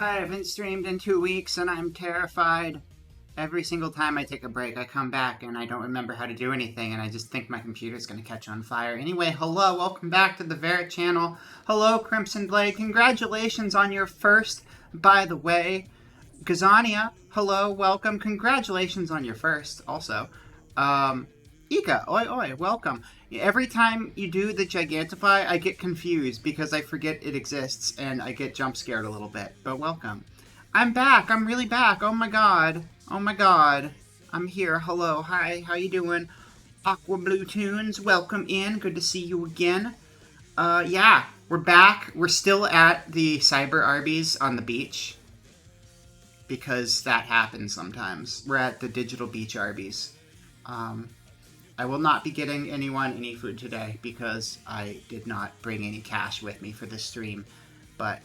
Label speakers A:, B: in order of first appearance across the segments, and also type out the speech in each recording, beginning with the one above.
A: I haven't streamed in 2 weeks and I'm terrified. Every single time I take a break, I come back and I don't remember how to do anything and I just think my computer's gonna catch on fire. Anyway, hello, welcome back to the Verret channel. Hello, Crimson Blade. Congratulations on your first, by the way. Gazania, hello, welcome. Congratulations on your first, also. Ika, oi oi, welcome. Every time you do the Gigantify, I get confused because I forget it exists and I get jump scared a little bit. But welcome. I'm back. I'm really back. Oh my god. Oh my god. I'm here. Hello. Hi. How you doing? Aqua Blue Tunes, welcome in. Good to see you again. Yeah, we're back. We're still at the Cyber Arby's on the beach because that happens sometimes. We're at the Digital Beach Arby's. I will not be getting anyone any food today because I did not bring any cash with me for this stream. But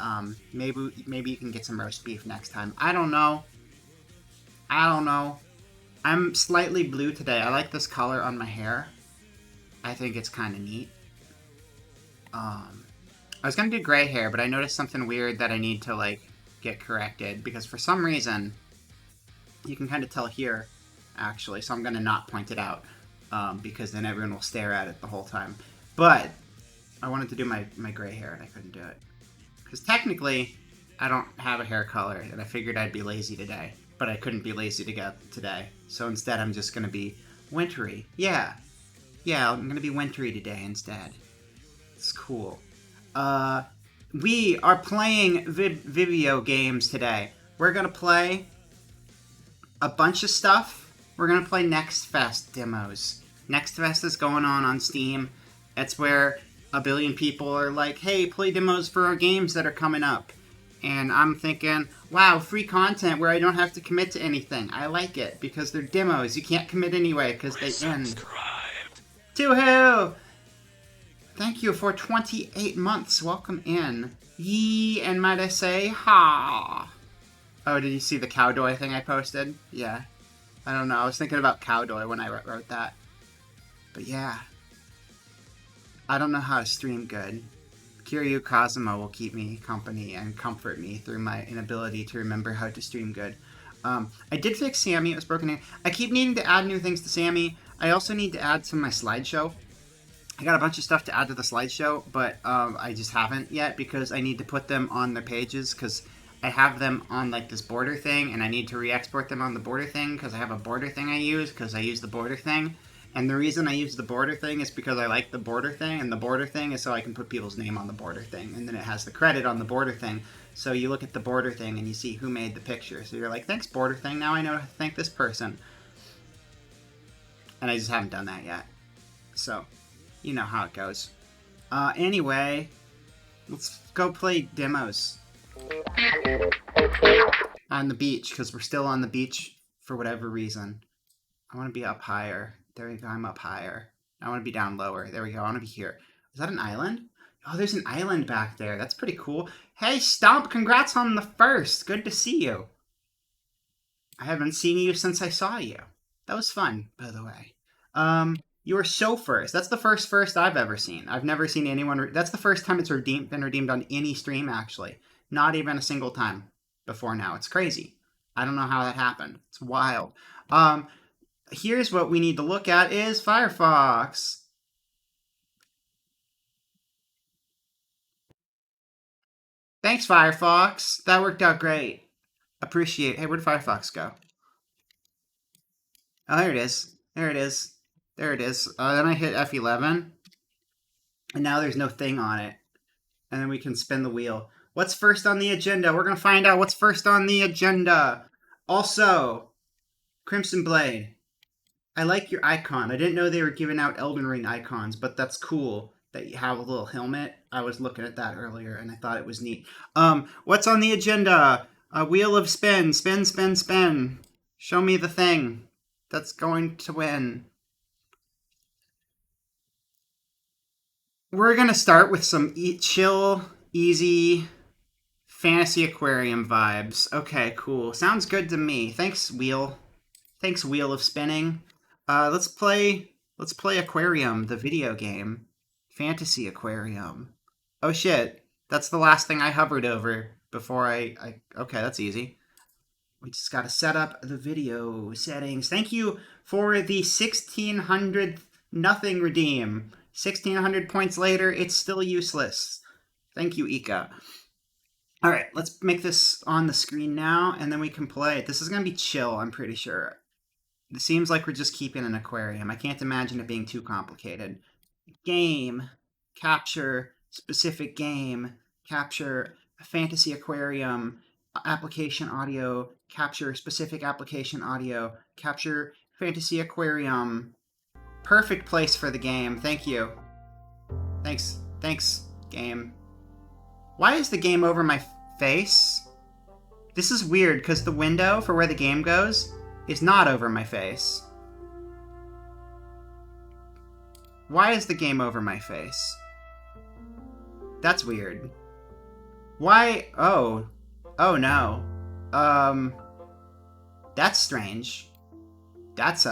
A: maybe you can get some roast beef next time. I don't know. I'm slightly blue today. I like this color on my hair. I think it's kind of neat. I was gonna do gray hair, but I noticed something weird that I need to like get corrected because for some reason you can kind of tell here actually, so I'm gonna not point it out. Because then everyone will stare at it the whole time. But I wanted to do my gray hair and I couldn't do it. Because technically, I don't have a hair color and I figured I'd be lazy today. But I couldn't be lazy today. So instead I'm just going to be wintry. Yeah, I'm going to be wintry today instead. It's cool. We are playing video games today. We're going to play a bunch of stuff. We're going to play Next Fest demos. Next Fest is going on Steam. That's where a billion people are like, hey, play demos for our games that are coming up. And I'm thinking, wow, free content where I don't have to commit to anything. I like it because they're demos. You can't commit anyway because they end. To who? Thank you for 28 months. Welcome in. Yee, and might I say, ha. Oh, did you see the Cowdoy thing I posted? Yeah. I don't know. I was thinking about Cowdoy when I wrote that. But yeah. I don't know how to stream good. Kiryu Kazuma will keep me company and comfort me through my inability to remember how to stream good. I did fix Sammy. It was broken. I keep needing to add new things to Sammy. I also need to add to my slideshow. I got a bunch of stuff to add to the slideshow, but I just haven't yet because I need to put them on the pages because I have them on like this border thing and I need to re-export them on the border thing because I have a border thing I use because I use the border thing. And the reason I use the border thing is because I like the border thing, and the border thing is so I can put people's name on the border thing, and then it has the credit on the border thing. So you look at the border thing and you see who made the picture. So you're like, thanks border thing, now I know to thank this person. And I just haven't done that yet. So, you know how it goes. Anyway, let's go play demos. On the beach, because we're still on the beach for whatever reason. I want to be up higher. There we go, I'm up higher. I want to be down lower. There we go, I want to be here. Is that an island? Oh, there's an island back there. That's pretty cool. Hey, Stomp, congrats on the first. Good to see you. I haven't seen you since I saw you. That was fun, by the way. You were so first. That's the first I've ever seen. I've never seen anyone... That's the first time it's been redeemed on any stream, actually. Not even a single time before now. It's crazy. I don't know how that happened. It's wild. Here's what we need to look at is Firefox. Thanks, Firefox. That worked out great. Appreciate it. Hey, where'd Firefox go? Oh, there it is. There it is. There it is. Then I hit F11. And now there's no thing on it. And then we can spin the wheel. What's first on the agenda? We're going to find out what's first on the agenda. Also, Crimson Blade. I like your icon. I didn't know they were giving out Elden Ring icons, but that's cool that you have a little helmet. I was looking at that earlier, and I thought it was neat. What's on the agenda? A wheel of spin. Spin, spin, spin. Show me the thing that's going to win. We're going to start with some chill, easy fantasy aquarium vibes. Okay, cool. Sounds good to me. Thanks, Wheel. Thanks, Wheel of Spinning. Let's play Aquarium, the video game. Fantasy Aquarium. Oh shit. That's the last thing I hovered over before okay, that's easy. We just got to set up the video settings. Thank you for the 1600 nothing redeem. 1600 points later, it's still useless. Thank you, Ika. All right, let's make this on the screen now, and then we can play it. This is going to be chill, I'm pretty sure. It seems like we're just keeping an aquarium. I can't imagine it being too complicated. Game, capture, specific game, capture, fantasy aquarium, application audio, capture, specific application audio, capture, fantasy aquarium. Perfect place for the game. Thank you. Thanks, game. Why is the game over my face? This is weird, because the window for where the game goes is not over my face. Why is the game over my face? That's weird. Why? Oh. Oh, no. That's strange. That's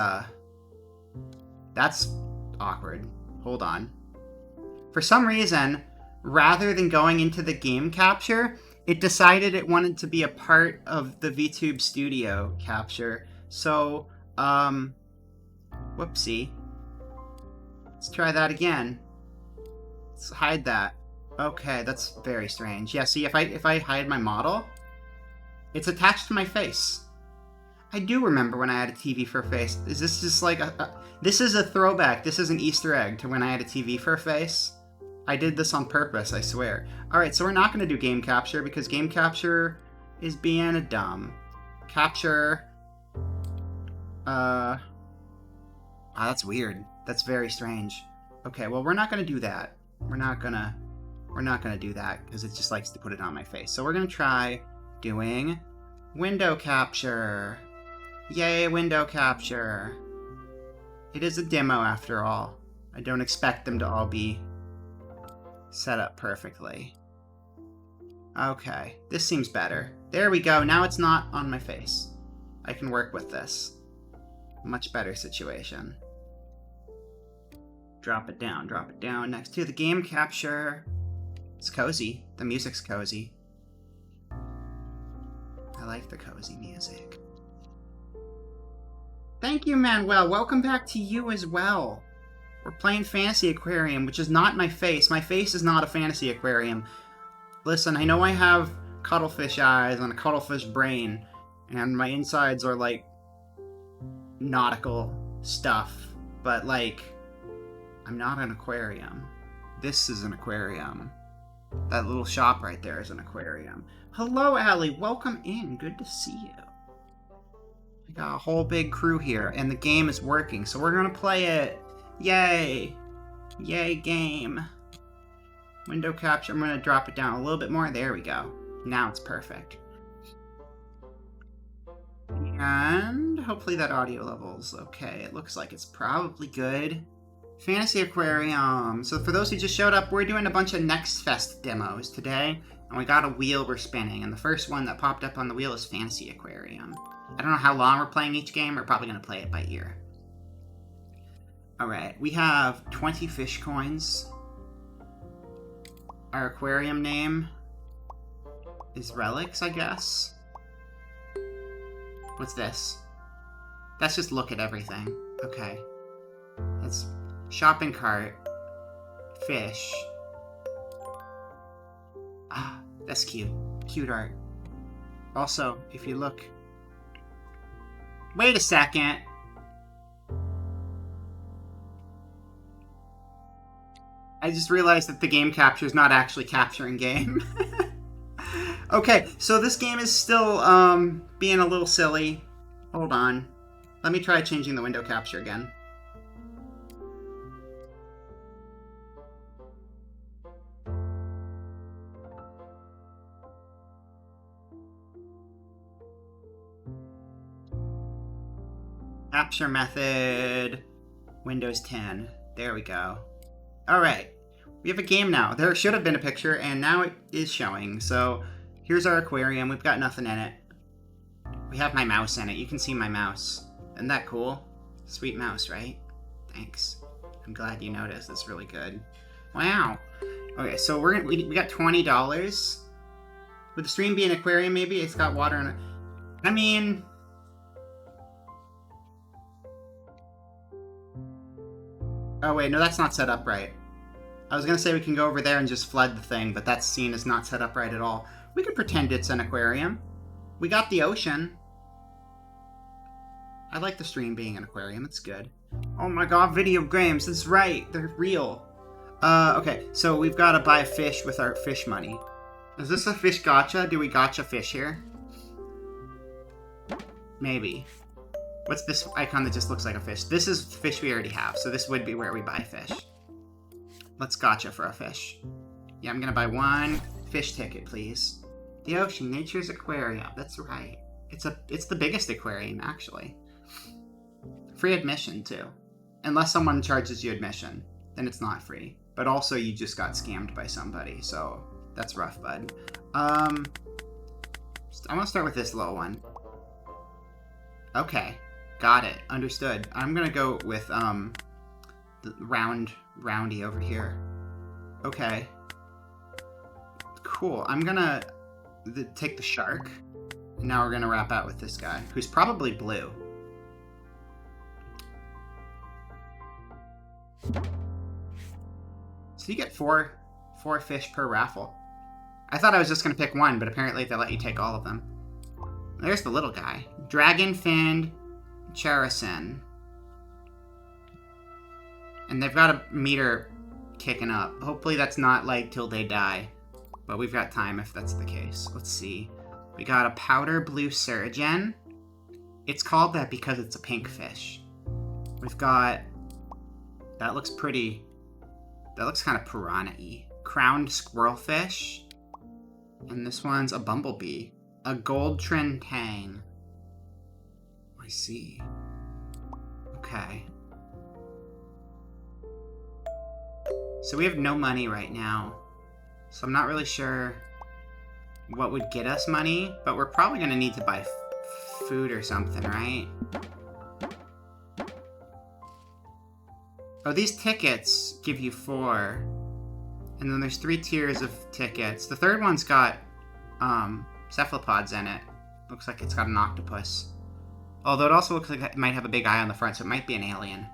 A: awkward. Hold on. For some reason, rather than going into the game capture, it decided it wanted to be a part of the VTube Studio capture. So, whoopsie. Let's try that again. Let's hide that. Okay, that's very strange. Yeah, see, if I hide my model, it's attached to my face. I do remember when I had a TV for a face. Is this just like this is a throwback. This is an Easter egg to when I had a TV for a face. I did this on purpose, I swear. Alright, so we're not going to do game capture because game capture is being a dumb. Capture. Wow, that's weird. That's very strange. Okay, well, we're not going to do that. We're not going to do that because it just likes to put it on my face. So we're going to try doing window capture. Yay, window capture. It is a demo after all. I don't expect them to all be set up perfectly. Okay, this seems better. There we go. Now it's not on my face. I can work with this. Much better situation. Drop it down next to the game capture. It's cozy. The music's cozy. I like the cozy music. Thank you, Manuel. Welcome back to you as well. We're playing Fantasy Aquarium, which is not my face. My face is not a Fantasy Aquarium. Listen, I know I have cuttlefish eyes and a cuttlefish brain, and my insides are like nautical stuff, but like, I'm not an aquarium. This is an aquarium. That little shop right there is an aquarium. Hello, Allie. Welcome in. Good to see you. We got a whole big crew here, and the game is working, so we're going to play it. Yay. Yay, game. Window capture. I'm going to drop it down a little bit more. There we go. Now it's perfect. And hopefully that audio level's okay. It looks like it's probably good. Fantasy Aquarium. So for those who just showed up, we're doing a bunch of Next Fest demos today. And we got a wheel we're spinning. And the first one that popped up on the wheel is Fantasy Aquarium. I don't know how long we're playing each game. We're probably going to play it by ear. Alright, we have 20 fish coins. Our aquarium name is Relics, I guess. What's this? That's just look at everything. Okay. That's shopping cart. Fish. Ah, that's cute. Cute art. Also, if you look... Wait a second. I just realized that the game capture is not actually capturing game. Okay, so this game is still being a little silly. Hold on. Let me try changing the window capture again. Capture method, Windows 10. There we go. Alright, we have a game now. There should have been a picture, and now it is showing. So, here's our aquarium. We've got nothing in it. We have my mouse in it. You can see my mouse. Isn't that cool? Sweet mouse, right? Thanks. I'm glad you noticed. It's really good. Wow. Okay, so we got $20. Would the stream be an aquarium? Maybe it's got water in it. I mean, oh wait, no, that's not set up right. I was gonna say we can go over there and just flood the thing, but that scene is not set up right at all. We could pretend it's an aquarium. We got the ocean. I like the stream being an aquarium. It's good. Oh my god, video games. That's right. They're real. Okay, so we've got to buy a fish with our fish money. Is this a fish gacha? Do we gacha fish here? Maybe. What's this icon that just looks like a fish? This is fish we already have, so this would be where we buy fish. Let's gacha for a fish. Yeah, I'm gonna buy one fish ticket, please. The ocean, nature's aquarium. That's right. It's the biggest aquarium, actually. Free admission, too. Unless someone charges you admission, then it's not free. But also, you just got scammed by somebody, so that's rough, bud. I'm gonna start with this little one. Okay, got it. Understood. I'm gonna go with the roundy over here. Okay. Cool. I'm gonna take the shark. And now we're gonna wrap out with this guy, who's probably blue. So you get four fish per raffle. I thought I was just gonna pick one, but apparently they let you take all of them. There's the little guy. Dragon-finned Characin. And they've got a meter kicking up. Hopefully that's not like till they die. But we've got time if that's the case. Let's see. We got a powder blue Surigen. It's called that because it's a pink fish. We've got... That looks pretty... That looks kind of piranha-y. Crowned squirrelfish. And this one's a bumblebee. A gold Trentang. I see. Okay. So we have no money right now. So I'm not really sure what would get us money, but we're probably going to need to buy food or something, right? Oh, these tickets give you 4. And then there's 3 tiers of tickets. The third one's got cephalopods in it. Looks like it's got an octopus. Although it also looks like it might have a big eye on the front, so it might be an alien.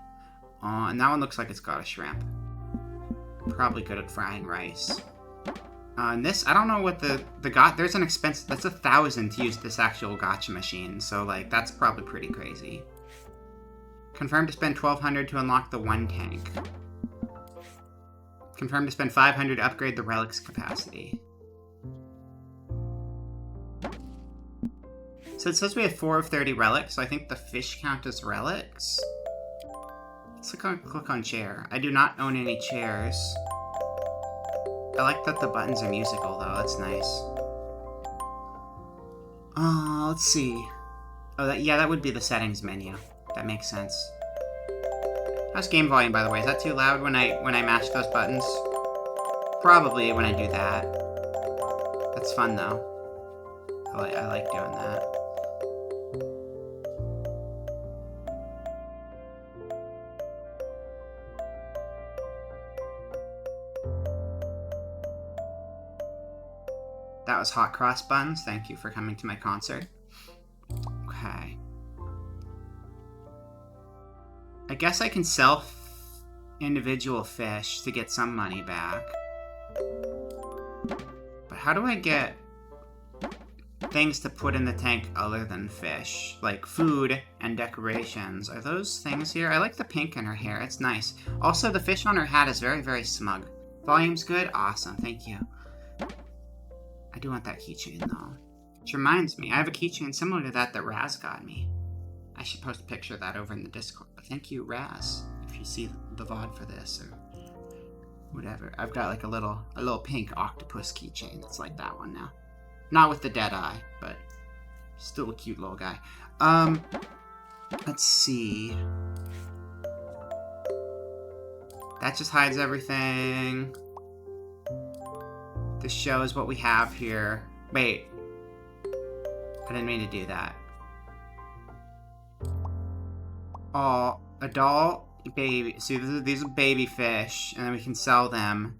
A: And that one looks like it's got a shrimp. Probably good at frying rice. And this, I don't know what the there's an expense, that's 1,000 to use this actual gacha machine, so like, that's probably pretty crazy. Confirm to spend 1,200 to unlock the 1 tank. Confirm to spend 500 to upgrade the relic's capacity. So it says we have 4 of 30 relics, so I think the fish count as relics. Let's click on chair. I do not own any chairs. I like that the buttons are musical, though. That's nice. Let's see. Oh, that would be the settings menu. That makes sense. How's game volume, by the way? Is that too loud when I mash those buttons? Probably when I do that. That's fun, though. I like doing that. That was Hot Cross Buns. Thank you for coming to my concert. Okay. I guess I can sell individual fish to get some money back. But how do I get things to put in the tank other than fish? Like food and decorations. Are those things here? I like the pink in her hair. It's nice. Also, the fish on her hat is very, very smug. Volume's good? Awesome. Thank you. I do want that keychain, though. Which reminds me, I have a keychain similar to that Raz got me. I should post a picture of that over in the Discord. But thank you, Raz, if you see the VOD for this, or whatever. I've got like a little pink octopus keychain that's like that one now. Not with the dead eye, but still a cute little guy. Let's see. That just hides everything. This shows what we have here. Wait. I didn't mean to do that. Oh, adult, baby. See, these are baby fish, and then we can sell them.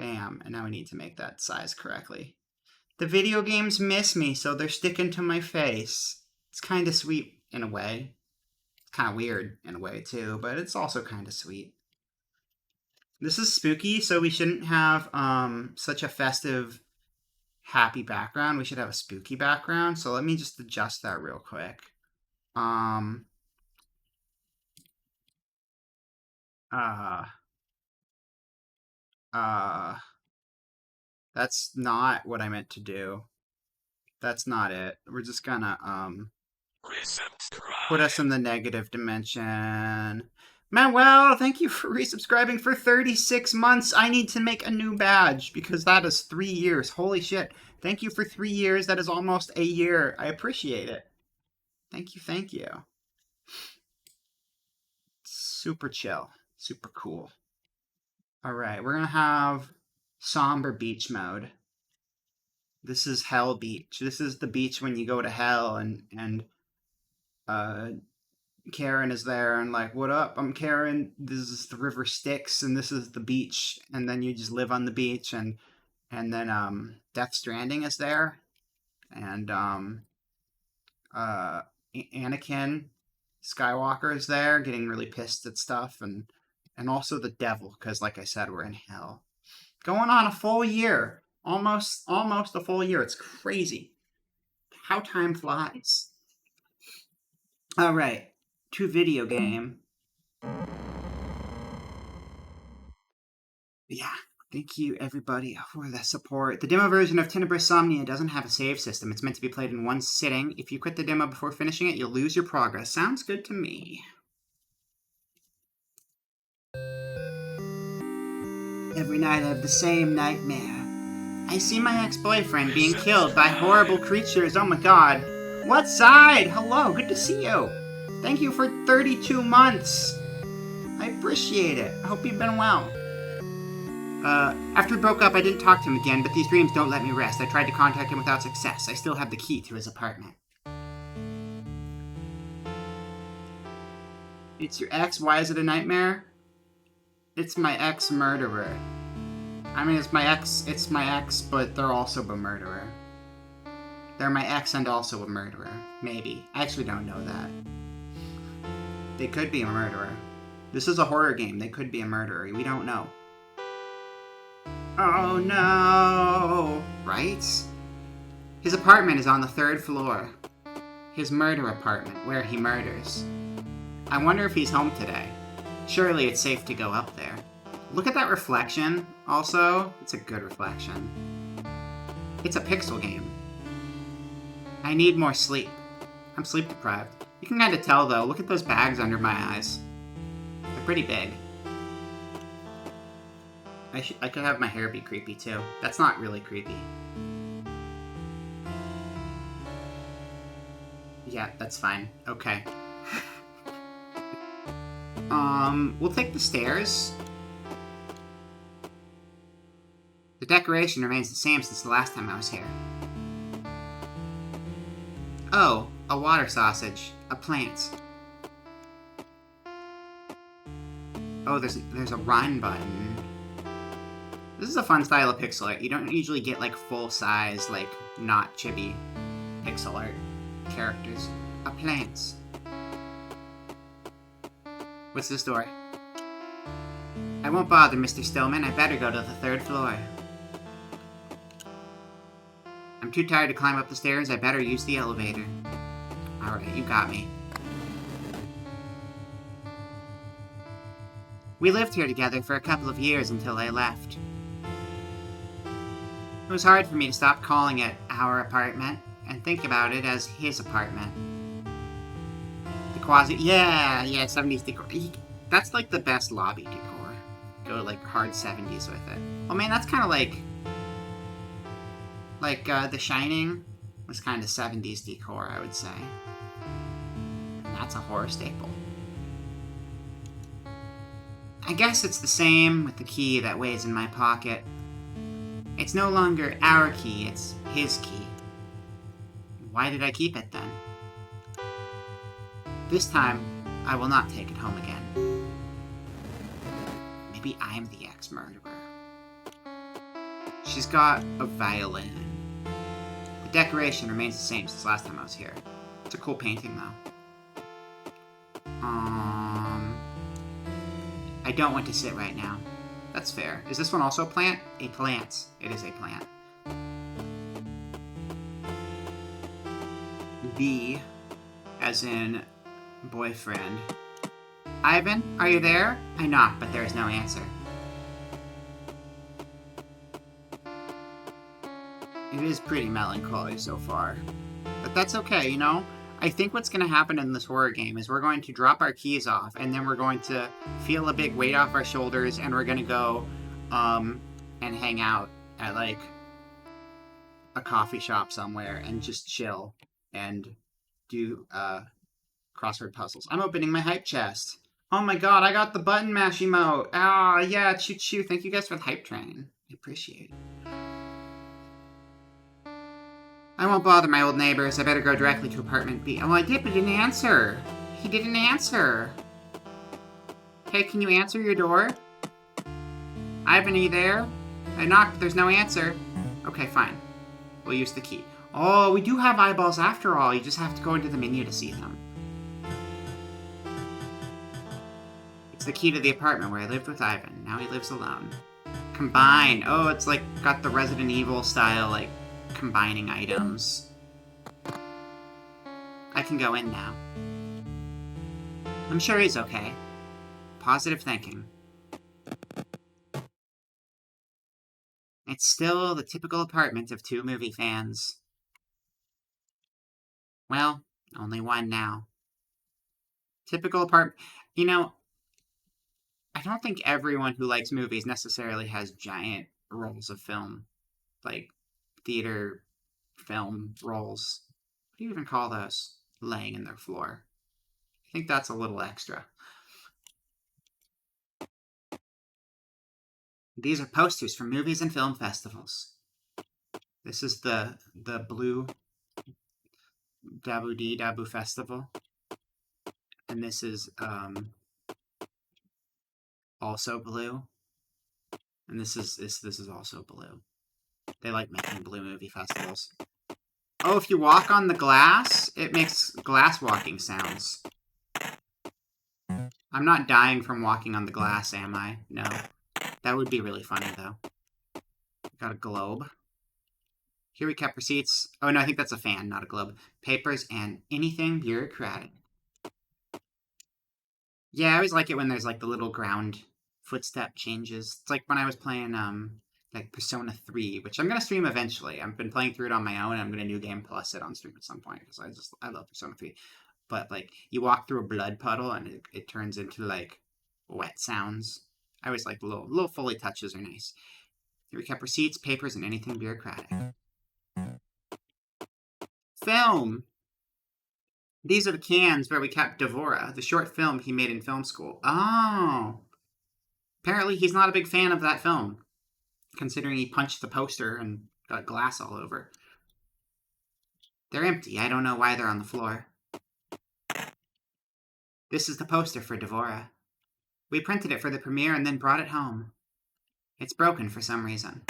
A: Bam. And now we need to make that size correctly. The video games miss me, so they're sticking to my face. It's kind of sweet in a way. It's kind of weird in a way, too, but it's also kind of sweet. This is spooky, so we shouldn't have such a festive, happy background. We should have a spooky background, so let me just adjust that real quick. That's not what I meant to do. That's not it. We're just gonna, put us in the negative dimension. Manuel, thank you for resubscribing for 36 months. I need to make a new badge because that is 3 years. Holy shit. Thank you for 3 years. That is almost a year. I appreciate it. Thank you, thank you. Super chill. Super cool. Alright, we're gonna have somber beach mode. This is Hell Beach. This is the beach when you go to hell and Karen is there and like, what up? I'm Karen. This is the river Styx and this is the beach. And then you just live on the beach and then Death Stranding is there. And Anakin Skywalker is there getting really pissed at stuff and also the devil, because like I said, we're in hell. Going on a full year. Almost a full year. It's crazy. How time flies. Alright. To video game. Yeah. Thank you, everybody, for the support. The demo version of Tenebrae Somnia doesn't have a save system. It's meant to be played in one sitting. If you quit the demo before finishing it, you'll lose your progress. Sounds good to me. Every night I have the same nightmare. I see my ex-boyfriend being killed by horrible creatures. Oh my god. What side? Hello, good to see you. Thank you for 32 months. I appreciate it. I hope you've been well. After we broke up, I didn't talk to him again, but these dreams don't let me rest. I tried to contact him without success. I still have the key to his apartment. It's your ex? Why is it a nightmare? It's my ex-murderer. I mean, it's my ex, but they're also a murderer. They're my ex and also a murderer. Maybe. I actually don't know that. They could be a murderer. This is a horror game. They could be a murderer. We don't know. Oh no! Right? His apartment is on the 3rd floor. His murder apartment, where he murders. I wonder if he's home today. Surely it's safe to go up there. Look at that reflection, also. It's a good reflection. It's a pixel game. I need more sleep. I'm sleep deprived. You can kind of tell, though. Look at those bags under my eyes. They're pretty big. I could have my hair be creepy, too. That's not really creepy. Yeah, that's fine. Okay. We'll take the stairs. The decoration remains the same since the last time I was here. Oh, a water sausage. A plant. Oh, there's a run button. This is a fun style of pixel art. You don't usually get, like, full-size, like, not chibi pixel art characters. A plant. What's this door? I won't bother, Mr. Stillman. I better go to the 3rd floor. I'm too tired to climb up the stairs. I better use the elevator. Alright, you got me. We lived here together for a couple of years until I left. It was hard for me to stop calling it our apartment and think about it as his apartment. The quasi... Yeah, 70s decor. That's like the best lobby decor. Go like hard 70s with it. Oh man, that's kind of like... The Shining was kind of 70s decor, I would say. And that's a horror staple. I guess it's the same with the key that weighs in my pocket. It's no longer our key, it's his key. Why did I keep it then? This time, I will not take it home again. Maybe I'm the ex-murderer. She's got a violin. The decoration remains the same since last time I was here. It's a cool painting, though. I don't want to sit right now. That's fair. Is this one also a plant? A plant. It is a plant. B, as in boyfriend. Ivan, are you there? I knocked, but there is no answer. It is pretty melancholy so far. But that's okay, you know? I think what's going to happen in this horror game is we're going to drop our keys off, and then we're going to feel a big weight off our shoulders, and we're going to go, and hang out at, like, a coffee shop somewhere and just chill and do, crossword puzzles. I'm opening my hype chest. Oh my god, I got the button mash emote. Ah, yeah, choo choo. Thank you guys for the hype train. I appreciate it. I won't bother my old neighbors. I better go directly to apartment B. Oh, I did, but he didn't answer. He didn't answer. Hey, can you answer your door? Ivan, are you there? I knocked, but there's no answer. Okay, fine. We'll use the key. Oh, we do have eyeballs after all. You just have to go into the menu to see them. It's the key to the apartment where I lived with Ivan. Now he lives alone. Combine. Oh, it's like got the Resident Evil style, like, combining items. I can go in now. I'm sure he's okay. Positive thinking. It's still the typical apartment of 2 movie fans. Well, only one now. Typical apartment. You know, I don't think everyone who likes movies necessarily has giant rolls of film. Like, theater film rolls. What do you even call those? Laying in their floor. I think that's a little extra. These are posters from movies and film festivals. This is the Blue Dabu Dee Dabu Festival. And this is also blue. And this is also blue. They like making blue movie festivals. Oh, if you walk on the glass, it makes glass walking sounds. I'm not dying from walking on the glass, am I? No. That would be really funny, though. Got a globe. Here we kept receipts. Oh, no, I think that's a fan, not a globe. Papers and anything bureaucratic. Yeah, I always like it when there's, like, the little ground footstep changes. It's like when I was playing, like, Persona 3, which I'm going to stream eventually. I've been playing through it on my own, and I'm going to New Game Plus it on stream at some point, because I love Persona 3. But, like, you walk through a blood puddle, and it turns into, like, wet sounds. I always like the little Foley touches are nice. Here we kept receipts, papers, and anything bureaucratic. Film! These are the cans where we kept Devora, the short film he made in film school. Oh! Apparently he's not a big fan of that film, considering he punched the poster and got glass all over. They're empty. I don't know why they're on the floor. This is the poster for Devora. We printed it for the premiere and then brought it home. It's broken for some reason.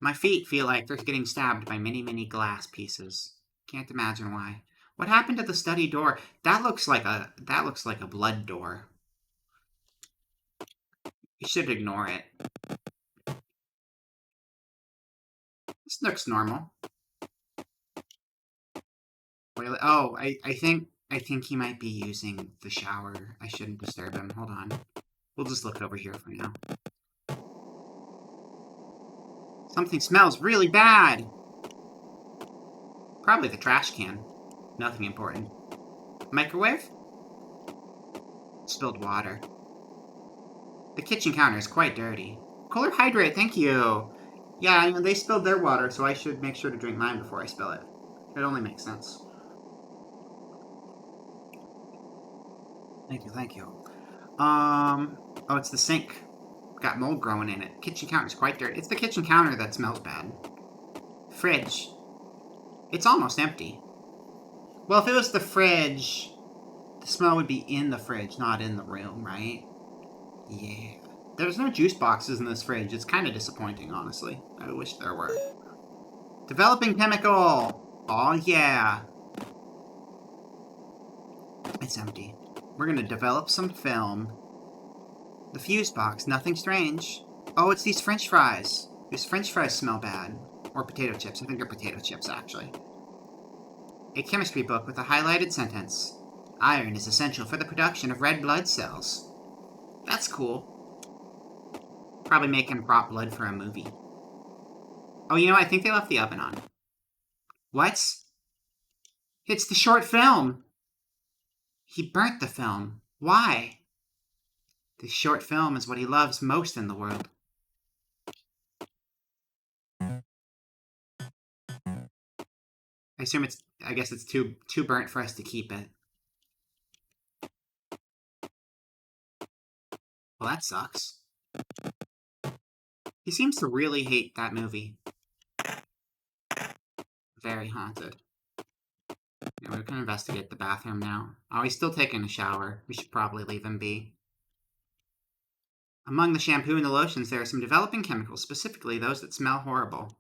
A: My feet feel like they're getting stabbed by many, many glass pieces. Can't imagine why. What happened to the study door? That looks like a blood door. You should ignore it. This looks normal. Oh, I think he might be using the shower. I shouldn't disturb him. Hold on. We'll just look over here for now. Something smells really bad. Probably the trash can. Nothing important. Microwave? Spilled water. The kitchen counter is quite dirty. Cooler hydrate, thank you. Yeah, they spilled their water, so I should make sure to drink mine before I spill it. It only makes sense. Thank you. Oh, it's the sink. Got mold growing in it. Kitchen counter's quite dirty. It's the kitchen counter that smells bad. Fridge. It's almost empty. Well, if it was the fridge, the smell would be in the fridge, not in the room, right? Yeah. There's no juice boxes in this fridge. It's kind of disappointing, honestly. I wish there were. Developing chemical! Oh yeah! It's empty. We're gonna develop some film. The fuse box, nothing strange. Oh, it's these french fries. These french fries smell bad. Or potato chips. I think they're potato chips, actually. A chemistry book with a highlighted sentence. Iron is essential for the production of red blood cells. That's cool. Probably making prop blood for a movie. Oh, you know, I think they left the oven on. What? It's the short film! He burnt the film. Why? The short film is what he loves most in the world. I guess it's too burnt for us to keep it. Well, that sucks. He seems to really hate that movie. Very haunted. Yeah, we're gonna investigate the bathroom now. Oh, he's still taking a shower. We should probably leave him be. Among the shampoo and the lotions, there are some developing chemicals, specifically those that smell horrible.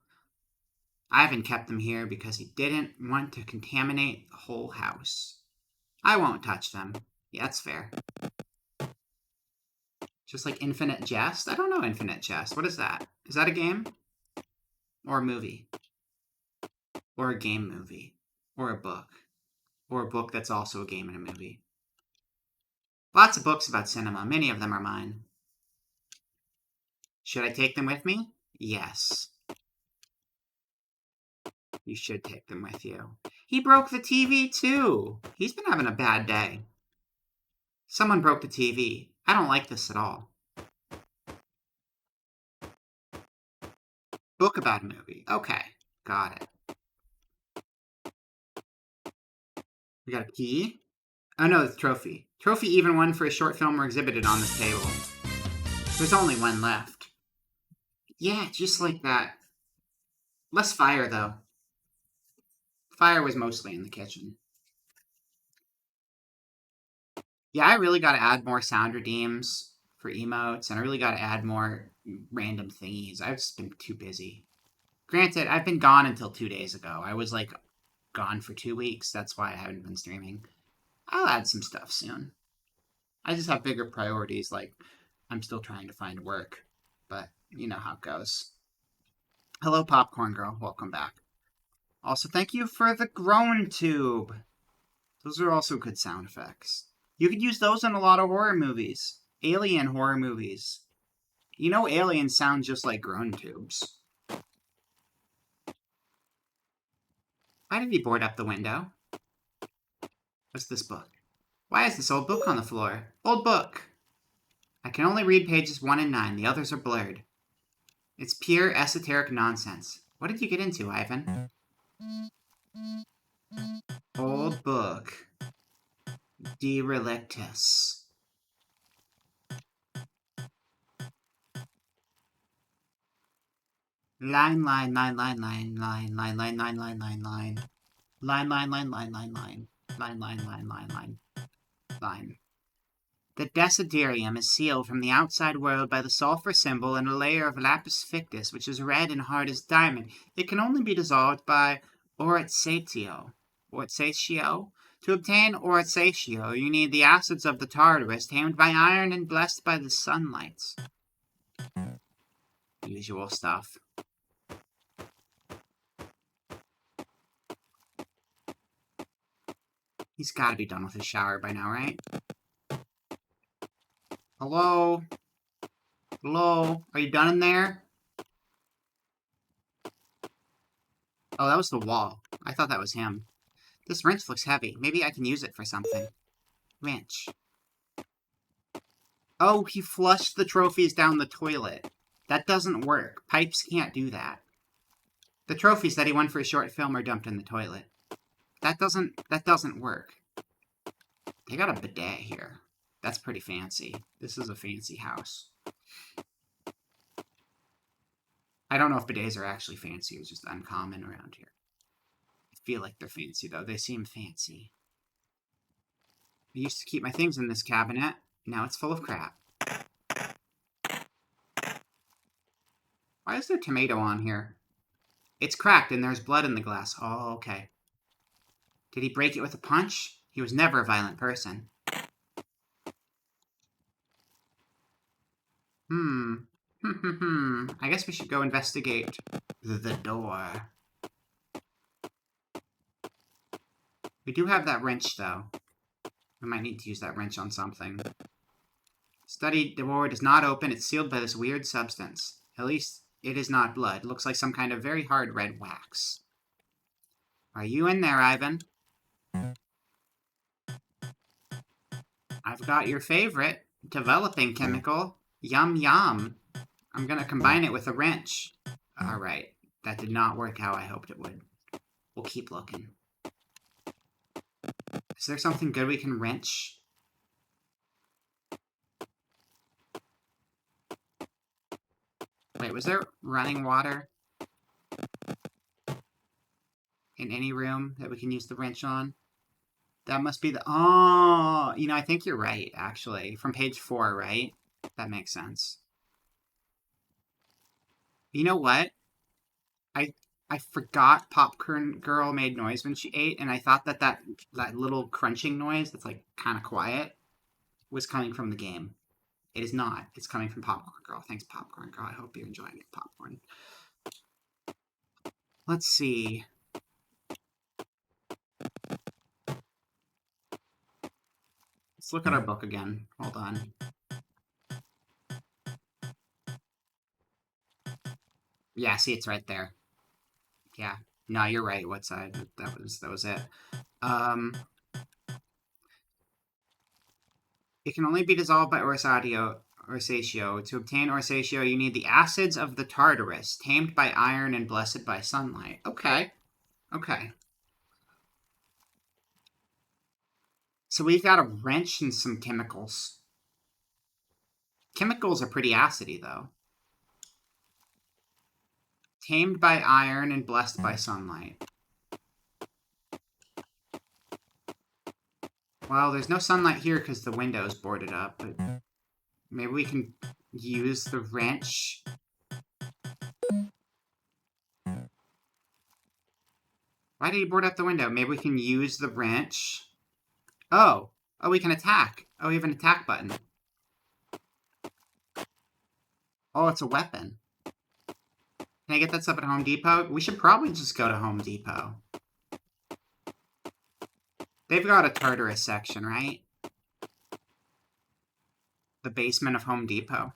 A: Ivan kept them here because he didn't want to contaminate the whole house. I won't touch them. Yeah, that's fair. Just like Infinite Jest? I don't know Infinite Jest. What is that? Is that a game? Or a movie? Or a game movie? Or a book? Or a book that's also a game and a movie? Lots of books about cinema. Many of them are mine. Should I take them with me? Yes. You should take them with you. He broke the TV too. He's been having a bad day. Someone broke the TV. I don't like this at all. Book about a movie. Okay, got it. We got a key. Oh no, it's a trophy. Trophy even won for a short film were exhibited on this table. There's only one left. Yeah, just like that. Less fire, though. Fire was mostly in the kitchen. Yeah, I really gotta add more sound redeems for emotes, and I really gotta add more random thingies. I've just been too busy. Granted, I've been gone until 2 days ago. I was, like, gone for 2 weeks. That's why I haven't been streaming. I'll add some stuff soon. I just have bigger priorities, like, I'm still trying to find work. But, you know how it goes. Hello, Popcorn Girl. Welcome back. Also, thank you for the groan tube. Those are also good sound effects. You could use those in a lot of horror movies. Alien horror movies. You know aliens sound just like groan tubes. Why did he board up the window? What's this book? Why is this old book on the floor? Old book! I can only read pages 1 and 9. The others are blurred. It's pure esoteric nonsense. What did you get into, Ivan? Old book. De Relictus. Line, line, line, line, line, line, line, line, line, line, line, line. Line, line, line, line, line, line. Line, line, line, line, line. Line. The Desiderium is sealed from the outside world by the sulfur symbol and a layer of lapis fictus, which is red and hard as diamond. It can only be dissolved by oritsatio. Oritsatio? To obtain oritsatio, you need the acids of the Tartarus, tamed by iron and blessed by the sunlight. Usual stuff. He's gotta be done with his shower by now, right? Hello? Hello? Are you done in there? Oh, that was the wall. I thought that was him. This wrench looks heavy. Maybe I can use it for something. Wrench. Oh, he flushed the trophies down the toilet. That doesn't work. Pipes can't do that. The trophies that he won for a short film are dumped in the toilet. That doesn't work. They got a bidet here. That's pretty fancy. This is a fancy house. I don't know if bidets are actually fancy. It's just uncommon around here. I feel like they're fancy, though. They seem fancy. I used to keep my things in this cabinet. Now it's full of crap. Why is there tomato on here? It's cracked and there's blood in the glass. Oh, okay. Did he break it with a punch? He was never a violent person. I guess we should go investigate the door. We do have that wrench, though. We might need to use that wrench on something. Study door does not open. It's sealed by this weird substance. At least it is not blood. It looks like some kind of very hard red wax. Are you in there, Ivan? I've got your favorite developing chemical. Yum yum. I'm gonna combine it with a wrench. Alright. That did not work how I hoped it would. We'll keep looking. Is there something good we can wrench? Wait, was there running water in any room that we can use the wrench on? That must be the... Oh! You know, I think you're right, actually. From page 4, right? That makes sense. You know what? I forgot Popcorn Girl made noise when she ate, and I thought that little crunching noise that's, like, kind of quiet was coming from the game. It is not. It's coming from Popcorn Girl. Thanks, Popcorn Girl. I hope you're enjoying it, Popcorn. Let's see. Let's look at our book again. Hold on. Yeah, see, it's right there. Yeah. No, you're right. What side? That was it. It can only be dissolved by Orsatio. To obtain Orsatio, you need the acids of the Tartarus, tamed by iron and blessed by sunlight. Okay. Okay. So we've got a wrench and some chemicals. Chemicals are pretty acidy, though. Tamed by iron and blessed by sunlight. Well, there's no sunlight here because the window's boarded up, but maybe we can use the wrench. Why did he board up the window? Maybe we can use the wrench. Oh, we can attack. Oh, we have an attack button. Oh, it's a weapon. Can I get that stuff at Home Depot? We should probably just go to Home Depot. They've got a Tartarus section, right? The basement of Home Depot.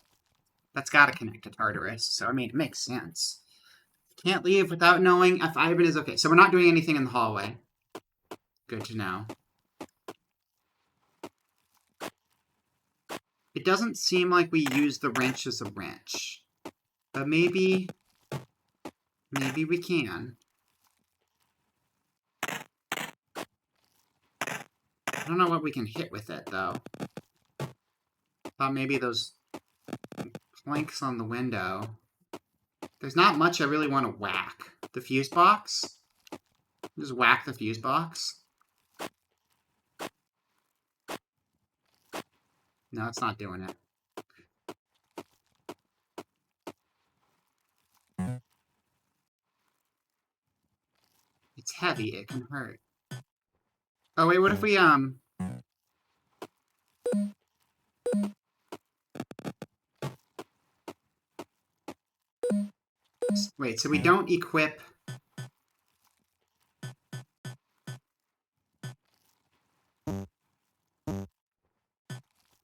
A: That's got to connect to Tartarus, so, I mean, it makes sense. Can't leave without knowing if Ivan is okay. So we're not doing anything in the hallway. Good to know. It doesn't seem like we use the wrench as a wrench. But maybe we can. I don't know what we can hit with it, though. Thought maybe those planks on the window. There's not much I really want to whack. The fuse box? Just whack the fuse box? No, it's not doing it. It's heavy. It can hurt. Oh, wait, what if we, Wait, so we don't equip...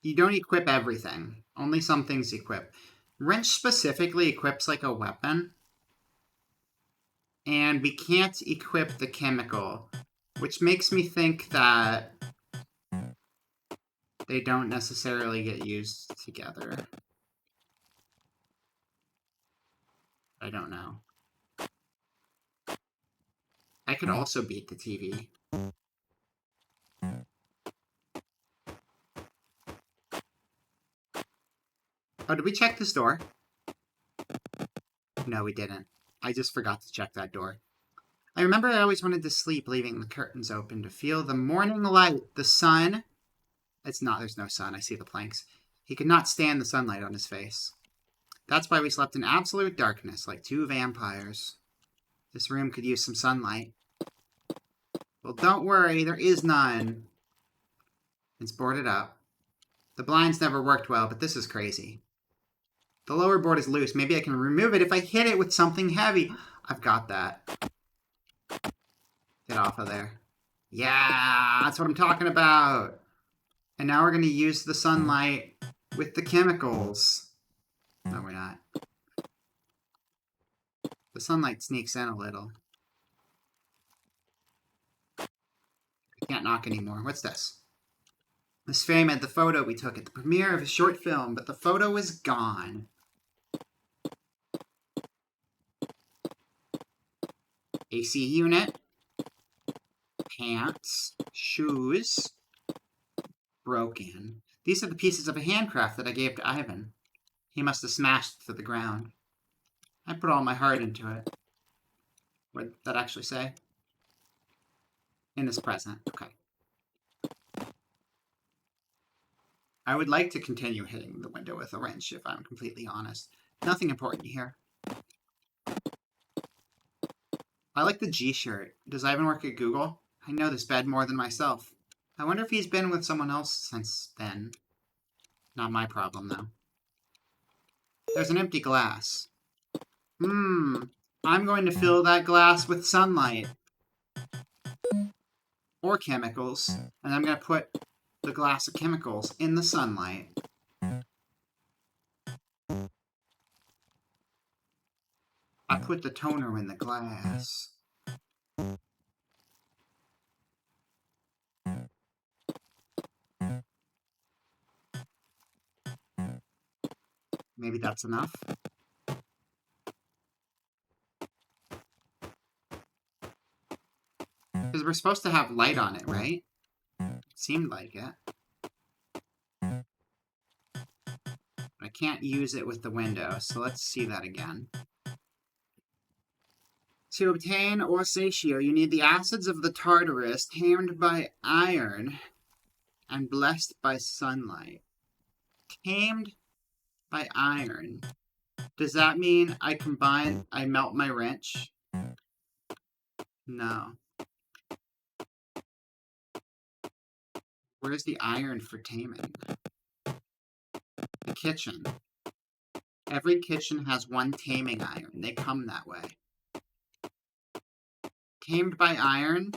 A: You don't equip everything. Only some things equip. Wrench specifically equips like a weapon. And we can't equip the chemical, which makes me think that they don't necessarily get used together. I don't know. I could also beat the TV. Oh, did we check this door? No, we didn't. I just forgot to check that door. I remember I always wanted to sleep, leaving the curtains open to feel the morning light, the sun. It's not, there's no sun. I see the planks. He could not stand the sunlight on his face. That's why we slept in absolute darkness, like two vampires. This room could use some sunlight. Well, don't worry, there is none. It's boarded up. The blinds never worked well, but this is crazy. The lower board is loose. Maybe I can remove it if I hit it with something heavy. I've got that. Get off of there. Yeah, that's what I'm talking about. And now we're going to use the sunlight with the chemicals. No, we're not. The sunlight sneaks in a little. I can't knock anymore. What's this? Miss Fame had the photo we took at the premiere of a short film, but the photo is gone. AC unit. Pants. Shoes. Broken. These are the pieces of a handcraft that I gave to Ivan. He must have smashed to the ground. I put all my heart into it. What did that actually say? In this present. Okay. I would like to continue hitting the window with a wrench, if I'm completely honest. Nothing important here. I like the G-shirt. Does Ivan work at Google? I know this bed more than myself. I wonder if he's been with someone else since then. Not my problem, though. There's an empty glass. I'm going to fill that glass with sunlight. Or chemicals. And I'm going to put the glass of chemicals in the sunlight. I put the toner in the glass. Maybe that's enough. Because we're supposed to have light on it, right? It seemed like it. I can't use it with the window, so let's see that again. To obtain Orsatio, you need the acids of the Tartarus, tamed by iron and blessed by sunlight. Tamed by iron. Does that mean I melt my wrench? No. Where's the iron for taming? The kitchen. Every kitchen has one taming iron. They come that way. Tamed by iron.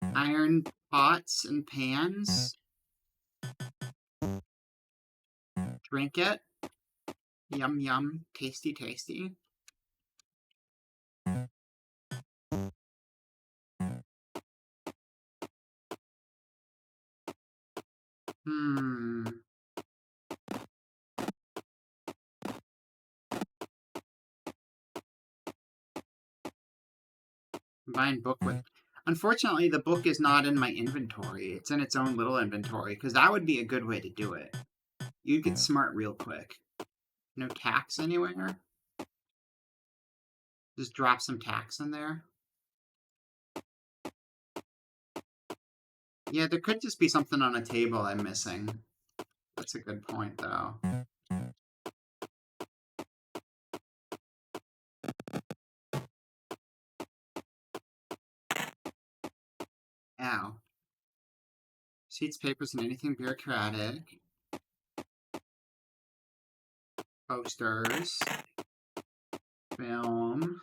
A: Iron pots and pans. Drink it. Yum yum. Tasty tasty. Combine book with... Unfortunately, the book is not in my inventory. It's in its own little inventory, because that would be a good way to do it. You'd get smart real quick. No tacks anywhere? Just drop some tacks in there. Yeah, there could just be something on a table I'm missing. That's a good point, though. Ow. Sheets, papers, and anything bureaucratic. Posters. Film.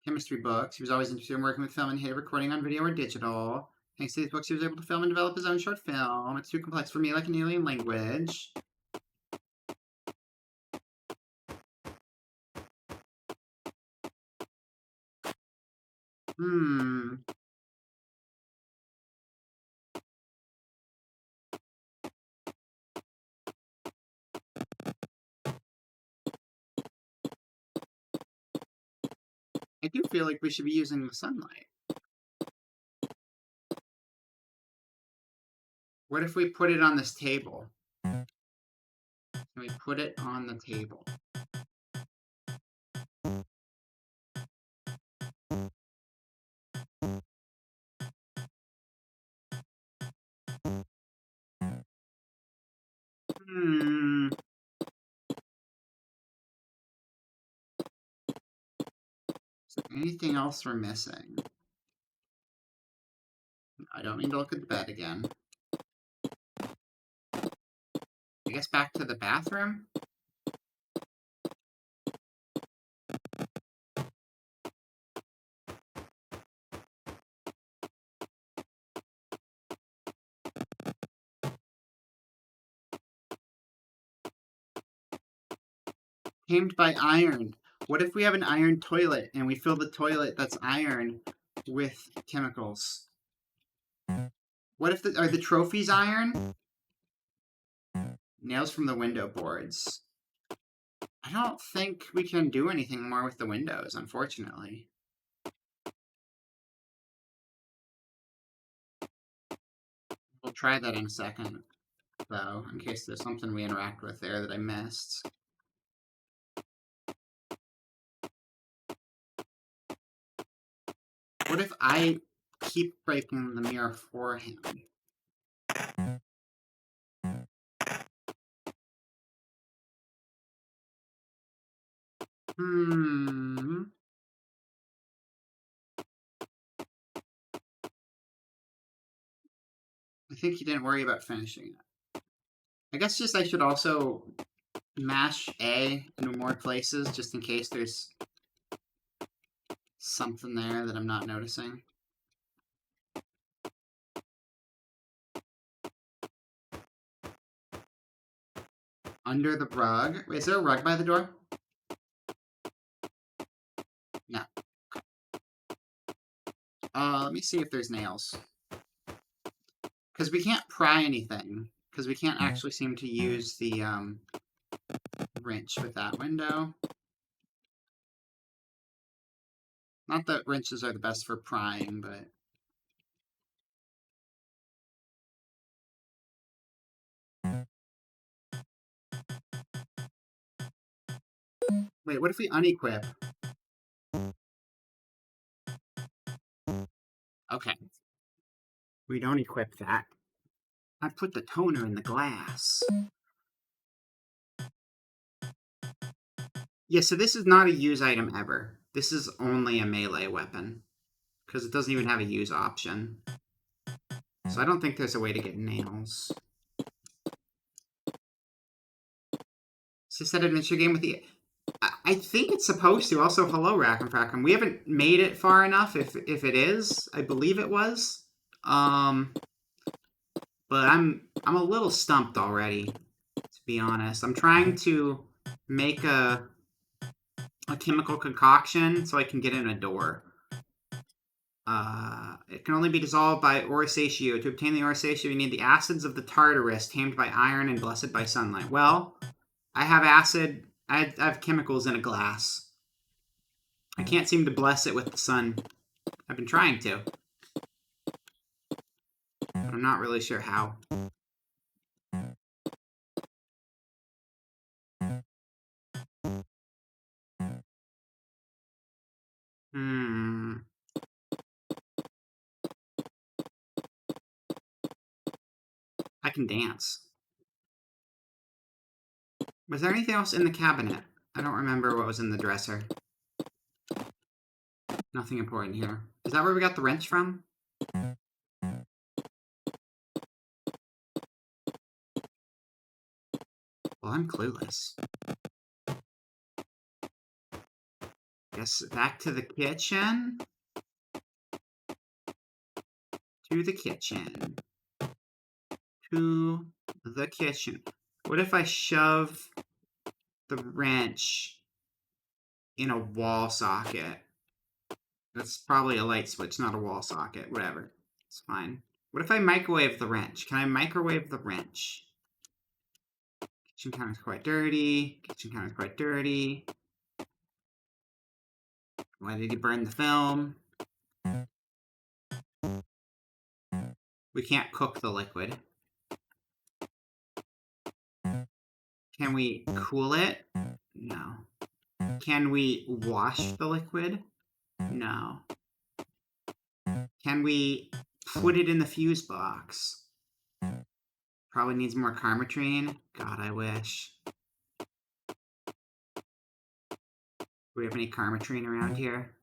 A: Chemistry books. He was always interested in working with film and hated recording on video or digital. Thanks to these books, he was able to film and develop his own short film. It's too complex for me, like an alien language. I do feel like we should be using the sunlight. What if we put it on this table? Can we put it on the table? Anything else we're missing? I don't mean to look at the bed again. I guess back to the bathroom? Tamed by iron. What if we have an iron toilet and we fill the toilet that's iron with chemicals? What if are the trophies iron? Nails from the window boards. I don't think we can do anything more with the windows, unfortunately. We'll try that in a second, though, in case there's something we interact with there that I missed. What if I keep breaking the mirror for him? I think he didn't worry about finishing it. I guess just I should also mash A into more places just in case there's something there that I'm not noticing. Under the rug. Wait, is there a rug by the door? No. Let me see if there's nails. Because we can't pry anything. Because we can't actually seem to use the wrench with that window. Not that wrenches are the best for prying, but... Wait, what if we unequip? Okay. We don't equip that. I put the toner in the glass. Yeah, so this is not a use item ever. This is only a melee weapon. Because it doesn't even have a use option. So I don't think there's a way to get nails. Is this that adventure game with the... I think it's supposed to. Also, hello, Rackham Frackham. We haven't made it far enough, if it is. I believe it was. But I'm a little stumped already, to be honest. I'm trying to make a chemical concoction so I can get in a door. It can only be dissolved by Orosatio. To obtain the Orosatio, you need the acids of the Tartarus, tamed by iron and blessed by sunlight. Well, I have acid. I have chemicals in a glass. I can't seem to bless it with the sun. I've been trying to. But I'm not really sure how. I can dance. Was there anything else in the cabinet? I don't remember what was in the dresser. Nothing important here. Is that where we got the wrench from? Well, I'm clueless. Guess back to the kitchen. To the kitchen. To the kitchen. What if I shove the wrench in a wall socket? That's probably a light switch, not a wall socket. Whatever. It's fine. What if I microwave the wrench? Can I microwave the wrench? Kitchen counter's quite dirty. Kitchen counter's quite dirty. Why did he burn the film? We can't cook the liquid. Can we cool it? No. Can we wash the liquid? No. Can we put it in the fuse box? Probably needs more Karmatrine. God, I wish. Do we have any Karmatrine around here?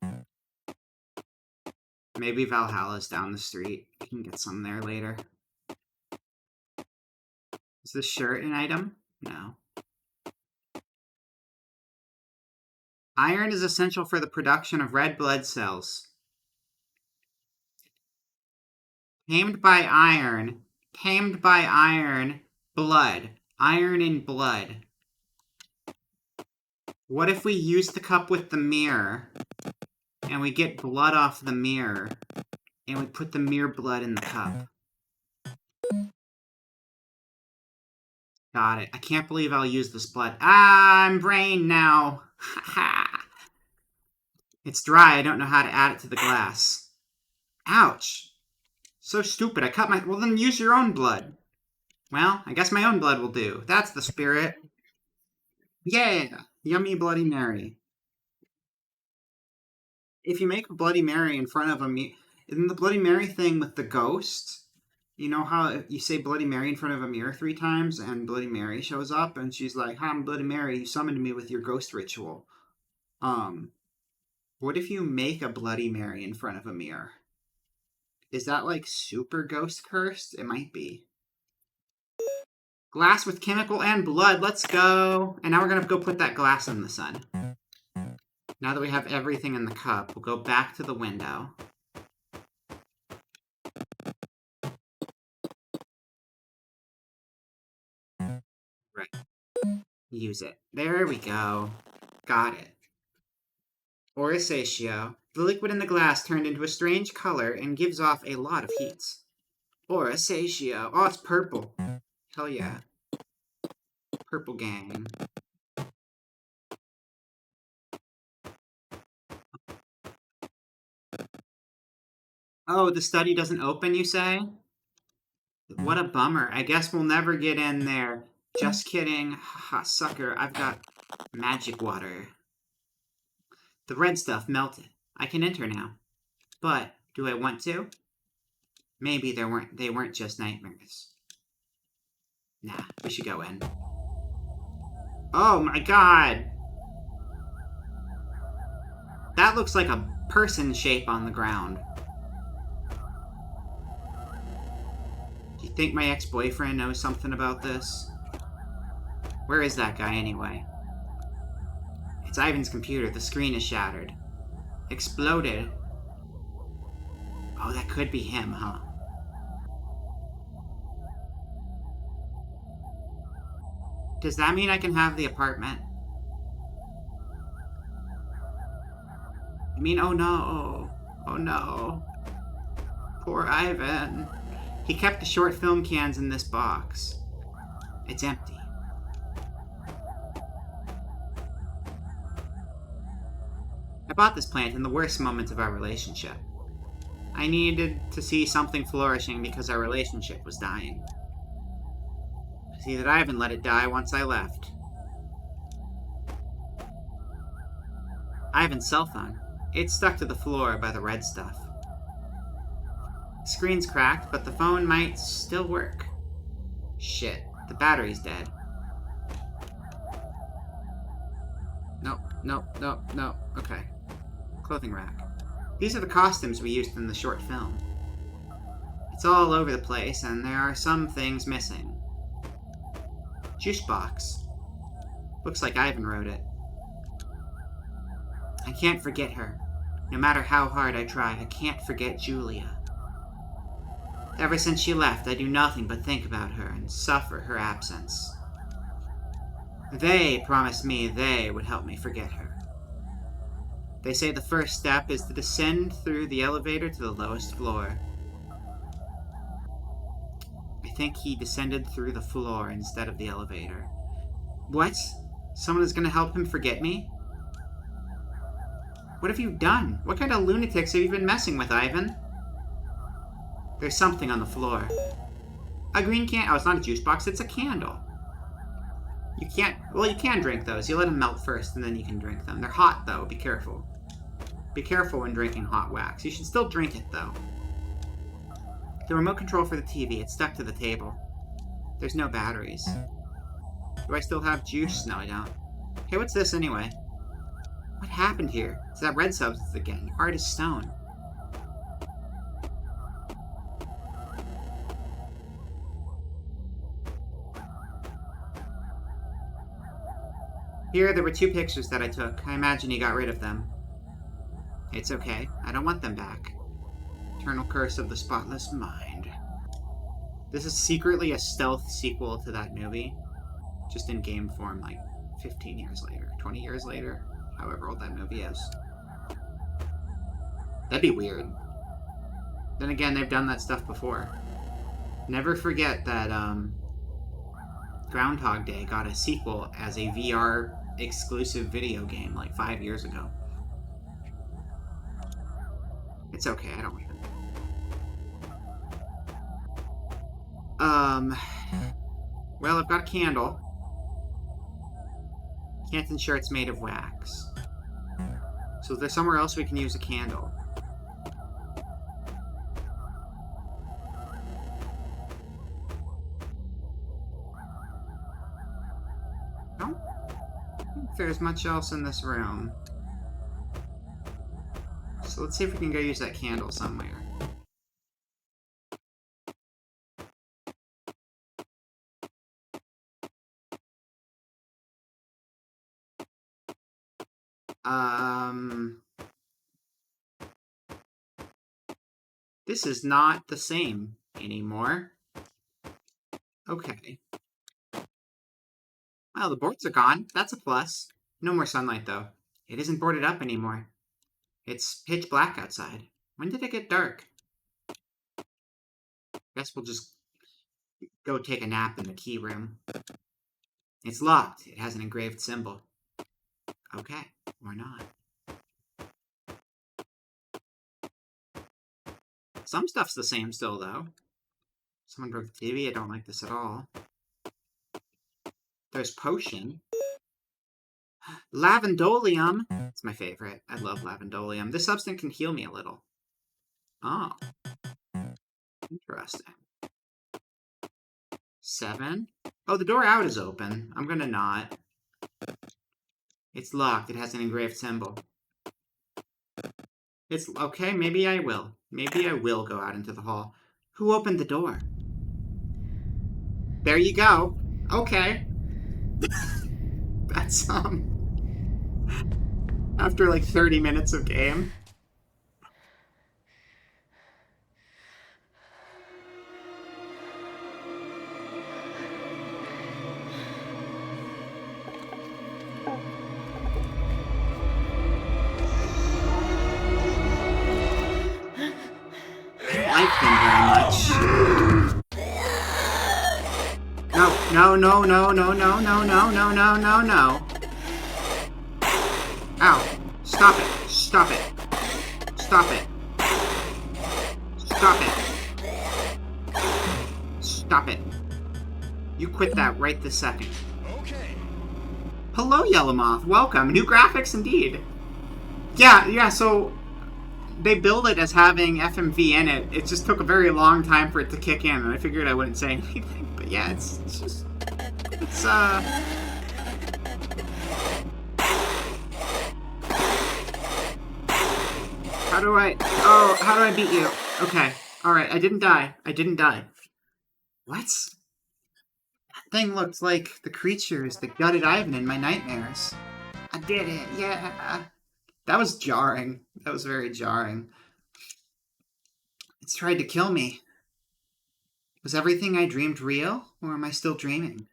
A: Maybe Valhalla's down the street. We can get some there later. Is this shirt an item? No. Iron is essential for the production of red blood cells. Tamed by iron, blood. Iron in blood. What if we use the cup with the mirror, and we get blood off the mirror, and we put the mirror blood in the cup? Got it. I can't believe I'll use this blood. Ah, I'm brain now. It's dry. I don't know how to add it to the glass. Ouch. So stupid. I cut my... Well, then use your own blood. Well, I guess my own blood will do. That's the spirit. Yeah. Yummy Bloody Mary. If you make a Bloody Mary in front of a... Isn't the Bloody Mary thing with the ghost? You know how you say Bloody Mary in front of a mirror 3 times and Bloody Mary shows up and she's like, "Hi, I'm Bloody Mary. You summoned me with your ghost ritual." What if you make a Bloody Mary in front of a mirror? Is that like super ghost cursed? It might be. Glass with chemical and blood. Let's go. And now we're going to go put that glass in the sun. Now that we have everything in the cup, we'll go back to the window. Right. Use it. There we go. Got it. Orosatio. The liquid in the glass turned into a strange color and gives off a lot of heat. Orosatio. Oh, it's purple. Hell yeah. Purple gang. Oh, the study doesn't open, you say? What a bummer. I guess we'll never get in there. Just kidding. Haha, sucker. I've got magic water. The red stuff melted. I can enter now. But, do I want to? Maybe they weren't just nightmares. Nah, we should go in. Oh my god! That looks like a person shape on the ground. Do you think my ex-boyfriend knows something about this? Where is that guy anyway? It's Ivan's computer. The screen is shattered. Exploded. Oh, that could be him, huh? Does that mean I can have the apartment? I mean, oh no. Oh no. Poor Ivan. He kept the short film cans in this box. It's empty. I bought this plant in the worst moments of our relationship. I needed to see something flourishing because our relationship was dying. See that Ivan let it die once I left. Ivan's cell phone. It's stuck to the floor by the red stuff. The screen's cracked, but the phone might still work. Shit, the battery's dead. Nope. Okay. Clothing rack. These are the costumes we used in the short film. It's all over the place, and there are some things missing. Juice box. Looks like Ivan wrote it. I can't forget her. No matter how hard I try, I can't forget Julia. Ever since she left, I do nothing but think about her and suffer her absence. They promised me they would help me forget her. They say the first step is to descend through the elevator to the lowest floor. I think he descended through the floor instead of the elevator. What? Someone is going to help him forget me? What have you done? What kind of lunatics have you been messing with, Ivan? There's something on the floor. A green can... Oh, it's not a juice box, it's a candle. You can't... Well, you can drink those. You let them melt first, and then you can drink them. They're hot, though. Be careful. Be careful when drinking hot wax. You should still drink it, though. The remote control for the TV. It's stuck to the table. There's no batteries. Do I still have juice? No, I don't. Hey, what's this, anyway? What happened here? It's that red substance again. Hard as stone. Here, there were 2 pictures that I took. I imagine you got rid of them. It's okay. I don't want them back. Eternal Curse of the Spotless Mind. This is secretly a stealth sequel to that movie. Just in game form, like 15 years later, 20 years later, however old that movie is. That'd be weird. Then again, they've done that stuff before. Never forget that Groundhog Day got a sequel as a VR exclusive video game like 5 years ago. It's okay, I don't mind it. Well, I've got a candle. Can't ensure it's made of wax. So is there somewhere else we can use a candle? No? I don't think there's much else in this room. So let's see if we can go use that candle somewhere. This is not the same anymore. Okay. Well, the boards are gone. That's a plus. No more sunlight, though. It isn't boarded up anymore. It's pitch black outside. When did it get dark? Guess we'll just go take a nap in the key room. It's locked. It has an engraved symbol. Okay, or not. Some stuff's the same still, though. Someone broke the TV. I don't like this at all. There's potion. Lavandolium. It's my favorite. I love lavandolium. This substance can heal me a little. Oh. Interesting. 7. Oh, the door out is open. I'm gonna not. It's locked. It has an engraved symbol. It's okay. Maybe I will. Maybe I will go out into the hall. Who opened the door? There you go. Okay. That's, after like 30 minutes of game. I like him very much. No, no, no, no, no, no, no, no, no, no, no. Ow. Stop it. Stop it. Stop it. Stop it. Stop it. You quit that right this second.
B: Okay.
A: Hello, Yellowmoth. Welcome. New graphics indeed. Yeah, so they build it as having FMV in it. It just took a very long time for it to kick in, and I figured I wouldn't say anything. But yeah, it's how do I beat you? Okay. Alright, I didn't die. What? That thing looked like the creatures that gutted Ivan in my nightmares. I did it, yeah. That was jarring. That was very jarring. It's tried to kill me. Was everything I dreamed real, or am I still dreaming?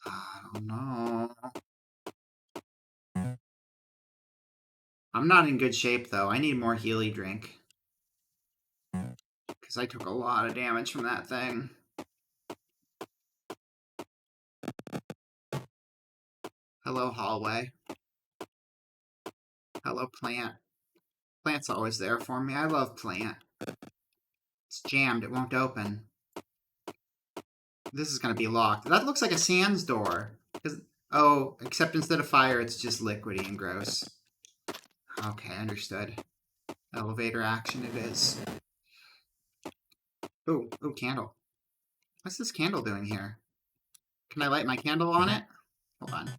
A: I don't know. I'm not in good shape, though. I need more Healy drink. Because I took a lot of damage from that thing. Hello, hallway. Hello, plant. Plant's always there for me. I love plant. It's jammed. It won't open. This is going to be locked. That looks like a Sans door. Oh, except instead of fire, it's just liquidy and gross. Okay, understood. Elevator action it is. Ooh, candle. What's this candle doing here? Can I light my candle on it? Hold on.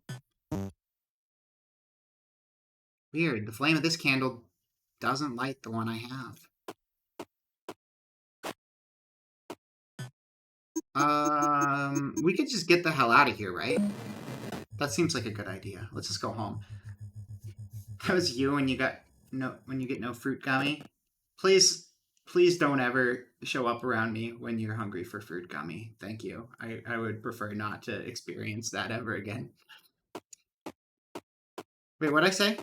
A: Weird. The flame of this candle doesn't light the one I have. We could just get the hell out of here, right? That seems like a good idea. Let's just go home. That was you when you get no fruit gummy. Please, please don't ever show up around me when you're hungry for fruit gummy. Thank you. I would prefer not to experience that ever again. Wait, what'd I say?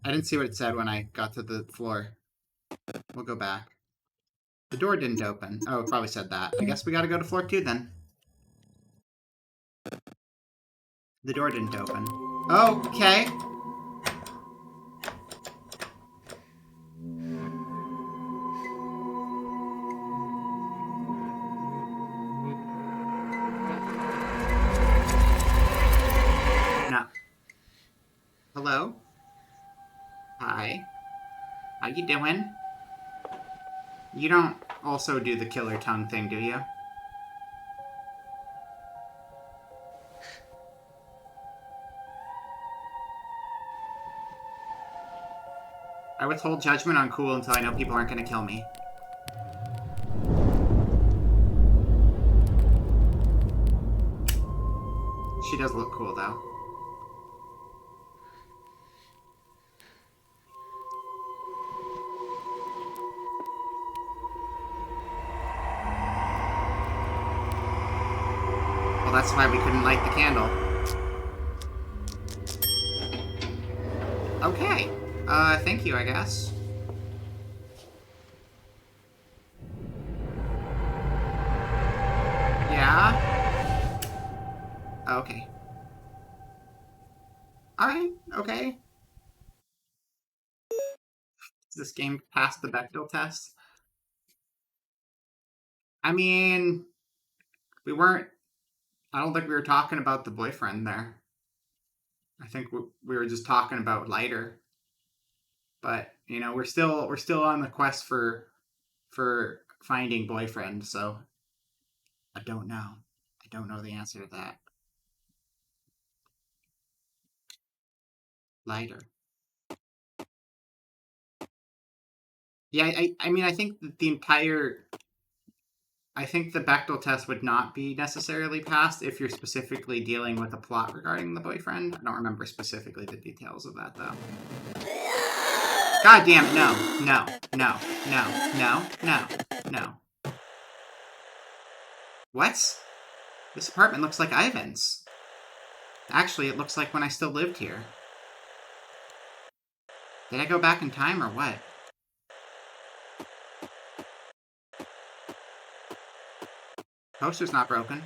A: I didn't see what it said when I got to the floor. We'll go back. The door didn't open. Oh, it probably said that. I guess we gotta go to floor 2 then. The door didn't open. Okay. No. Hello? Hi. How you doing? You don't also do the killer tongue thing, do you? I withhold judgment on cool until I know people aren't gonna kill me. She does look cool, though. Well, that's why we couldn't light the candle. Okay. Thank you, I guess. Yeah? Okay. Alright, okay. Does this game pass the Bechdel test? I mean, we weren't... I don't think we were talking about the boyfriend there. I think we were just talking about lighter. But, you know, we're still on the quest for finding boyfriend, so I don't know. I don't know the answer to that. Lighter. Yeah, I mean, I think that I think the Bechdel test would not be necessarily passed if you're specifically dealing with a plot regarding the boyfriend. I don't remember specifically the details of that, though. God damn it, no, no, no, no, no, no, no. What? This apartment looks like Ivan's. Actually, it looks like when I still lived here. Did I go back in time or what? Poster's not broken.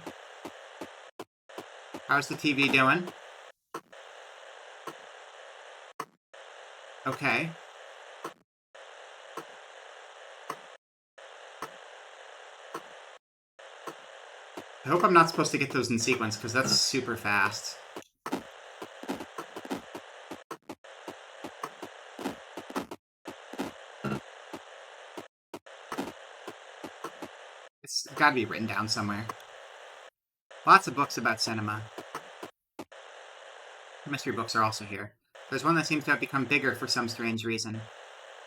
A: How's the TV doing? Okay. I hope I'm not supposed to get those in sequence, because that's super fast. It's gotta be written down somewhere. Lots of books about cinema. Mystery books are also here. There's one that seems to have become bigger for some strange reason.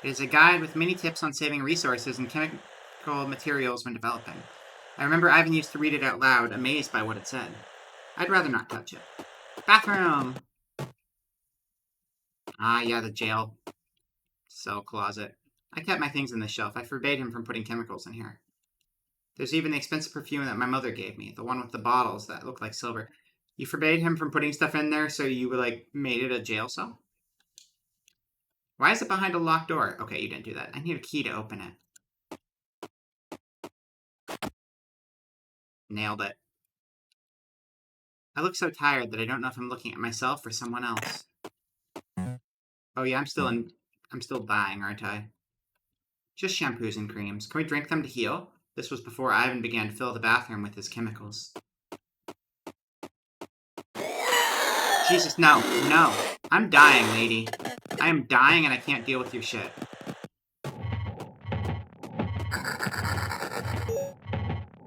A: It is a guide with many tips on saving resources and chemical materials when developing. I remember Ivan used to read it out loud, amazed by what it said. I'd rather not touch it. Bathroom! Ah, yeah, the jail cell closet. I kept my things in the shelf. I forbade him from putting chemicals in here. There's even the expensive perfume that my mother gave me, the one with the bottles that look like silver. You forbade him from putting stuff in there, so you, like, made it a jail cell? Why is it behind a locked door? Okay, you didn't do that. I need a key to open it. Nailed it. I look so tired that I don't know if I'm looking at myself or someone else. Oh yeah, I'm still dying, aren't I? Just shampoos and creams. Can we drink them to heal? This was before Ivan began to fill the bathroom with his chemicals. Jesus, no, no. I'm dying, lady. I am dying and I can't deal with your shit.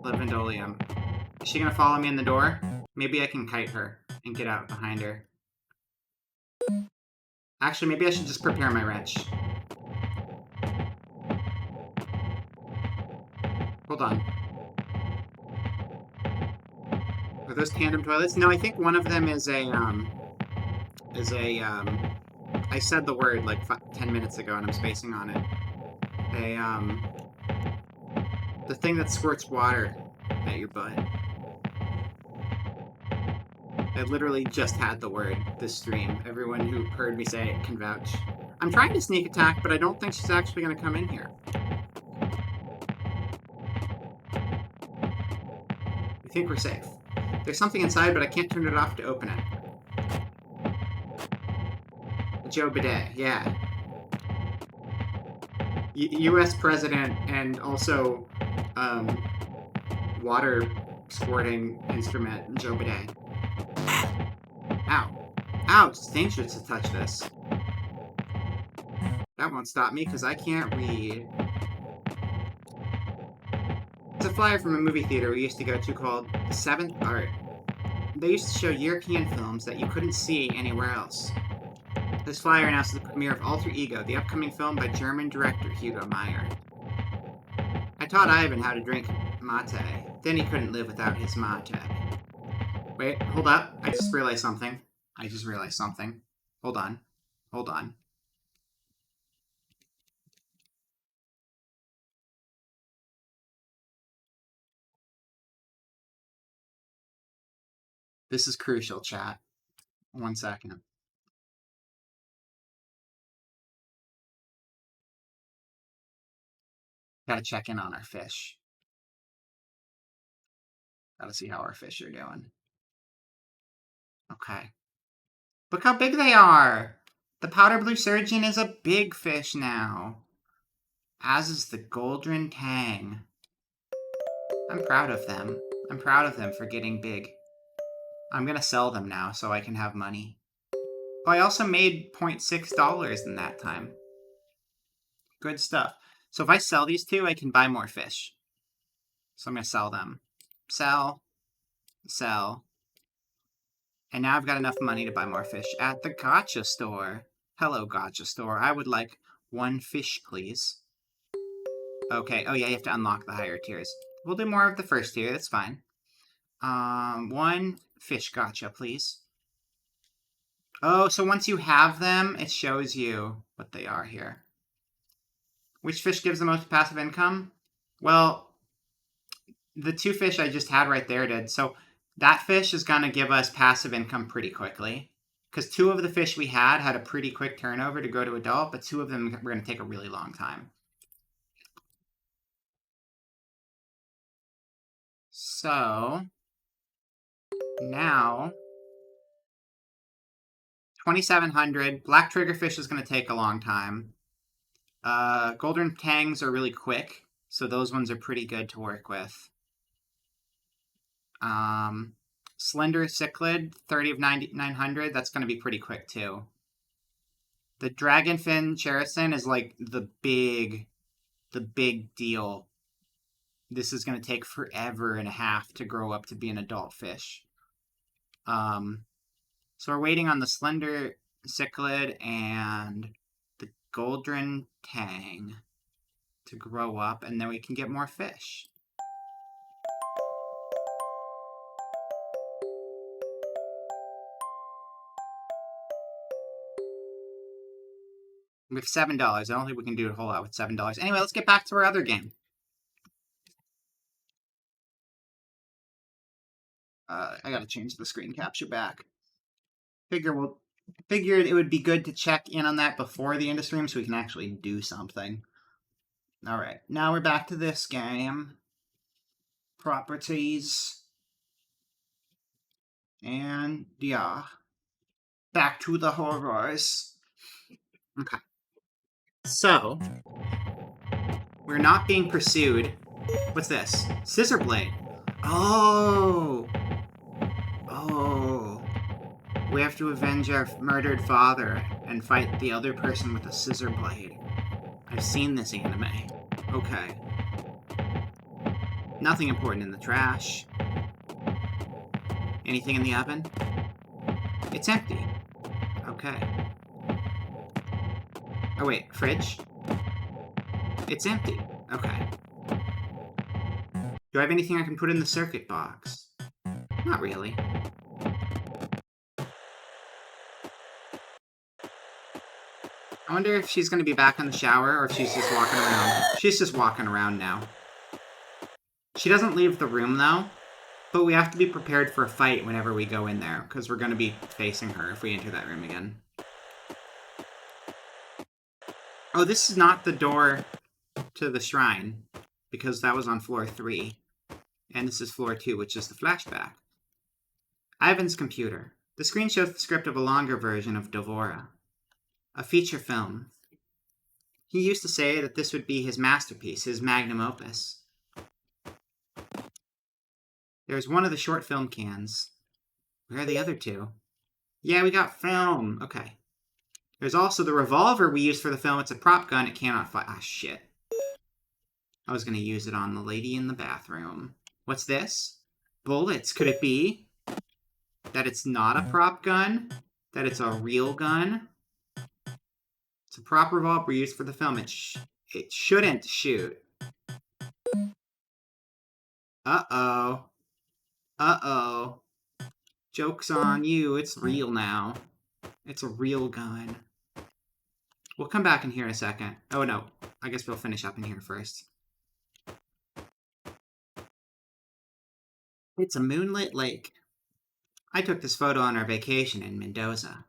A: Lavandolium. Is she gonna follow me in the door? Maybe I can kite her and get out behind her. Actually, maybe I should just prepare my wrench. Hold on. Are those tandem toilets? No, I think one of them is a, I said the word like 10 minutes ago and I'm spacing on it. The thing that squirts water at your butt. I literally just had the word this stream. Everyone who heard me say it can vouch. I'm trying to sneak attack, but I don't think she's actually going to come in here. I think we're safe. There's something inside, but I can't turn it off to open it. Joe Bidet, yeah. U.S. president and also water squirting instrument, Joe Bidet. Ow. Ow, it's dangerous to touch this. That won't stop me because I can't read. It's a flyer from a movie theater we used to go to called The Seventh Art. They used to show European films that you couldn't see anywhere else. This flyer announces the premiere of Alter Ego, the upcoming film by German director Hugo Meyer. I taught Ivan how to drink mate. Then he couldn't live without his mate. Wait, hold up. I just realized something. Hold on. This is crucial, chat. 1 second. Gotta check in on our fish. Gotta see how our fish are doing. Okay. Look how big they are! The powder blue surgeon is a big fish now. As is the Goldren Tang. I'm proud of them. I'm proud of them for getting big. I'm gonna sell them now so I can have money. Oh, I also made $0.6 in that time. Good stuff. So if I sell these two, I can buy more fish. So I'm gonna sell them. Sell. Sell. And now I've got enough money to buy more fish at the Gacha store. Hello, Gacha store. I would like 1 fish, please. Okay. Oh, yeah, you have to unlock the higher tiers. We'll do more of the first tier. That's fine. 1 fish gacha, please. Oh, so once you have them, it shows you what they are here. Which fish gives the most passive income? Well, the 2 fish I just had right there did. So that fish is going to give us passive income pretty quickly. Because 2 of the fish we had a pretty quick turnover to go to adult, but 2 of them were going to take a really long time. So now 2,700. Black triggerfish is going to take a long time. Golden Tangs are really quick, so those ones are pretty good to work with. Slender Cichlid, 30 of 900. That's going to be pretty quick too. The Dragonfin Cherison is like the big deal. This is going to take forever and a half to grow up to be an adult fish. So we're waiting on the Slender Cichlid and the Goldren Tang to grow up, and then we can get more fish. We have $7. I don't think we can do a whole lot with $7. Anyway, let's get back to our other game. I gotta change the screen capture back. Figured it would be good to check in on that before the end of stream so we can actually do something. Alright, now we're back to this game. Properties. And, yeah. Back to the horrors. Okay. So, we're not being pursued. What's this? Scissor blade. Oh! Oh. We have to avenge our murdered father and fight the other person with a scissor blade. I've seen this anime. Okay. Nothing important in the trash. Anything in the oven? It's empty. Okay. Oh wait, fridge? It's empty. Okay. Do I have anything I can put in the circuit box? Not really. I wonder if she's going to be back in the shower or if she's just walking around. She's just walking around now. She doesn't leave the room, though. But we have to be prepared for a fight whenever we go in there, because we're going to be facing her if we enter that room again. Oh, this is not the door to the shrine, because that was on floor 3. And this is floor 2, which is the flashback. Ivan's computer. The screen shows the script of a longer version of Devora, a feature film. He used to say that this would be his masterpiece, his magnum opus. There's one of the short film cans. Where are the other 2? Yeah, we got film. Okay. There's also the revolver we used for the film. It's a prop gun. It cannot fire. Ah, shit. I was going to use it on the lady in the bathroom. What's this? Bullets. Could it be that it's not a prop gun? That it's a real gun? It's a prop revolver used for the film. It shouldn't shoot. Uh-oh. Uh-oh. Joke's on you. It's real now. It's a real gun. We'll come back in here in a second. Oh, no. I guess we'll finish up in here first. It's a moonlit lake. I took this photo on our vacation in Mendoza.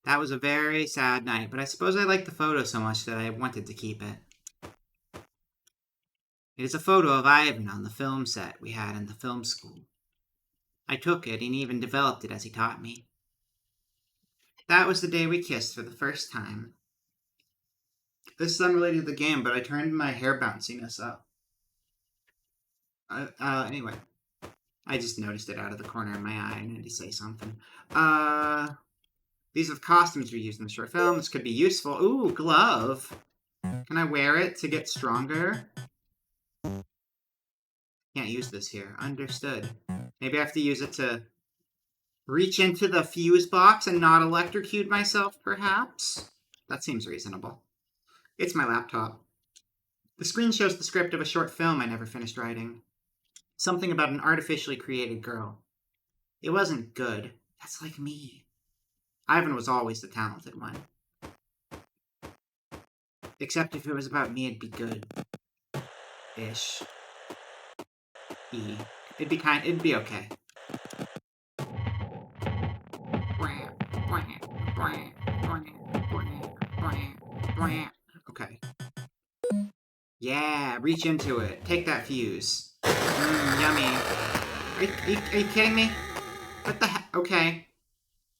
A: That was a very sad night, but I suppose I liked the photo so much that I wanted to keep it. It is a photo of Ivan on the film set we had in the film school. I took it and even developed it as he taught me. That was the day we kissed for the first time. This is unrelated to the game, but I turned my hair bounciness up. Anyway. I just noticed it out of the corner of my eye. I need to say something. These are the costumes we used in the short film. This could be useful. Ooh, glove. Can I wear it to get stronger? Can't use this here. Understood. Maybe I have to use it to reach into the fuse box and not electrocute myself, perhaps? That seems reasonable. It's my laptop. The screen shows the script of a short film I never finished writing. Something about an artificially created girl. It wasn't good. That's like me. Ivan was always the talented one. Except if it was about me, it'd be good. Ish. It'd be okay. Okay. Yeah, reach into it. Take that fuse. Yummy. Are you kidding me? What the heck? Okay.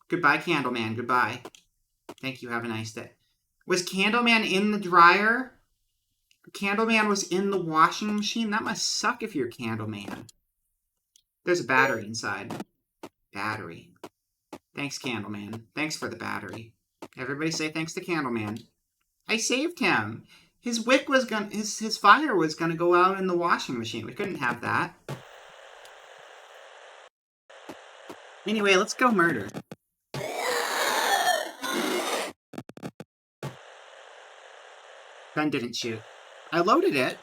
A: Goodbye, Candleman. Goodbye. Thank you. Have a nice day. Was Candleman in the dryer? Candleman was in the washing machine? That must suck if you're Candleman. There's a battery inside. Battery. Thanks, Candleman. Thanks for the battery. Everybody say thanks to Candleman. I saved him. His wick was gonna... His fire was gonna go out in the washing machine. We couldn't have that. Anyway, let's go murder. Gun didn't shoot. I loaded it.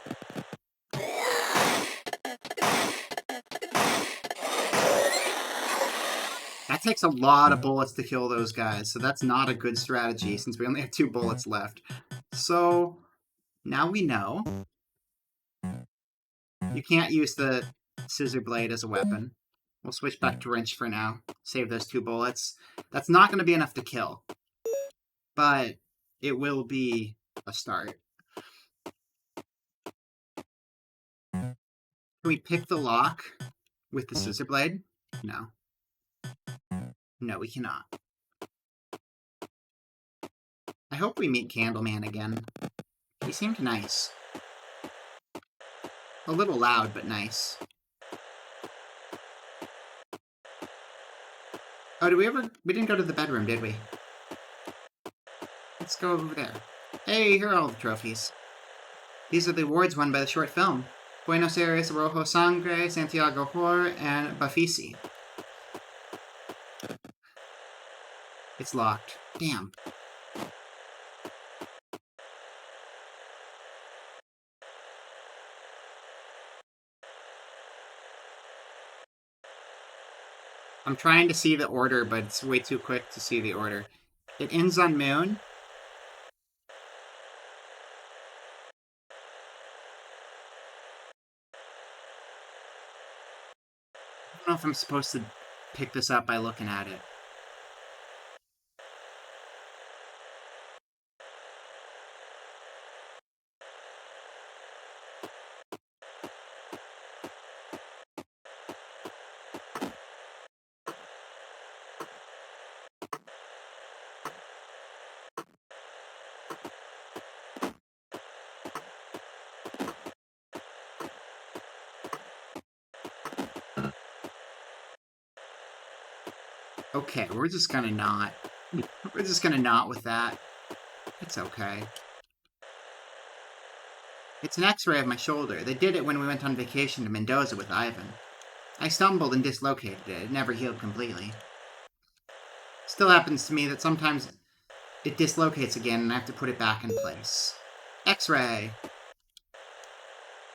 A: That takes a lot of bullets to kill those guys, so that's not a good strategy since we only have 2 bullets left. So, now we know. You can't use the scissor blade as a weapon. We'll switch back to wrench for now. Save those 2 bullets. That's not going to be enough to kill. But it will be a start. Can we pick the lock with the scissor blade? No. No, we cannot. I hope we meet Candleman again. He seemed nice. A little loud, but nice. Oh, we didn't go to the bedroom, did we? Let's go over there. Hey, here are all the trophies. These are the awards won by the short film. Buenos Aires, Rojo Sangre, Santiago Horror, and Bafisi. It's locked. Damn. I'm trying to see the order, but it's way too quick to see the order. It ends on moon. I don't know if I'm supposed to pick this up by looking at it. Okay, we're just gonna not. We're just gonna not with that. It's okay. It's an x-ray of my shoulder. They did it when we went on vacation to Mendoza with Ivan. I stumbled and dislocated it. It never healed completely. Still happens to me that sometimes it dislocates again and I have to put it back in place. X-ray!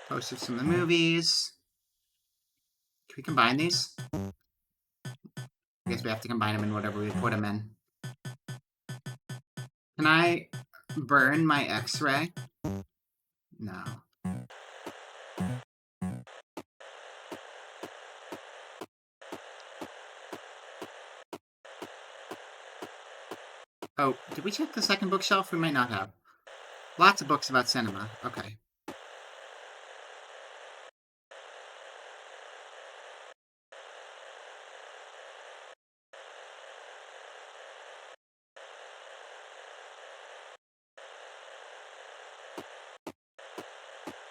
A: Posters from the movies. Can we combine these? I guess we have to combine them in whatever we put them in. Can I burn my x-ray? No. Oh, did we check the second bookshelf? We might not have. Lots of books about cinema. Okay.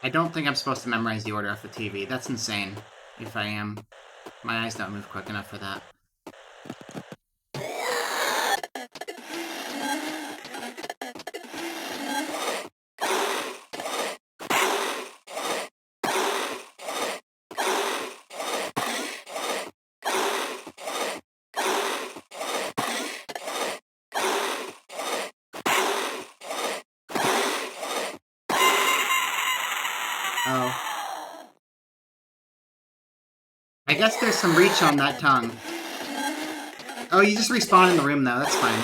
A: I don't think I'm supposed to memorize the order off the TV. That's insane. If I am. My eyes don't move quick enough for that. Oh. I guess there's some reach on that tongue. Oh, you just respawn in the room, though. That's fine.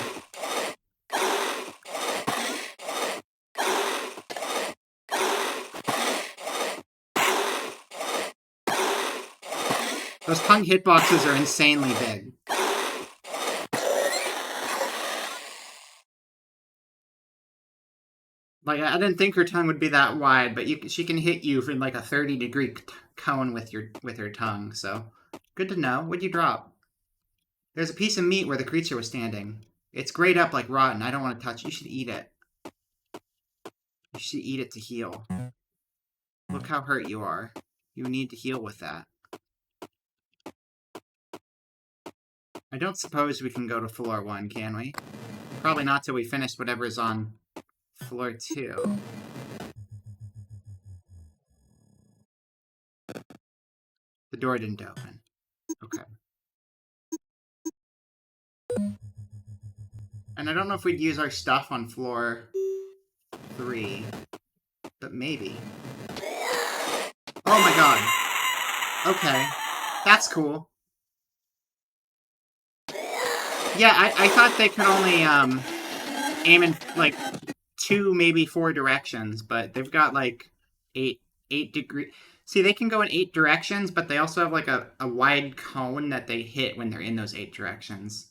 A: Those tongue hitboxes are insanely big. Like, I didn't think her tongue would be that wide, but she can hit you in like a 30-degree cone with her tongue, so good to know. What'd you drop? There's a piece of meat where the creature was standing. It's grayed up like rotten. I don't want to touch it. You should eat it. You should eat it to heal. Look how hurt you are. You need to heal with that. I don't suppose we can go to floor 1, can we? Probably not till we finish whatever is on floor 2. The door didn't open. Okay. And I don't know if we'd use our stuff on floor 3, but maybe. Oh my god. Okay. That's cool. Yeah, I thought they could only aim in like 2, maybe 4 directions, but they've got like 8 degree. See, they can go in 8 directions, but they also have like a wide cone that they hit when they're in those 8 directions.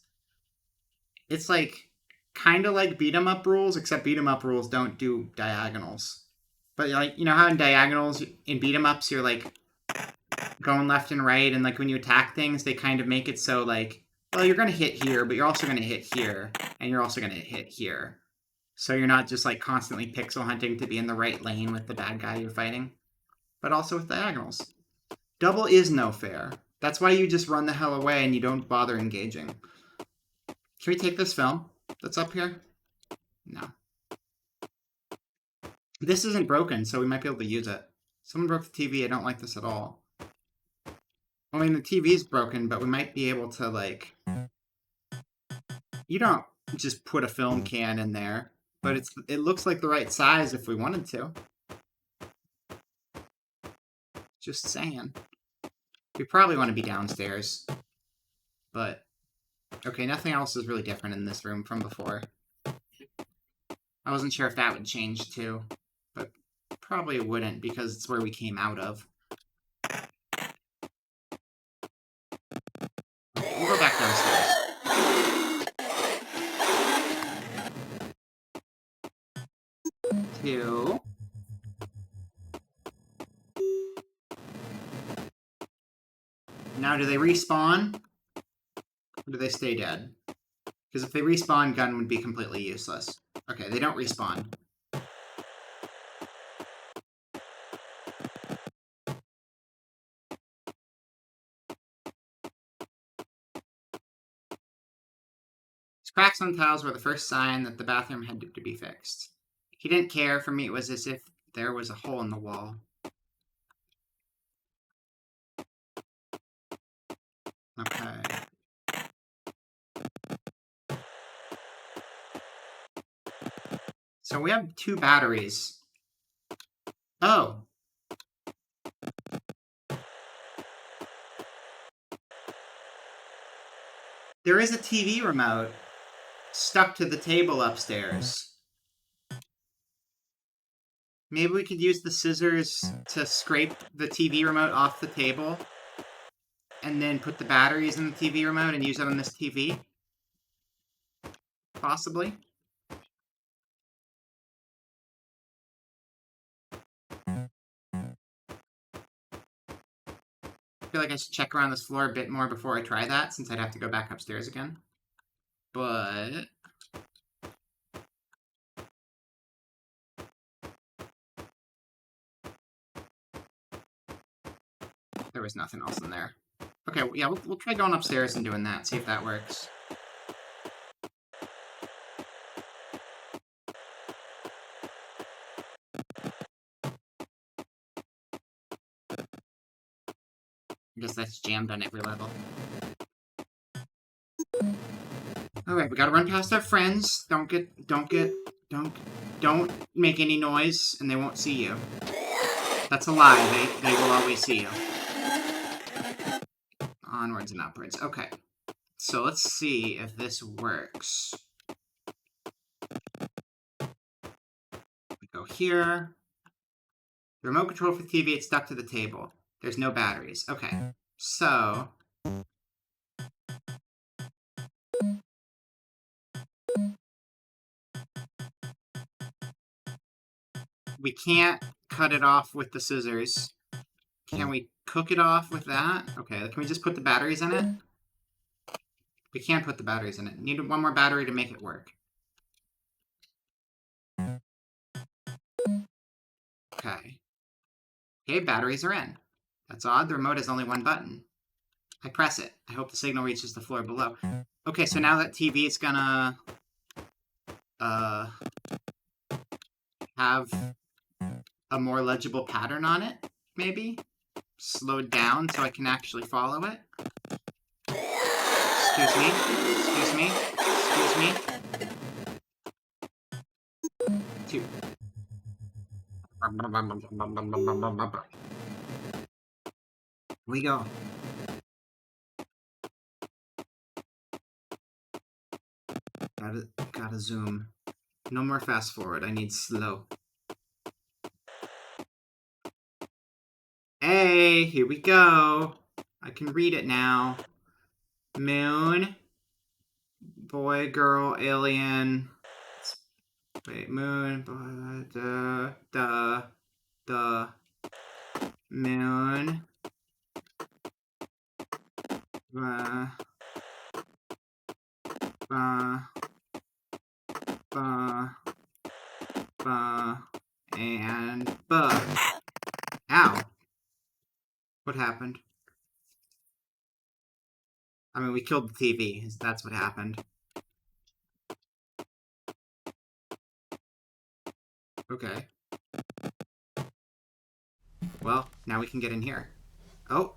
A: It's like kind of like beat 'em up rules, except beat 'em up rules don't do diagonals. But like, you know how in diagonals in beat 'em ups you're like going left and right, and like when you attack things, they kind of make it so like, well, you're gonna hit here, but you're also gonna hit here, and you're also gonna hit here. So you're not just like constantly pixel hunting to be in the right lane with the bad guy you're fighting, but also with diagonals. Double is no fair. That's why you just run the hell away and you don't bother engaging. Can we take this film that's up here? No. This isn't broken, so we might be able to use it. Someone broke the TV. I don't like this at all. I mean, the TV's broken, but we might be able to, like... You don't just put a film can in there, but it looks like the right size if we wanted to. Just saying. We probably want to be downstairs. But, okay, nothing else is really different in this room from before. I wasn't sure if that would change too, but probably it wouldn't because it's where we came out of. We'll go back downstairs. Two. Now, do they respawn? Or do they stay dead? Because if they respawn, gun would be completely useless. Okay, they don't respawn. Cracks on tiles were the first sign that the bathroom had to be fixed. He didn't care. For me, it was as if there was a hole in the wall. Okay. So we have 2 batteries. Oh. There is a TV remote stuck to the table upstairs. Maybe we could use the scissors to scrape the TV remote off the table and then put the batteries in the TV remote and use it on this TV? Possibly. I feel like I should check around this floor a bit more before I try that, since I'd have to go back upstairs again. But there was nothing else in there. Okay, yeah, we'll try going upstairs and doing that, see if that works. I guess that's jammed on every level. Alright, we gotta run past our friends. Don't make any noise, and they won't see you. That's a lie. They will always see you. Onwards and upwards. Okay. So let's see if this works. We go here. The remote control for the TV, it's stuck to the table. There's no batteries. Okay. So we can't cut it off with the scissors. Can we cook it off with that? Okay, can we just put the batteries in it? We can't put the batteries in it. Need one more battery to make it work. Okay. Okay, batteries are in. That's odd. The remote has only one button. I press it. I hope the signal reaches the floor below. Okay, so now that TV is gonna have a more legible pattern on it, maybe? Slowed down so I can actually follow it. Excuse me. Excuse me. Excuse me. 2. Here we go. Gotta zoom. No more fast forward. I need slow. Hey, here we go. I can read it now. Moon. Boy, girl, alien. Wait, moon. The moon. And bug. Ow. What happened? I mean, we killed the TV. That's what happened. Okay. Well, now we can get in here. Oh.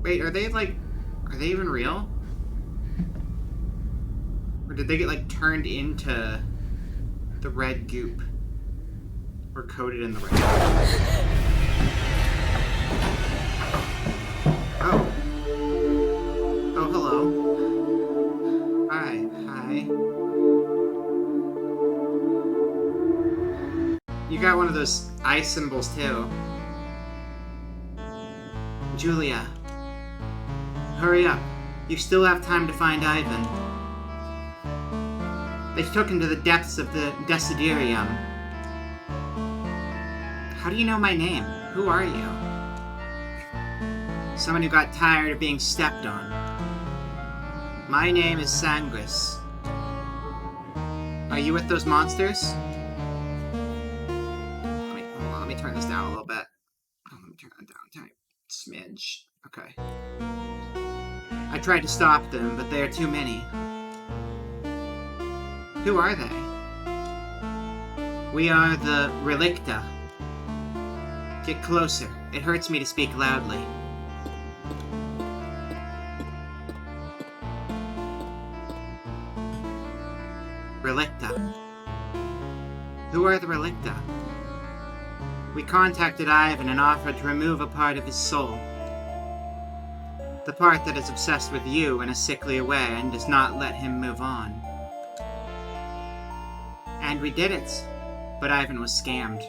A: Wait, are they even real? Or did they get, like, turned into the red goop? Or coated in the red goop? Oh. Oh, hello. Hi. You got one of those eye symbols, too. Julia. Hurry up. You still have time to find Ivan. They took him to the depths of the Desiderium. How do you know my name? Who are you? Someone who got tired of being stepped on. My name is Sangris. Are you with those monsters? Let me turn this down a little bit. Let me turn it down a tiny smidge. Okay. I tried to stop them, but they are too many. Who are they? We are the Relicta. Get closer. It hurts me to speak loudly. Relicta. Who are the Relicta? We contacted Ivan and offered to remove a part of his soul. The part that is obsessed with you in a sickly way and does not let him move on. And we did it, but Ivan was scammed.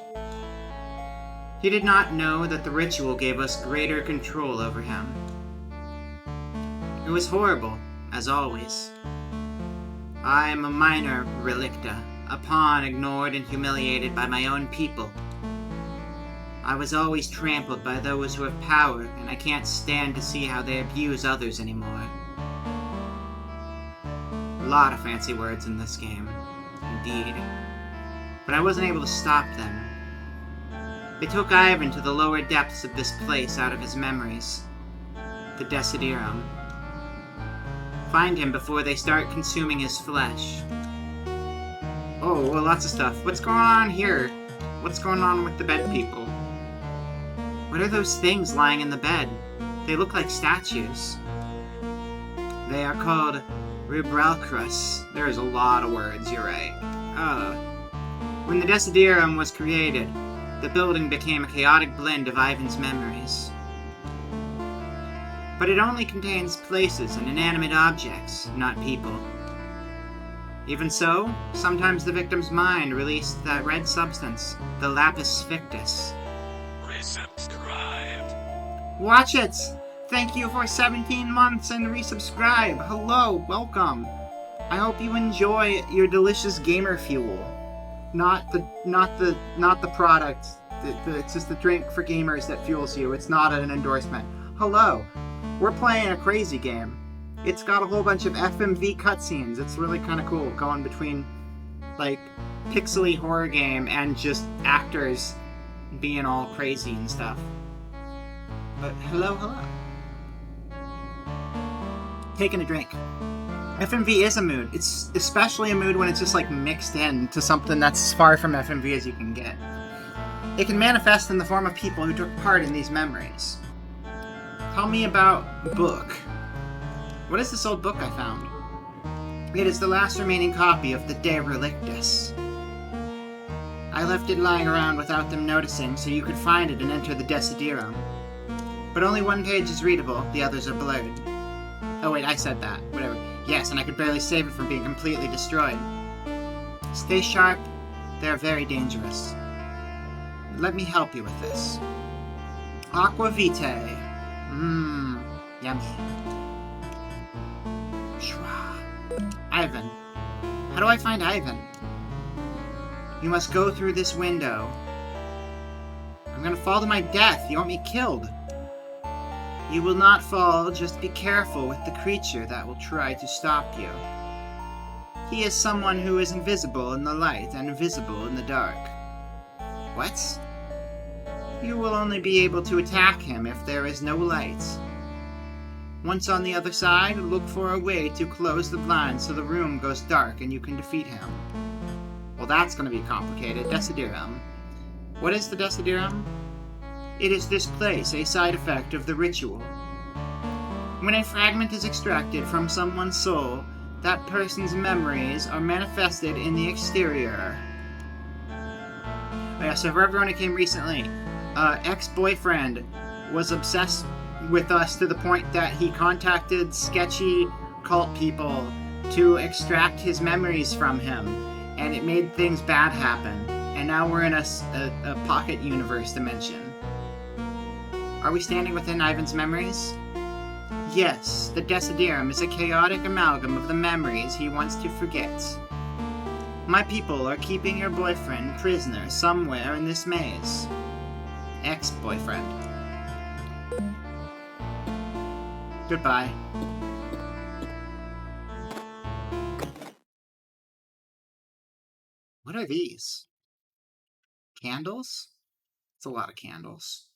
A: He did not know that the ritual gave us greater control over him. It was horrible, as always. I am a minor Relicta, a pawn ignored and humiliated by my own people. I was always trampled by those who have power, and I can't stand to see how they abuse others anymore. A lot of fancy words in this game, indeed. But I wasn't able to stop them. They took Ivan to the lower depths of this place out of his memories. The Desiderium. Find him before they start consuming his flesh. Oh, well, lots of stuff. What's going on here? What's going on with the bed people? What are those things lying in the bed? They look like statues. They are called Rubralcrus. There's a lot of words, you're right. When the Desiderium was created, the building became a chaotic blend of Ivan's memories. But it only contains places and inanimate objects, not people. Even so, sometimes the victim's mind released that red substance, the lapis fictus. Resubscribe. Watch it! Thank you for 17 months and resubscribe. Hello, welcome. I hope you enjoy your delicious gamer fuel. Not the product. It's just the drink for gamers that fuels you. It's not an endorsement. Hello. We're playing a crazy game. It's got a whole bunch of FMV cutscenes. It's really kind of cool, going between, like, pixely horror game and just actors being all crazy and stuff. But hello. Taking a drink. FMV is a mood. It's especially a mood when it's just, like, mixed in to something that's as far from FMV as you can get. It can manifest in the form of people who took part in these memories. Tell me about book. What is this old book I found? It is the last remaining copy of the De Relictis. I left it lying around without them noticing so you could find it and enter the Desiderium. But only one page is readable, the others are blurred. Oh wait, I said that. Whatever. Yes, and I could barely save it from being completely destroyed. Stay sharp. They are very dangerous. Let me help you with this. Aqua Vitae. Yummy. Shwa. Ivan. How do I find Ivan? You must go through this window. I'm gonna fall to my death. You want me killed? You will not fall, just be careful with the creature that will try to stop you. He is someone who is invisible in the light and invisible in the dark. What? You will only be able to attack him if there is no light. Once on the other side, look for a way to close the blinds so the room goes dark and you can defeat him. Well, that's going to be complicated. Desiderium. What is the Desiderium? It is this place, a side effect of the ritual. When a fragment is extracted from someone's soul, that person's memories are manifested in the exterior. Yeah, so for everyone who came recently, ex-boyfriend was obsessed with us to the point that he contacted sketchy cult people to extract his memories from him, and it made things bad happen. And now we're in a pocket universe dimension. Are we standing within Ivan's memories? Yes, the Deciderum is a chaotic amalgam of the memories he wants to forget. My people are keeping your boyfriend prisoner somewhere in this maze. Ex-boyfriend. Goodbye. What are these? Candles? It's a lot of candles.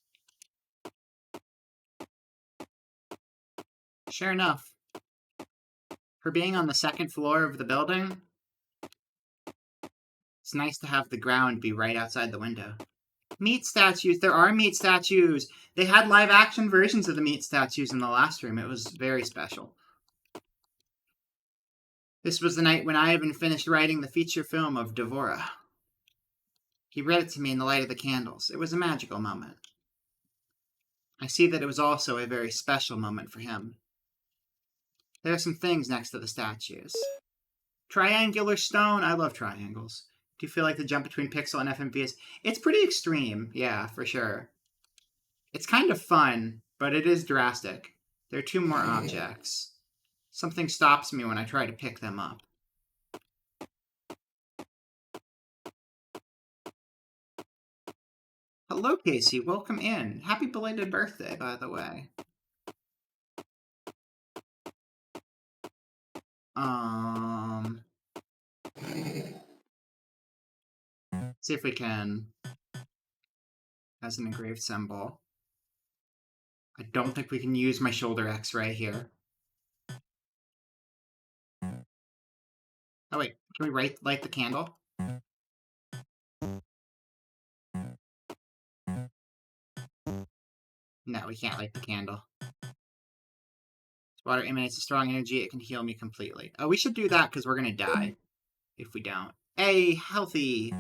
A: Sure enough, for being on the second floor of the building, it's nice to have the ground be right outside the window. Meat statues. There are meat statues. They had live action versions of the meat statues in the last room. It was very special. This was the night when Ivan finished writing the feature film of Devora. He read it to me in the light of the candles. It was a magical moment. I see that it was also a very special moment for him. There are some things next to the statues. Triangular stone. I love triangles. Do you feel like the jump between Pixel and FMV is... It's pretty extreme, yeah, for sure. It's kind of fun, but it is drastic. There are two more objects. Something stops me when I try to pick them up. Hello, Casey. Welcome in. Happy belated birthday, by the way. See if we can... As an engraved symbol. I don't think we can use my shoulder x-ray here. Oh wait, can we light the candle? No, we can't light the candle. Water emanates a strong energy, it can heal me completely. Oh, we should do that because we're gonna die if we don't. Hey, healthy!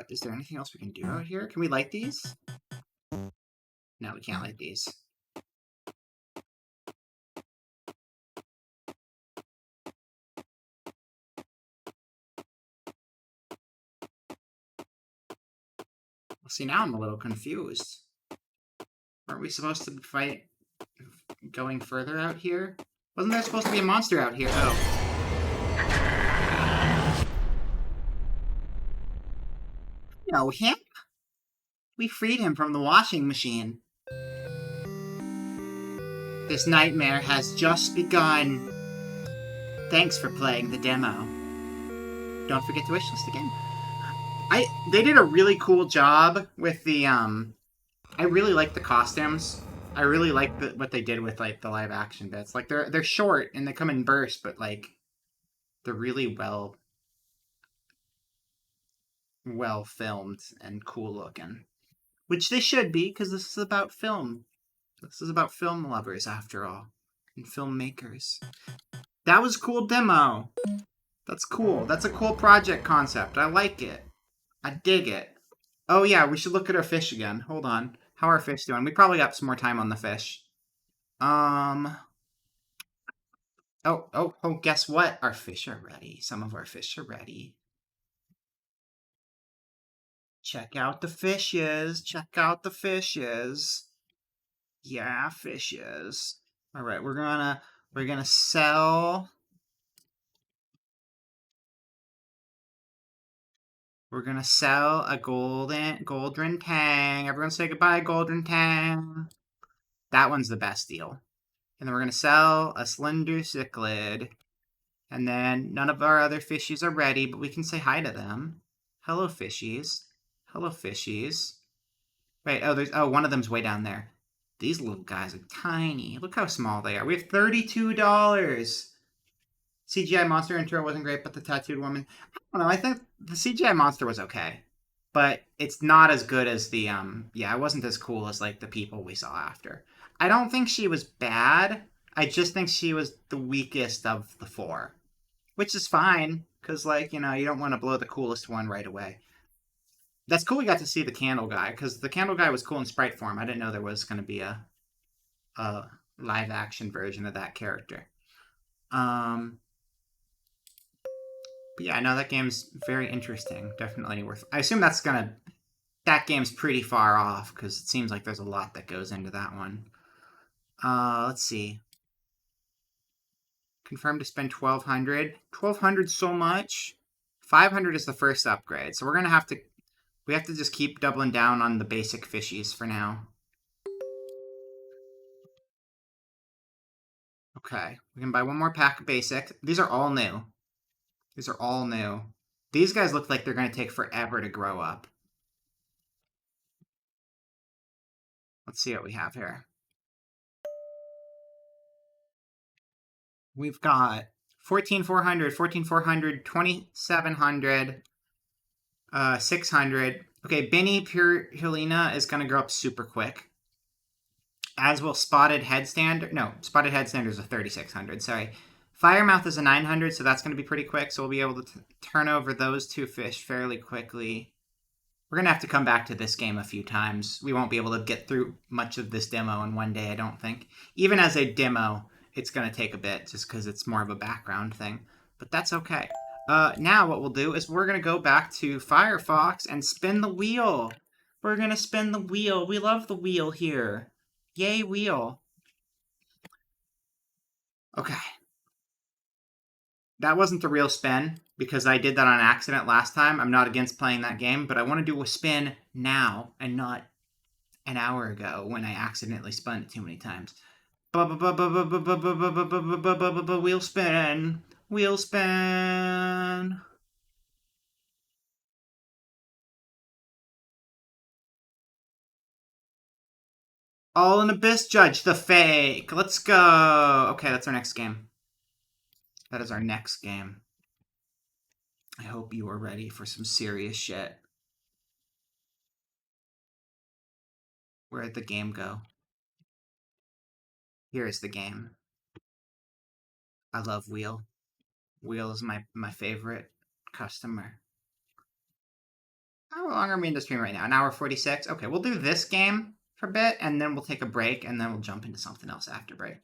A: Is there anything else we can do out here? Can we light these? No, we can't light these. Well, see, now I'm a little confused. Aren't we supposed to fight going further out here? Wasn't there supposed to be a monster out here? Oh. No, him? We freed him from the washing machine. This nightmare has just begun. Thanks for playing the demo. Don't forget to wishlist again. They did a really cool job with the I really like the costumes. I really like what they did with like the live action bits. Like they're short and they come in bursts, but like they're really well filmed and cool looking. Which they should be, because this is about film. This is about film lovers, after all. And filmmakers. That was a cool demo. That's cool. That's a cool project concept. I like it. I dig it. Oh yeah, we should look at our fish again. Hold on. How are our fish doing? We probably got some more time on the fish. Oh, guess what? Our fish are ready. Some of our fish are ready. Check out the fishes. Check out the fishes. Yeah, fishes. All right, we're gonna sell. We're gonna sell a Goldren Tang. Everyone say goodbye, Goldren Tang. That one's the best deal. And then we're gonna sell a Slender Cichlid. And then none of our other fishies are ready, but we can say hi to them. Hello, fishies. Hello, fishies. Wait, one of them's way down there. These little guys are tiny. Look how small they are. We have $32. CGI monster intro wasn't great, but the tattooed woman... I don't know, I think the CGI monster was okay. but it's not as good as the yeah, it wasn't as cool as like the people we saw after. I don't think she was bad. I just think she was the weakest of the four, which is fine because like you don't want to blow the coolest one right away. That's cool. We got to see the candle guy because the candle guy was cool in sprite form. I didn't know there was going to be a live action version of that character. Um, but yeah, I know that game's very interesting. Definitely worth. I assume that game's pretty far off because it seems like there's a lot that goes into that one. Let's see. Confirmed to spend 1,200. 1,200 so much. 500 is the first upgrade, so we have to just keep doubling down on the basic fishies for now. Okay, we can buy one more pack of basic. These are all new. These are all new. These guys look like they're going to take forever to grow up. Let's see what we have here. We've got 14,400, 14,400, 2,700, 600. Okay, Benny Pure Helena is going to grow up super quick. As will Spotted Headstander. No, Spotted Headstander is a 3,600. Sorry. Firemouth is a 900, so that's going to be pretty quick. So we'll be able to turn over those two fish fairly quickly. We're going to have to come back to this game a few times. We won't be able to get through much of this demo in one day, I don't think. Even as a demo, it's going to take a bit just because it's more of a background thing. But that's okay. Now what we'll do is we're going to go back to Firefox and spin the wheel. We're going to spin the wheel. We love the wheel here. Yay, wheel. Okay. That wasn't the real spin because I did that on accident last time. I'm not against playing that game, but I want to do a spin now and not an hour ago when I accidentally spun it too many times. Wheel spin. Wheel spin. All in Abyss Judge, the fake. Let's go. Okay, that's our next game. That is our next game. I hope you are ready for some serious shit. Where'd the game go? Here is the game. I love Wheel. Wheel is my favorite customer. How long are we in the stream right now? An hour 46? Okay, we'll do this game for a bit, and then we'll take a break, and then we'll jump into something else after break.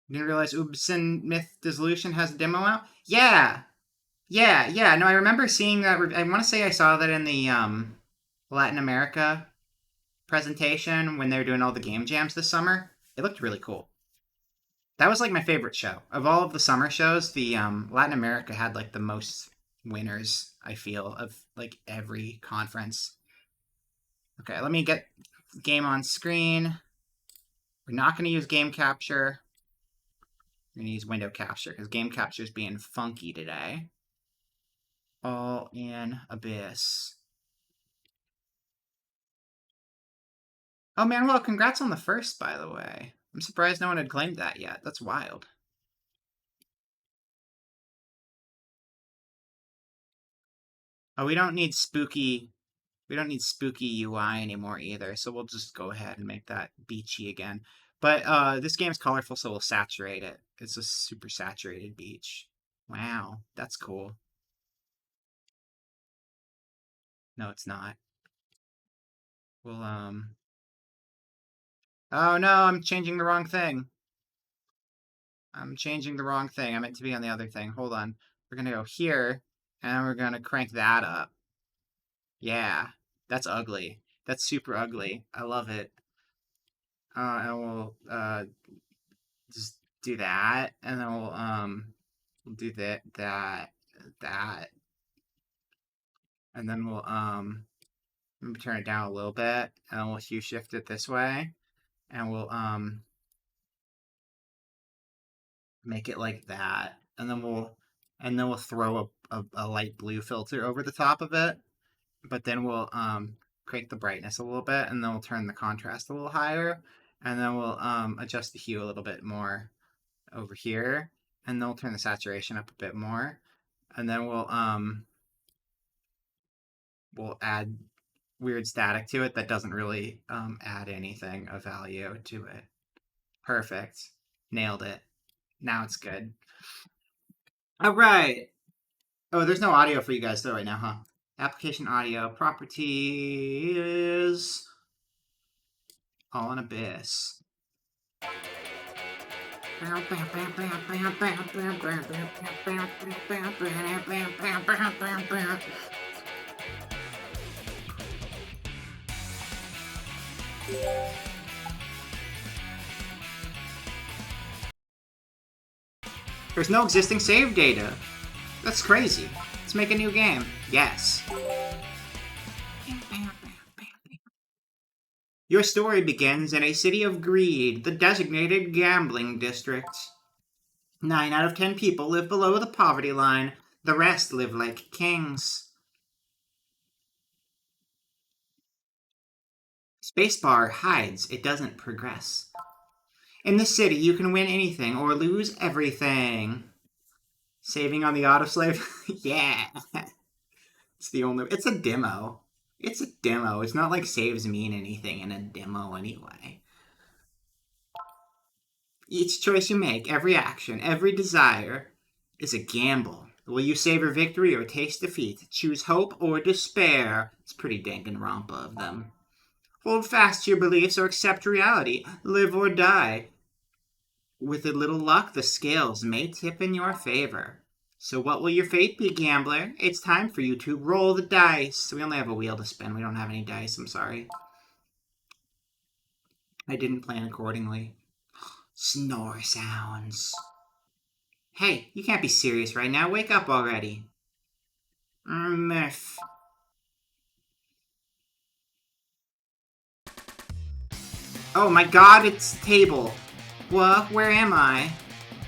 A: You didn't realize Ubsen Myth Dissolution has a demo out? Yeah! Yeah. No, I remember seeing that. I want to say I saw that in the Latin America presentation when they were doing all the game jams this summer. It looked really cool. That was like my favorite show. Of all of the summer shows, the Latin America had like the most winners, I feel, of like every conference. Okay, let me get game on screen. We're not going to use game capture. We're going to use window capture because game capture is being funky today. All in Abyss. Oh, Manuel, congrats on the first, by the way. I'm surprised no one had claimed that yet. That's wild. Oh, we don't need spooky UI anymore either, so we'll just go ahead and make that beachy again. But this game's colorful, so we'll saturate it. It's a super saturated beach. Wow, that's cool. No, it's not. We'll, Oh no, I'm changing the wrong thing. I'm changing the wrong thing. I meant to be on the other thing. Hold on. We're gonna go here, and we're gonna crank that up. Yeah, that's ugly. That's super ugly. I love it. And we'll just do that, and then we'll do that, and then we'll maybe turn it down a little bit, and then we'll hue shift it this way, and we'll make it like that, and then we'll throw a light blue filter over the top of it, but then we'll crank the brightness a little bit, and then we'll turn the contrast a little higher, and then we'll adjust the hue a little bit more over here, and then we'll turn the saturation up a bit more, and then we'll will add weird static to it that doesn't really add anything of value to it. Perfect. Nailed it. Now it's good. All right. Oh, there's no audio for you guys though right now, huh? Application audio properties. All in Abyss. There's no existing save data. That's crazy. Let's make a new game. Yes. Your story begins in a city of greed, the designated gambling district. 9 out of 10 people live below the poverty line. The rest live like kings. Spacebar hides, it doesn't progress. In the city, you can win anything or lose everything. Saving on the autosave? Yeah. It's a demo. It's a demo. It's not like saves mean anything in a demo anyway. Each choice you make, every action, every desire, is a gamble. Will you savor victory or taste defeat? Choose hope or despair. It's pretty Danganronpa of them. Hold fast to your beliefs or accept reality. Live or die. With a little luck, the scales may tip in your favor. So what will your fate be, gambler? It's time for you to roll the dice. We only have a wheel to spin. We don't have any dice. I'm sorry. I didn't plan accordingly. Snore sounds. Hey, you can't be serious right now. Wake up already. Murph. Oh my god, it's table. What? Where am I?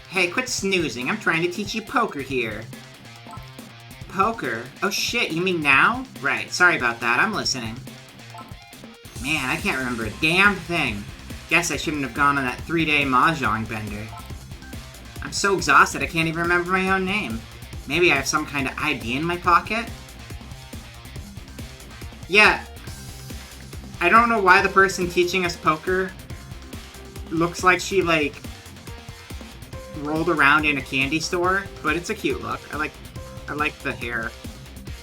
A: Hey, quit snoozing. I'm trying to teach you poker here. Poker? Oh shit, you mean now? Right, sorry about that. I'm listening. Man, I can't remember a damn thing. Guess I shouldn't have gone on that 3-day mahjong bender. I'm so exhausted I can't even remember my own name. Maybe I have some kind of ID in my pocket? Yeah. I don't know why the person teaching us poker looks like she, like, rolled around in a candy store, but it's a cute look. I like the hair.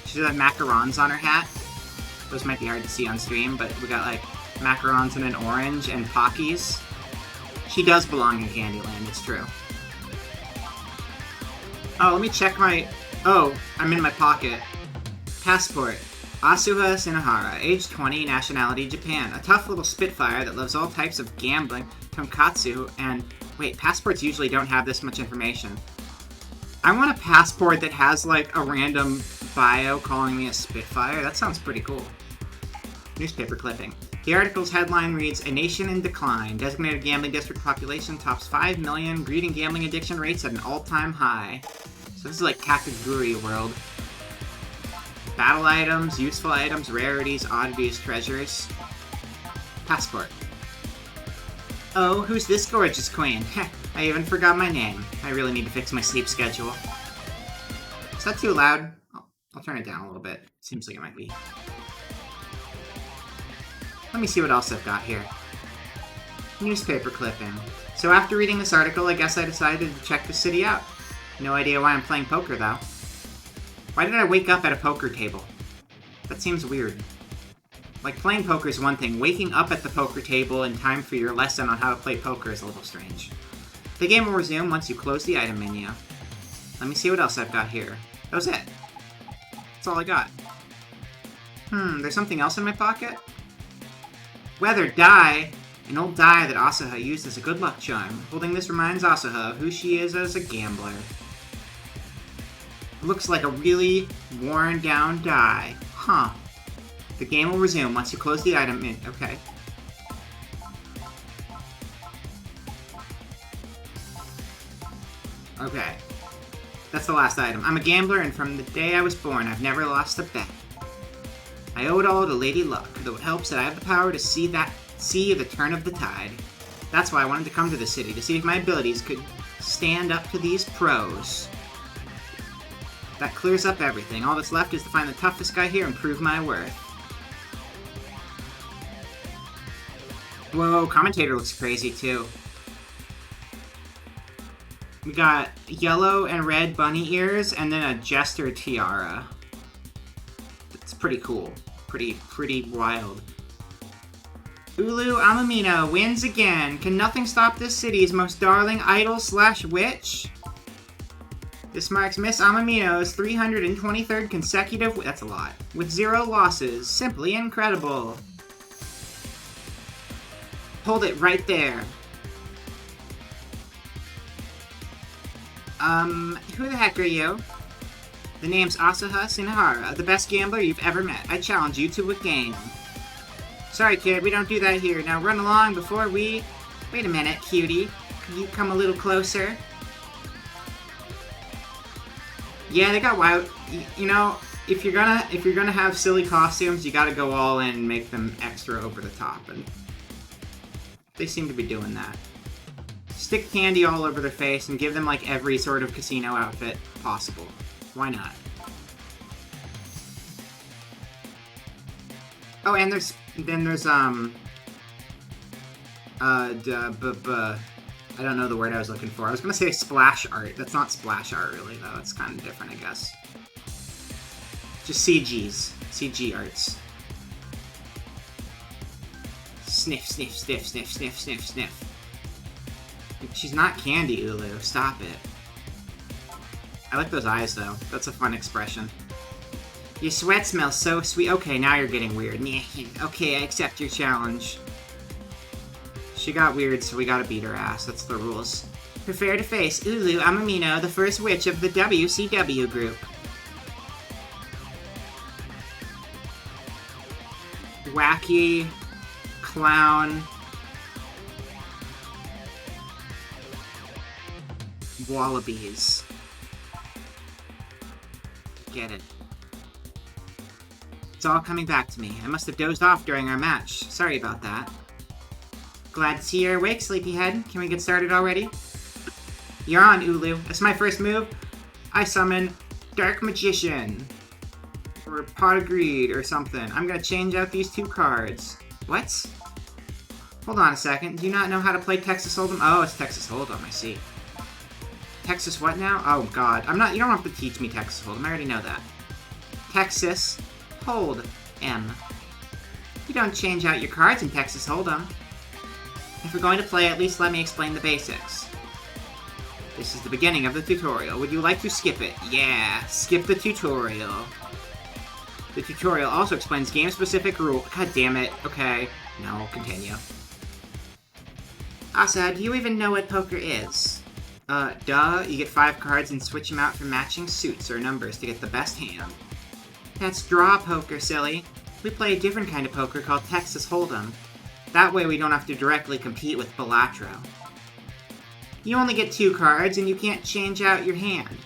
A: She does have macarons on her hat. Those might be hard to see on stream, but we got, like, macarons in an orange and Pockies. She does belong in Candyland, it's true. Oh, let me check my... Oh, I'm in my pocket. Passport. Asuha Shinohara, age 20, nationality Japan. A tough little spitfire that loves all types of gambling, tonkatsu, and... Wait, passports usually don't have this much information. I want a passport that has, like, a random bio calling me a spitfire. That sounds pretty cool. Newspaper clipping. The article's headline reads, A Nation in Decline. Designated gambling district population tops 5 million. Greed and gambling addiction rates at an all-time high. So this is like Kakaguri world. Battle items, useful items, rarities, oddities, treasures. Passport. Oh, who's this gorgeous queen? Heh, I even forgot my name. I really need to fix my sleep schedule. Is that too loud? I'll turn it down a little bit. Seems like it might be. Let me see what else I've got here. Newspaper clipping. So after reading this article, I guess I decided to check the city out. No idea why I'm playing poker, though. Why did I wake up at a poker table? That seems weird. Like, playing poker is one thing. Waking up at the poker table in time for your lesson on how to play poker is a little strange. The game will resume once you close the item menu. Let me see what else I've got here. That was it. That's all I got. There's something else in my pocket? Weather die! An old die that Asuha used as a good luck charm. Holding this reminds Asuha of who she is as a gambler. Looks like a really worn down die. Huh. The game will resume once you close the item in. Okay. Okay. That's the last item. I'm a gambler, and from the day I was born, I've never lost a bet. I owe it all to Lady Luck, though it helps that I have the power to see the turn of the tide. That's why I wanted to come to the city, to see if my abilities could stand up to these pros. That clears up everything. All that's left is to find the toughest guy here and prove my worth. Whoa, commentator looks crazy too. We got yellow and red bunny ears and then a jester tiara. It's pretty cool. Pretty wild. Ulu Amamino wins again. Can nothing stop this city's most darling idol/witch? This marks Miss Amamino's 323rd consecutive... That's a lot. With 0 losses. Simply incredible. Hold it right there. Who the heck are you? The name's Asaha Sinahara, the best gambler you've ever met. I challenge you to a game. Sorry, kid, we don't do that here. Now run along before we... Wait a minute, cutie. Can you come a little closer? Yeah, they got wild... You know, if you're gonna have silly costumes, you gotta go all in and make them extra over the top, and they seem to be doing that. Stick candy all over their face and give them, like, every sort of casino outfit possible. Why not? Oh, and there's... Then there's, I don't know the word I was looking for. I was gonna say splash art. That's not splash art, really, though. It's kind of different, I guess. Just CGs. CG arts. Sniff, sniff, sniff, sniff, sniff, sniff, sniff. She's not candy, Ulu. Stop it. I like those eyes, though. That's a fun expression. Your sweat smells so sweet. Okay, now you're getting weird. Okay, I accept your challenge. She got weird, so we gotta beat her ass. That's the rules. Prepare to face Ulu Amamino, the first witch of the WCW group. Wacky, clown, wallabies. Get it. It's all coming back to me. I must have dozed off during our match. Sorry about that. Glad to see you're awake, sleepyhead. Can we get started already? You're on, Ulu. That's my first move. I summon Dark Magician. Or Pot of Greed, or something. I'm gonna change out these 2 cards. What? Hold on a second. Do you not know how to play Texas Hold'em? Oh, it's Texas Hold'em, I see. Texas what now? Oh, God. You don't have to teach me Texas Hold'em. I already know that. Texas Hold'em. You don't change out your cards in Texas Hold'em. If we're going to play, at least let me explain the basics. This is the beginning of the tutorial. Would you like to skip it? Yeah, skip the tutorial. The tutorial also explains game-specific rules. God damn it. Okay. No, continue. Asa, do you even know what poker is? Duh. You get 5 cards and switch them out for matching suits or numbers to get the best hand. That's draw poker, silly. We play a different kind of poker called Texas Hold'em. That way we don't have to directly compete with Balatro. You only get 2 cards and you can't change out your hand.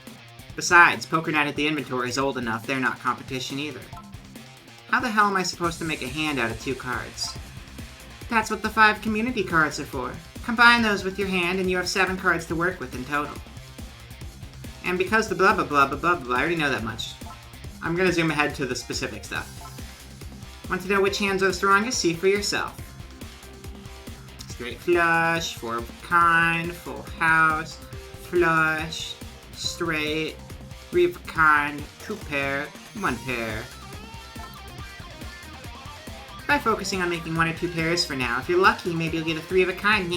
A: Besides, Poker Night at the Inventory is old enough, they're not competition either. How the hell am I supposed to make a hand out of 2 cards? That's what the 5 community cards are for. Combine those with your hand and you have 7 cards to work with in total. And because the blah blah blah blah blah blah, I already know that much. I'm gonna zoom ahead to the specific stuff. Want to know which hands are the strongest? See for yourself. Straight flush, 4 of a kind, full house, flush, straight, 3 of a kind, 2 pair, 1 pair. Try focusing on making 1 or 2 pairs for now. If you're lucky, maybe you'll get a 3 of a kind.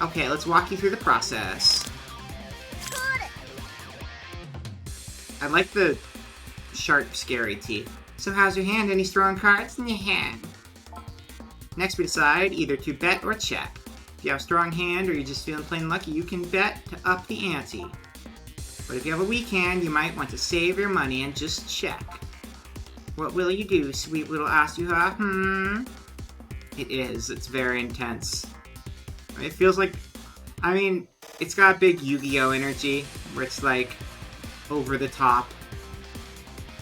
A: Okay, let's walk you through the process. I like the sharp, scary teeth. So how's your hand? Any strong cards in your hand? Next we decide either to bet or check. If you have a strong hand or you're just feeling plain lucky, you can bet to up the ante. But if you have a weak hand, you might want to save your money and just check. What will you do, sweet little Asuha? It is. It's very intense. It feels like... I mean, it's got big Yu-Gi-Oh! Energy, where it's like over the top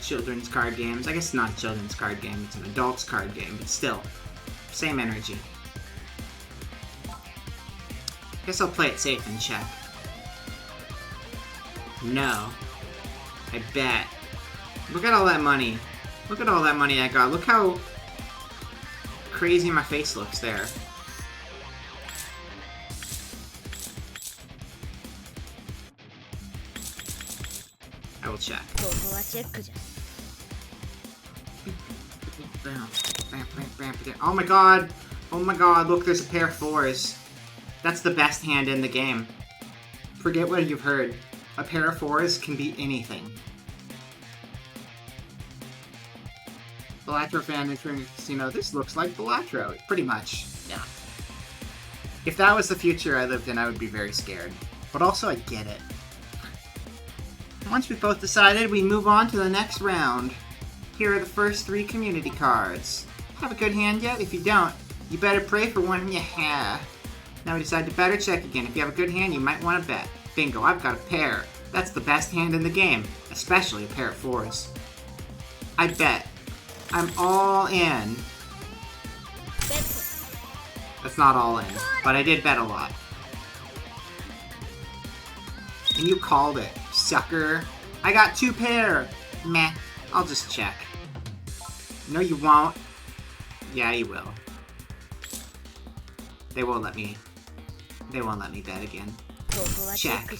A: children's card games. I guess it's not a children's card game, it's an adult's card game, but still. Same energy. Guess I'll play it safe and check. No. I bet. Look at all that money. Look at all that money I got. Look how crazy my face looks there. I will check. Oh my god! Oh my god, look, there's a pair of 4s. That's the best hand in the game. Forget what you've heard. A pair of 4s can be anything. Balatro fan entering casino. This looks like Balatro, pretty much. Yeah. If that was the future I lived in, I would be very scared. But also, I get it. Once we both decided, we move on to the next round. Here are the first 3 community cards. Have a good hand yet? If you don't, you better pray for one you have. Now we decide to bet or check again. If you have a good hand, you might want to bet. Bingo, I've got a pair. That's the best hand in the game, especially a pair of 4s. I bet. I'm all in. That's not all in, but I did bet a lot. And you called it, sucker. I got 2 pair. Meh, I'll just check. No, you won't. Yeah, you will. They won't let me bet again. Check.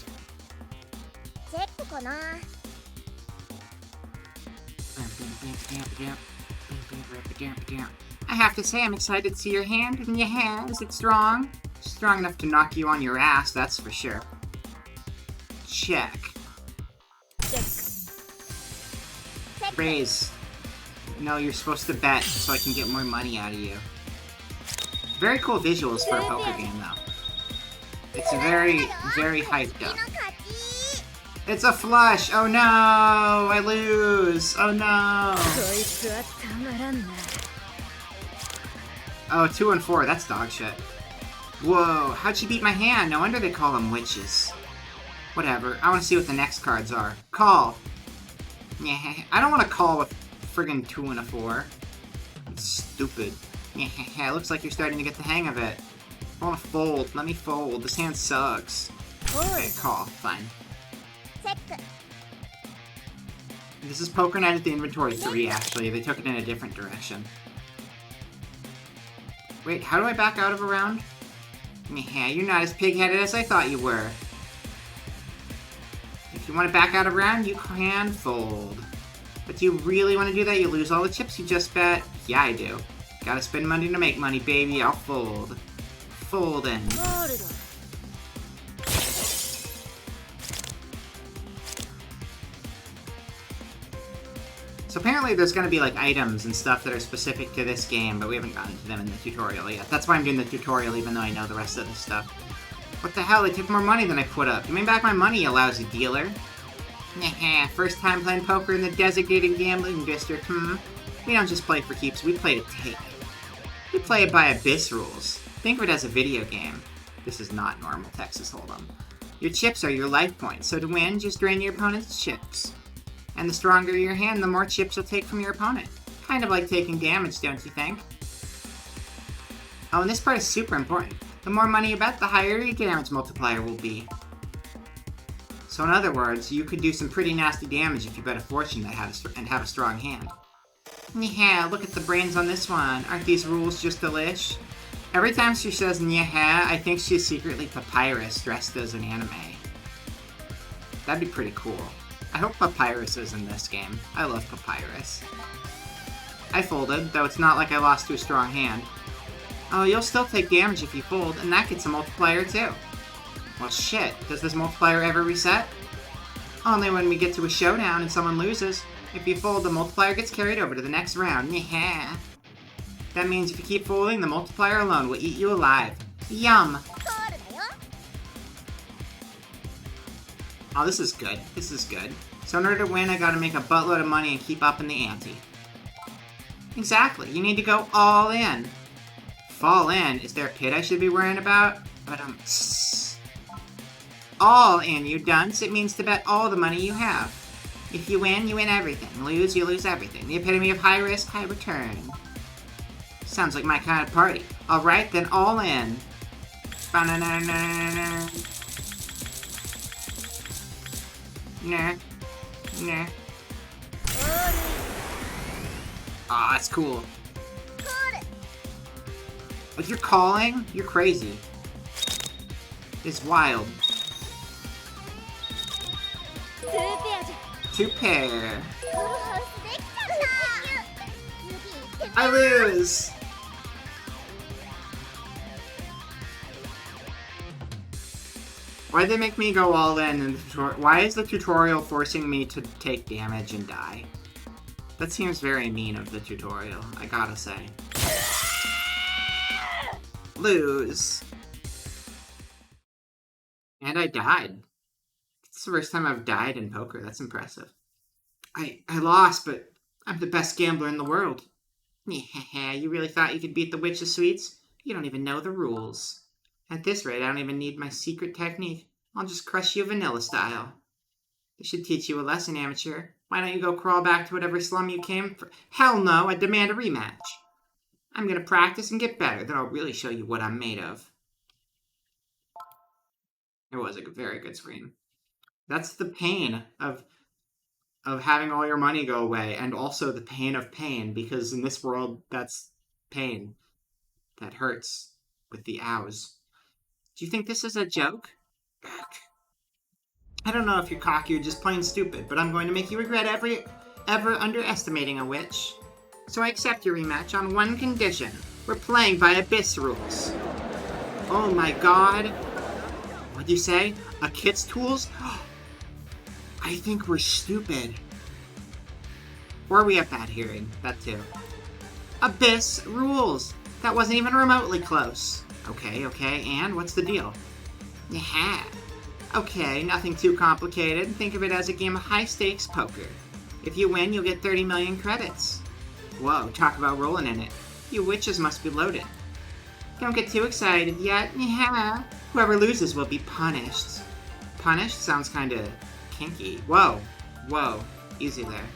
A: I have to say, I'm excited to see your hand. And yeah, is it strong? Strong enough to knock you on your ass, that's for sure. Check. Raise. No, you're supposed to bet so I can get more money out of you. Very cool visuals for a poker game, though. It's very, very hyped up. It's a flush! Oh no! I lose! Oh no! Oh, 2 and 4, that's dog shit. Whoa, how'd she beat my hand? No wonder they call them witches. Whatever, I want to see what the next cards are. Call! Yeah, I don't want to call with friggin' 2 and a 4. It's stupid. Yeah, looks like you're starting to get the hang of it. I want to fold. Let me fold. This hand sucks. Okay, call. Fine. This is Poker Night at the Inventory 3, actually. They took it in a different direction. Wait, how do I back out of a round? Yeah, you're not as pig-headed as I thought you were. If you want to back out of a round, you can fold. But do you really want to do that? You lose all the chips you just bet? Yeah, I do. Gotta spend money to make money, baby. I'll fold. Folding. So apparently there's going to be like items and stuff that are specific to this game, but we haven't gotten to them in the tutorial yet. That's why I'm doing the tutorial even though I know the rest of this stuff. What the hell? They took more money than I put up. Give me back my money, you lousy dealer. Nah, first time playing poker in the designated gambling district, We don't just play for keeps, we play to take. We play it by Abyss rules. Think of it as a video game. This is not normal Texas Hold'em. Your chips are your life points, so to win, just drain your opponent's chips. And the stronger your hand, the more chips you'll take from your opponent. Kind of like taking damage, don't you think? Oh, and this part is super important. The more money you bet, the higher your damage multiplier will be. So in other words, you could do some pretty nasty damage if you bet a fortune and have a strong hand. Yeah, look at the brains on this one. Aren't these rules just delish? Every time she says yeah, I think she's secretly Papyrus dressed as an anime. That'd be pretty cool. I hope Papyrus is in this game. I love Papyrus. I folded, though it's not like I lost to a strong hand. Oh, you'll still take damage if you fold, and that gets a multiplier too. Well shit, does this multiplier ever reset? Only when we get to a showdown and someone loses. If you fold, the multiplier gets carried over to the next round. Yeah. That means if you keep folding, the multiplier alone will eat you alive. Yum! Oh, this is good. This is good. So in order to win, I gotta make a buttload of money and keep up in the ante. Exactly. You need to go all in. Fall in? Is there a pit I should be worrying about? But all in, you dunce. It means to bet all the money you have. If you win everything. Lose, you lose everything. The epitome of high risk, high return. Sounds like my kind of party. Alright, then all in. Nah. Nah. Ah, that's cool. Like, you're calling? You're crazy. It's wild. 2 pair. I lose! Why'd they make me go all in the tutorial? Why is the tutorial forcing me to take damage and die? That seems very mean of the tutorial, I gotta say. Lose. And I died. It's the first time I've died in poker. That's impressive. I lost, but I'm the best gambler in the world. Yeah, you really thought you could beat the Witch of Sweets? You don't even know the rules. At this rate, I don't even need my secret technique. I'll just crush you vanilla style. This should teach you a lesson, amateur. Why don't you go crawl back to whatever slum you came from? Hell no, I demand a rematch. I'm gonna practice and get better, then I'll really show you what I'm made of. It was a very good scream. That's the pain of having all your money go away, and also the pain of pain, because in this world, that's pain. That hurts with the ows. Do you think this is a joke? I don't know if you're cocky or just plain stupid, but I'm going to make you regret ever underestimating a witch. So I accept your rematch on one condition. We're playing by Abyss rules. Oh my god. What'd you say? A kit's tools? I think we're stupid. Or we have bad hearing. That too. Abyss rules. That wasn't even remotely close. Okay, and what's the deal? Yeah. Okay, nothing too complicated. Think of it as a game of high-stakes poker. If you win, you'll get 30 million credits. Whoa, talk about rolling in it. You witches must be loaded. Don't get too excited yet. Yeah. Whoever loses will be punished. Punished sounds kinda kinky. Whoa. Easy there.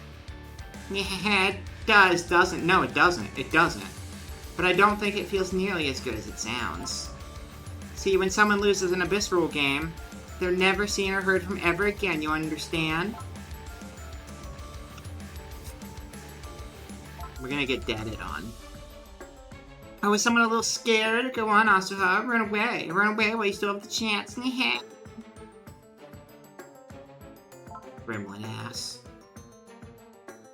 A: Yeah, it does, doesn't. No, it doesn't. It doesn't. But I don't think it feels nearly as good as it sounds. See, when someone loses an Abyss rule game, they're never seen or heard from ever again, you understand? We're gonna get deaded on. Oh, is someone a little scared? Go on, Asuha, run away. Run away while you still have the chance. Gremlin ass.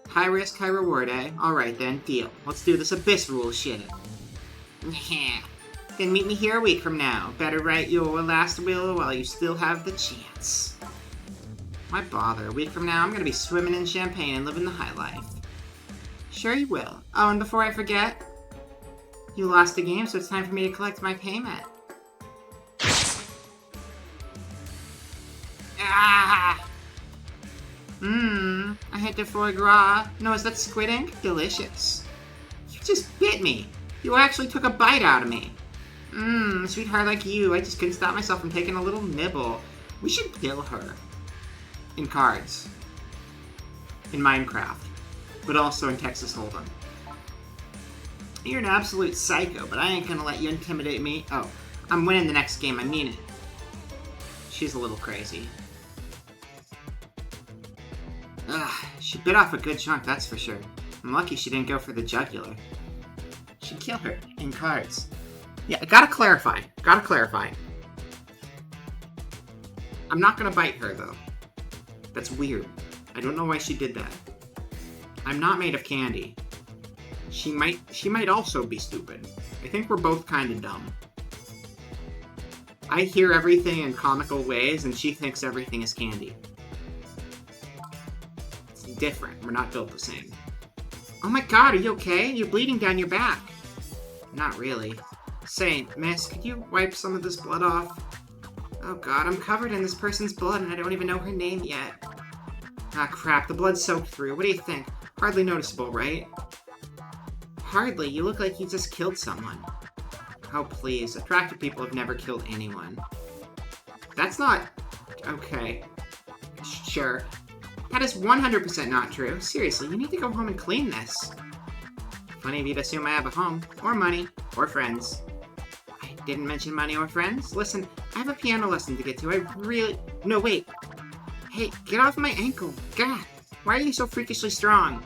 A: High risk, high reward, eh? Alright then, deal. Let's do this Abyss rule shit. Then meet me here a week from now. Better write your last will while you still have the chance. Why bother? A week from now, I'm gonna be swimming in champagne and living the high life. Sure you will. Oh, and before I forget, you lost the game, so it's time for me to collect my payment. Ah! I had the foie gras. No, is that squid ink? Delicious. You just bit me. You actually took a bite out of me. Sweetheart like you. I just couldn't stop myself from taking a little nibble. We should kill her. In cards. In Minecraft. But also in Texas Hold'em. You're an absolute psycho, but I ain't gonna let you intimidate me. Oh, I'm winning the next game, I mean it. She's a little crazy. Ugh, she bit off a good chunk, that's for sure. I'm lucky she didn't go for the jugular. Should kill her in cards. Yeah, I gotta clarify. I'm not gonna bite her, though. That's weird. I don't know why she did that. I'm not made of candy. She might also be stupid. I think we're both kind of dumb. I hear everything in comical ways, and she thinks everything is candy. It's different. We're not built the same. Oh my god, are you okay? You're bleeding down your back. Not really. Say, miss, could you wipe some of this blood off? Oh god, I'm covered in this person's blood and I don't even know her name yet. Ah crap, the blood's soaked through. What do you think? Hardly noticeable, right? Hardly. You look like you just killed someone. Oh please, attractive people have never killed anyone. That's not... okay. Sure. That is 100% not true. Seriously, you need to go home and clean this. Funny of you to assume I have a home, or money, or friends. I didn't mention money or friends. Listen, I have a piano lesson to get to. I really... No, wait. Hey, get off my ankle. God, Why are you so freakishly strong?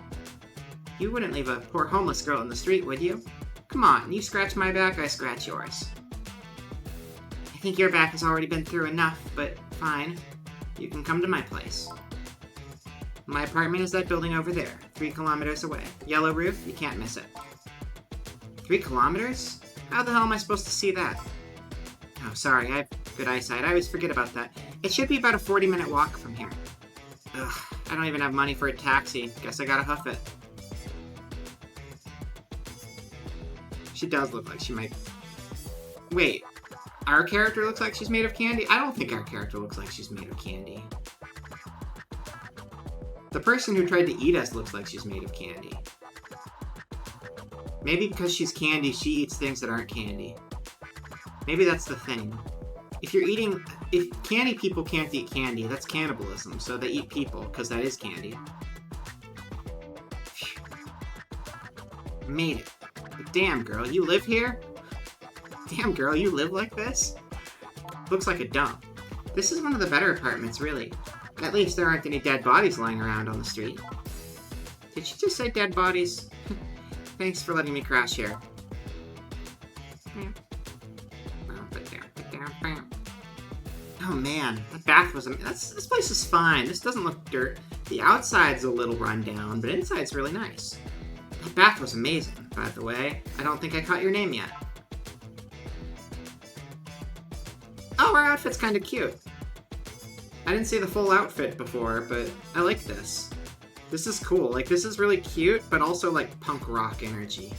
A: You wouldn't leave a poor homeless girl in the street, would you? Come on, you scratch my back, I scratch yours. I think your back has already been through enough, but fine. You can come to my place. My apartment is that building over there, 3 kilometers away. Yellow roof, you can't miss it. 3 kilometers? How the hell am I supposed to see that? Oh, sorry, I have good eyesight. I always forget about that. It should be about a 40-minute walk from here. Ugh, I don't even have money for a taxi. Guess I gotta hoof it. She does look like she might... Wait, our character looks like she's made of candy? I don't think our character looks like she's made of candy. The person who tried to eat us looks like she's made of candy. Maybe because she's candy, she eats things that aren't candy. Maybe that's the thing. If candy people can't eat candy, that's cannibalism, so they eat people, because that is candy. Phew. Made it. But damn, girl, you live here? Damn, girl, you live like this? Looks like a dump. This is one of the better apartments, really. At least there aren't any dead bodies lying around on the street. Did she just say dead bodies? Thanks for letting me crash here. Oh man, that bath was... This place is fine. This doesn't look dirt. The outside's a little run down, but inside's really nice. That bath was amazing, by the way. I don't think I caught your name yet. Oh, our outfit's kind of cute. I didn't see the full outfit before, but I like this. This is cool. Like, this is really cute, but also, like, punk rock energy.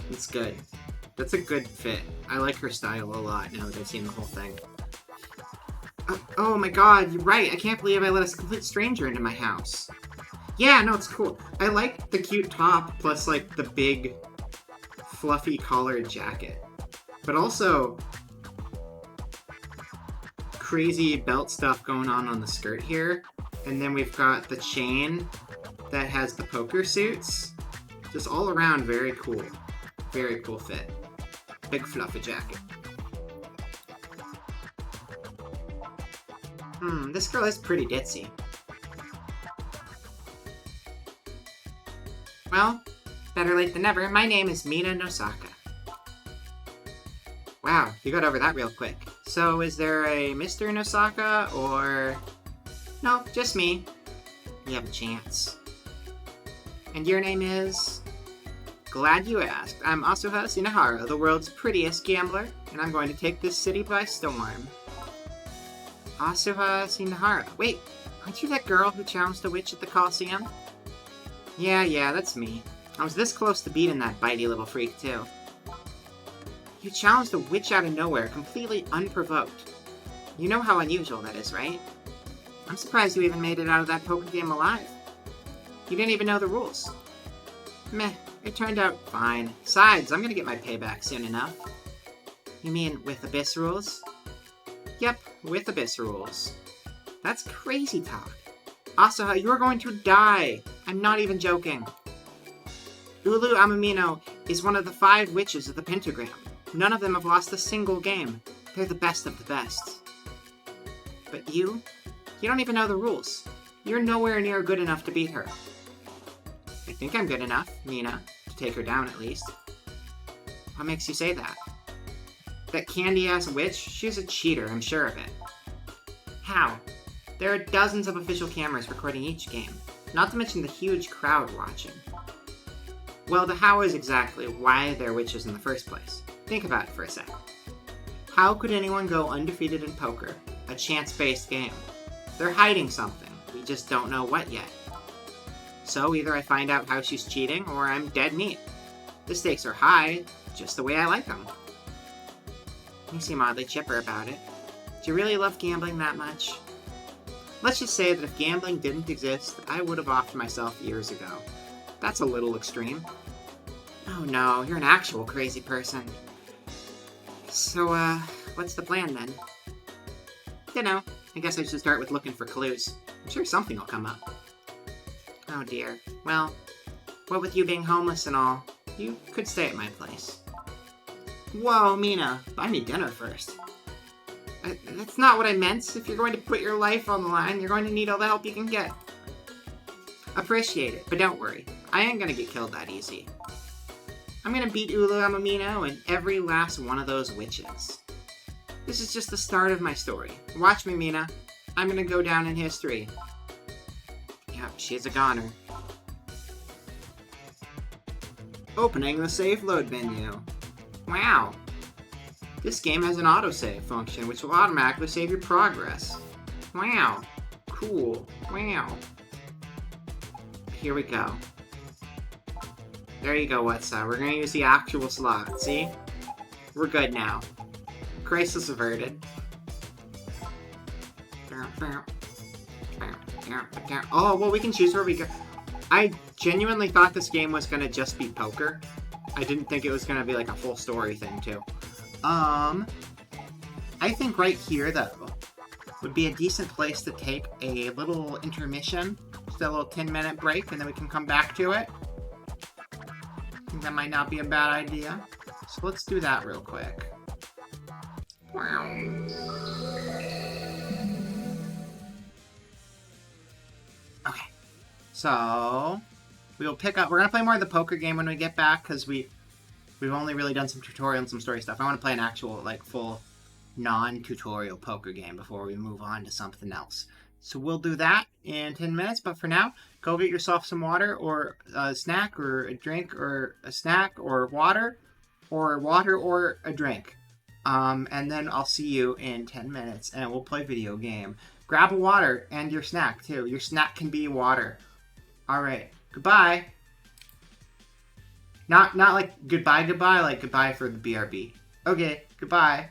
A: It's good. That's a good fit. I like her style a lot now that I've seen the whole thing. Oh my god, you're right. I can't believe I let a complete stranger into my house. Yeah, no, it's cool. I like the cute top plus, like, the big, fluffy collared jacket. But also... crazy belt stuff going on the skirt here. And then we've got the chain that has the poker suits. Just all around very cool. Very cool fit. Big fluffy jacket. This girl is pretty ditzy. Well, better late than never. My name is Mina Nosaka. Wow, you got over that real quick. So, is there a Mr. Nosaka, or... No, just me. You have a chance. And your name is... Glad you asked. I'm Asuha Shinohara, the world's prettiest gambler, and I'm going to take this city by storm. Asuha Shinohara. Wait, aren't you that girl who challenged a witch at the Coliseum? Yeah, that's me. I was this close to beating that bitey little freak, too. You challenged a witch out of nowhere, completely unprovoked. You know how unusual that is, right? I'm surprised you even made it out of that poker game alive. You didn't even know the rules. Meh, it turned out fine. Besides, I'm gonna get my payback soon enough. You mean with Abyss rules? Yep, with Abyss rules. That's crazy talk. Asuha, you're going to die! I'm not even joking. Ulu Amamino is one of the 5 witches of the Pentagram. None of them have lost a single game. They're the best of the best. But you don't even know the rules. You're nowhere near good enough to beat her. I think I'm good enough, Mina, to take her down at least. What makes you say that? That candy-ass witch? She's a cheater, I'm sure of it. How? There are dozens of official cameras recording each game, not to mention the huge crowd watching. Well, the how is exactly why they're witches in the first place. Think about it for a sec. How could anyone go undefeated in poker? A chance-based game. They're hiding something. We just don't know what yet. So either I find out how she's cheating, or I'm dead meat. The stakes are high, just the way I like them. You seem oddly chipper about it. Do you really love gambling that much? Let's just say that if gambling didn't exist, I would have offed myself years ago. That's a little extreme. Oh no, you're an actual crazy person. So, what's the plan then? Dunno. I guess I should start with looking for clues. I'm sure something will come up. Oh dear. Well, what with you being homeless and all, you could stay at my place. Whoa, Mina, buy me dinner first. That's not what I meant. If you're going to put your life on the line, you're going to need all the help you can get. Appreciate it, but don't worry. I ain't gonna get killed that easy. I'm gonna beat Ulu Amamino and every last one of those witches. This is just the start of my story. Watch me, Mina. I'm gonna go down in history. Yep, she's a goner. Opening the save load menu. Wow. This game has an autosave function, which will automatically save your progress. Wow. Cool. Wow. Here we go. There you go, Wetsa. We're gonna use the actual slot, see? We're good now. Crisis averted. Oh, well, we can choose where we go. I genuinely thought this game was gonna just be poker. I didn't think it was gonna be like a full story thing, too. I think right here, though, would be a decent place to take a little intermission. Just a little 10-minute break, and then we can come back to it. I think that might not be a bad idea. So let's do that real quick. Okay. So we'll pick up. We're gonna play more of the poker game when we get back, because we've only really done some tutorial and some story stuff. I want to play an actual, like, full non-tutorial poker game before we move on to something else. So we'll do that in 10 minutes, but for now, go get yourself some water or a snack or a drink or a snack or water or a drink. And then I'll see you in 10 minutes and we'll play video game. Grab a water and your snack too. Your snack can be water. All right. Goodbye. Not like goodbye, like goodbye for the BRB. Okay, goodbye.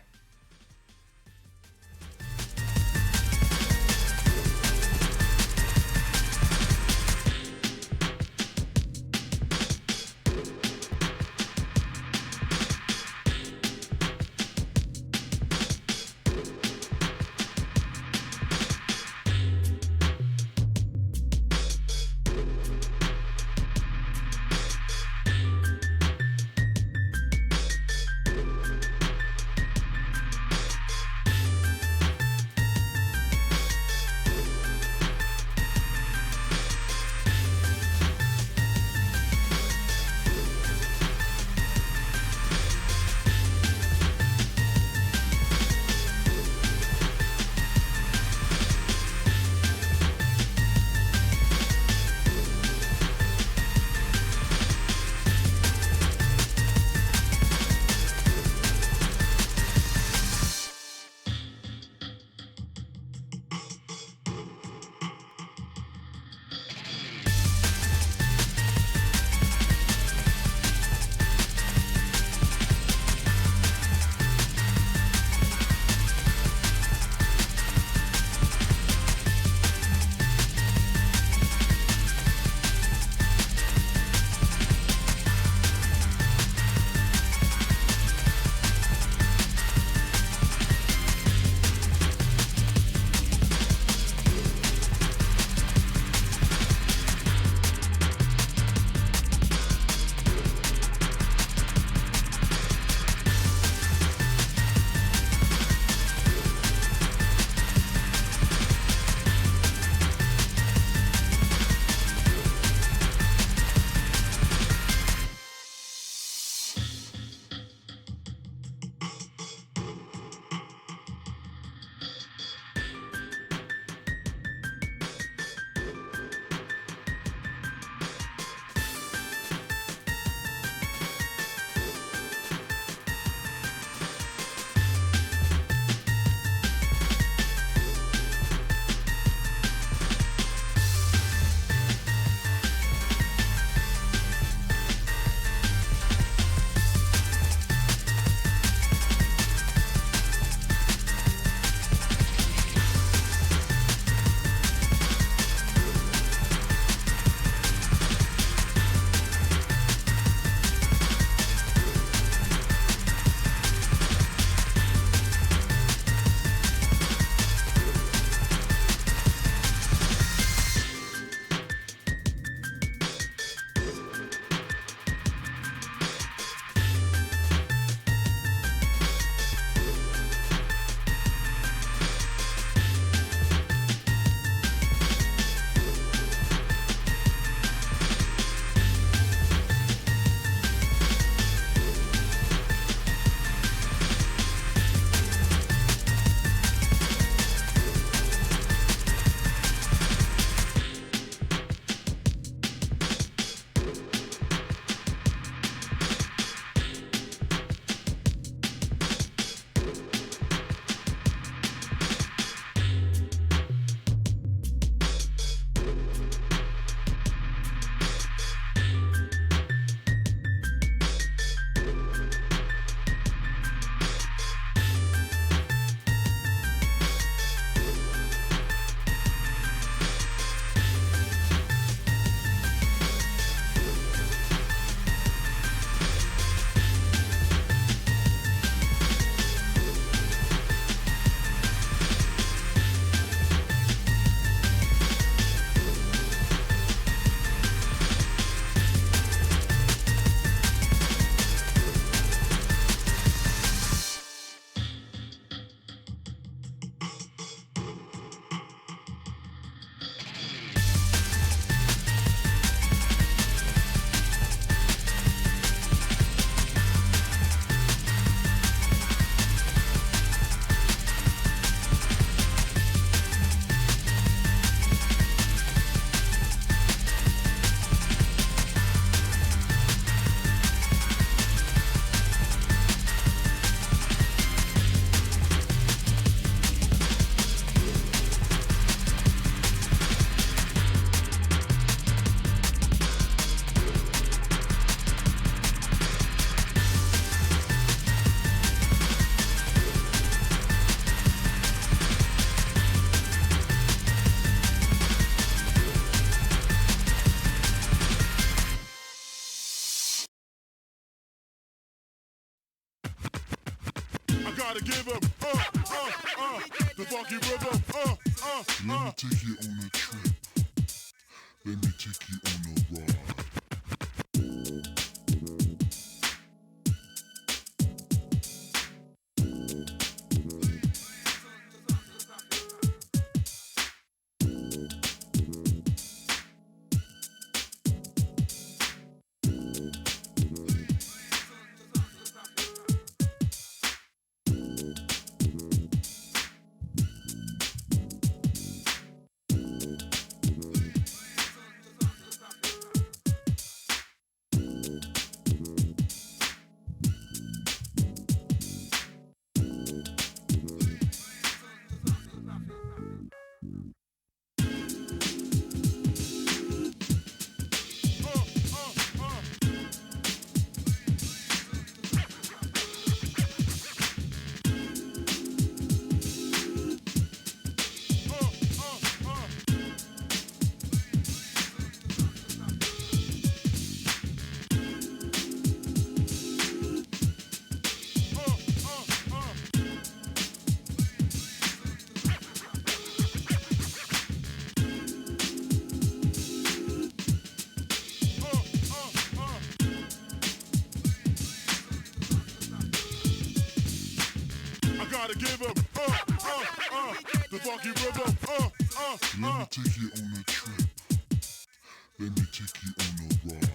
B: gotta give him the funky rhythm. Let me take you on a trip. Let me take you on a ride. Gotta give him the funky rhythm. Let me take you on a trip. Let me take you on a ride.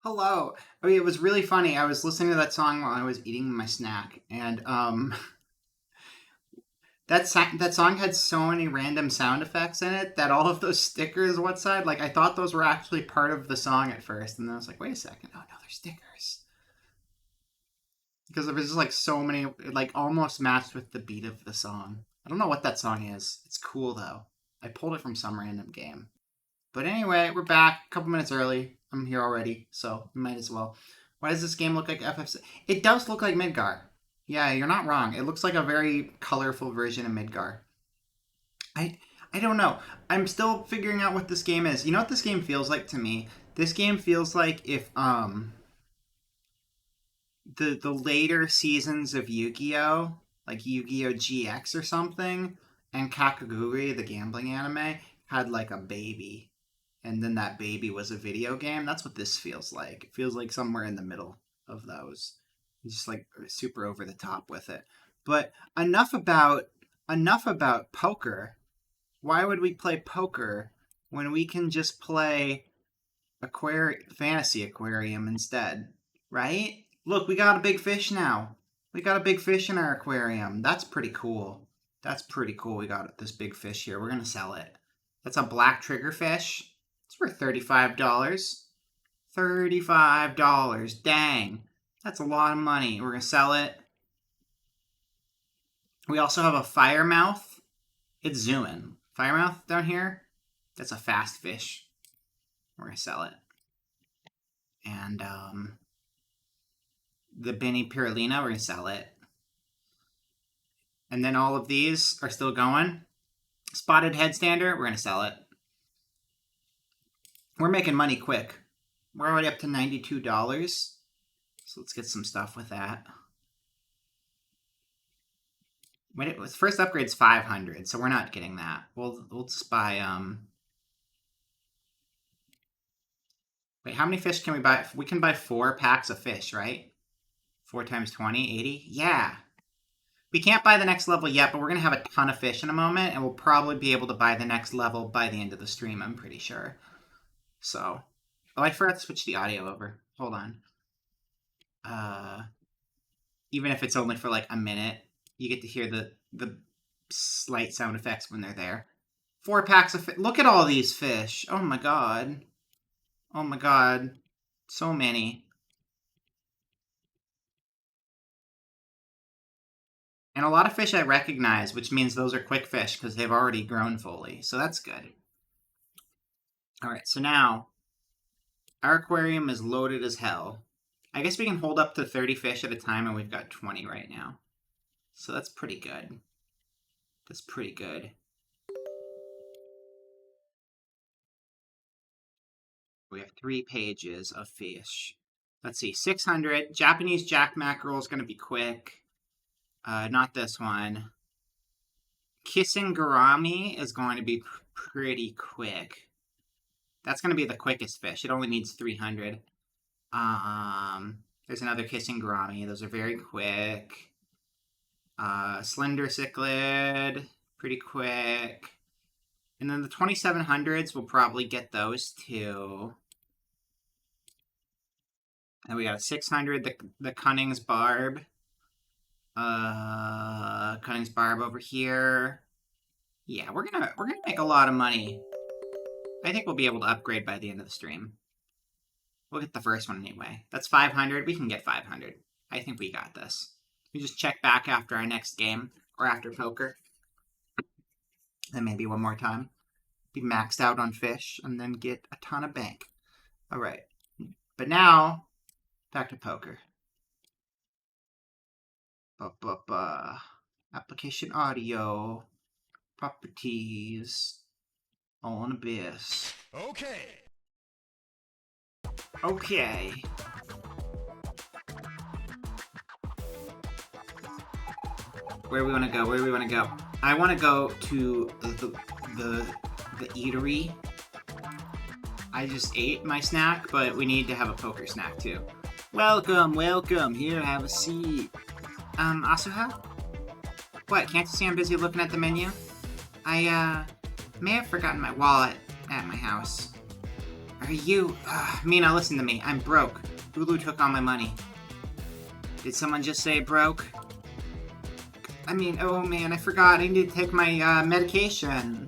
A: Hello. I mean, it was really funny. I was listening to that song while I was eating my snack, and that song had so many random sound effects in it that all of those stickers, what side, like I thought those were actually part of the song at first, and then I was like, wait a second, oh no, they're stickers. Because there was just like so many, like almost matched with the beat of the song. I don't know what that song is. It's cool though. I pulled it from some random game. But anyway, we're back a couple minutes early. I'm here already, so we might as well. Why does this game look like FF6? It does look like Midgar. Yeah, you're not wrong. It looks like a very colorful version of Midgar. I I don't know. I'm still figuring out what this game is. You know what this game feels like to me? This game feels like if the later seasons of Yu-Gi-Oh, like Yu-Gi-Oh GX or something, and Kakaguri, the gambling anime, had like a baby, and then that baby was a video game. That's what this feels like. It feels like somewhere in the middle of those. Just like super over the top with it. But enough about poker. Why would we play poker when we can just play Fantasy Aquarium instead? Right? Look, we got a big fish now. We got a big fish in our aquarium. That's pretty cool. That's pretty cool. We got this big fish here. We're gonna sell it. That's a black triggerfish. It's worth $35. $35. Dang. That's a lot of money. We're gonna sell it. We also have a firemouth. It's zooming. Firemouth down here. That's a fast fish. We're gonna sell it. And the Benny Pirulina, we're gonna sell it. And then all of these are still going. Spotted Headstander, we're gonna sell it. We're making money quick. We're already up to $92. So let's get some stuff with that. First upgrade's 500, so we're not getting that. We'll just buy Wait, how many fish can we buy? We can buy 4 packs of fish, right? 4 times 20, 80? Yeah. We can't buy the next level yet, but we're going to have a ton of fish in a moment, and we'll probably be able to buy the next level by the end of the stream, I'm pretty sure. So, oh, I forgot to switch the audio over. Hold on. Even if it's only for like a minute, you get to hear the slight sound effects when they're there. 4 packs of fish. Look at all these fish. Oh my god. Oh my god. So many. And a lot of fish I recognize, which means those are quick fish because they've already grown fully. So that's good. Alright, so now our aquarium is loaded as hell. I guess we can hold up to 30 fish at a time, and we've got 20 right now. So that's pretty good. That's pretty good. We have 3 pages of fish. Let's see, 600. Japanese jack mackerel is going to be quick. Not this one. Kisengurami is going to be pretty quick. That's going to be the quickest fish. It only needs 300. There's another Kisengurami. Those are very quick. Slender cichlid, pretty quick. And then the 2700s, we'll probably get those too. And we got a 600, the Cunning's Barb. Cunning's Barb over here. Yeah, we're gonna make a lot of money. I think we'll be able to upgrade by the end of the stream. We'll get the first one anyway. That's 500. We can get 500. I think we got this. We just check back after our next game, or after poker. And maybe one more time. Be maxed out on fish, and then get a ton of bank. Alright. But now, back to poker. Application audio. Properties. On Abyss.
B: Okay.
A: Okay. Where we want to go? Where do we want to go? I want to go to the eatery. I just ate my snack, but we need to have a poker snack too. Welcome, welcome. Here, have a seat. Asuha? What, can't you see I'm busy looking at the menu? I, may have forgotten my wallet at my house. Are you... Mina, listen to me. I'm broke. Ulu took all my money. Did someone just say broke? I mean, oh man, I forgot. I need to take my, medication.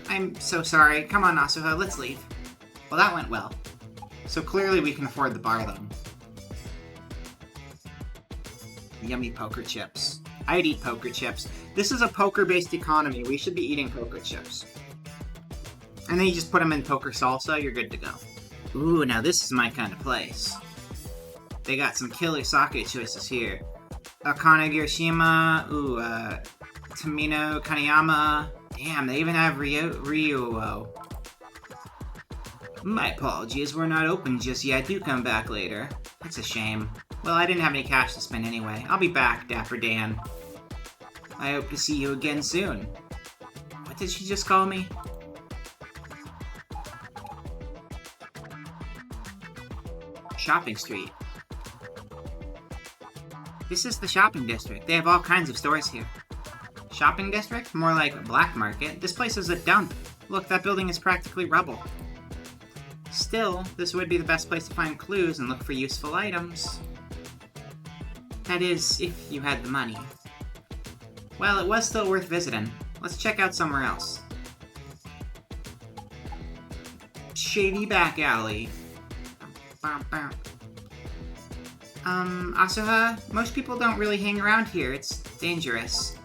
A: I'm so sorry. Come on, Asuha, let's leave. Well, that went well. So clearly we can afford the bar, then. Yummy poker chips. I'd eat poker chips. This is a poker-based economy. We should be eating poker chips. And then you just put them in poker salsa, you're good to go. Ooh, now this is my kind of place. They got some killer sake choices here. Akane Hiroshima, ooh, Tamino Kaneyama. Damn, they even have Ryuo. My apologies, we're not open just yet. Do come back later. That's a shame. Well, I didn't have any cash to spend anyway. I'll be back, Dapper Dan. I hope to see you again soon. What did she just call me? Shopping Street. This is the shopping district. They have all kinds of stores here. Shopping district? More like a black market. This place is a dump. Look, that building is practically rubble. Still, this would be the best place to find clues and look for useful items. That is, if you had the money. Well, it was still worth visiting. Let's check out somewhere else. Shady back alley. Asuha, most people don't really hang around here. It's dangerous.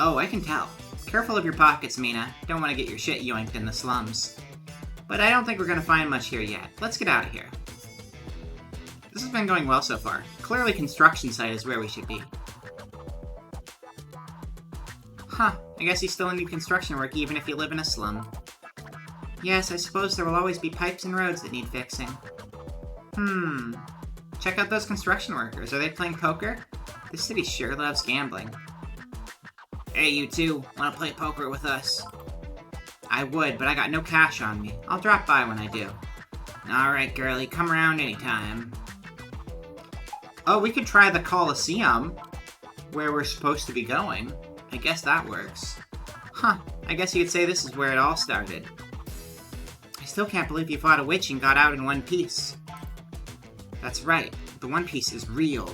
A: Oh, I can tell. Careful of your pockets, Mina. Don't want to get your shit yoinked in the slums. But I don't think we're going to find much here yet. Let's get out of here. This has been going well so far. Clearly construction site is where we should be. Huh, I guess you still need construction work even if you live in a slum. Yes, I suppose there will always be pipes and roads that need fixing. Check out those construction workers. Are they playing poker? This city sure loves gambling. Hey, you two, wanna play poker with us? I would, but I got no cash on me. I'll drop by when I do. Alright, girlie, come around anytime. Oh, we could try the Coliseum, where we're supposed to be going. I guess that works. Huh, I guess you could say this is where it all started. I still can't believe you fought a witch and got out in one piece. That's right, the One Piece is real.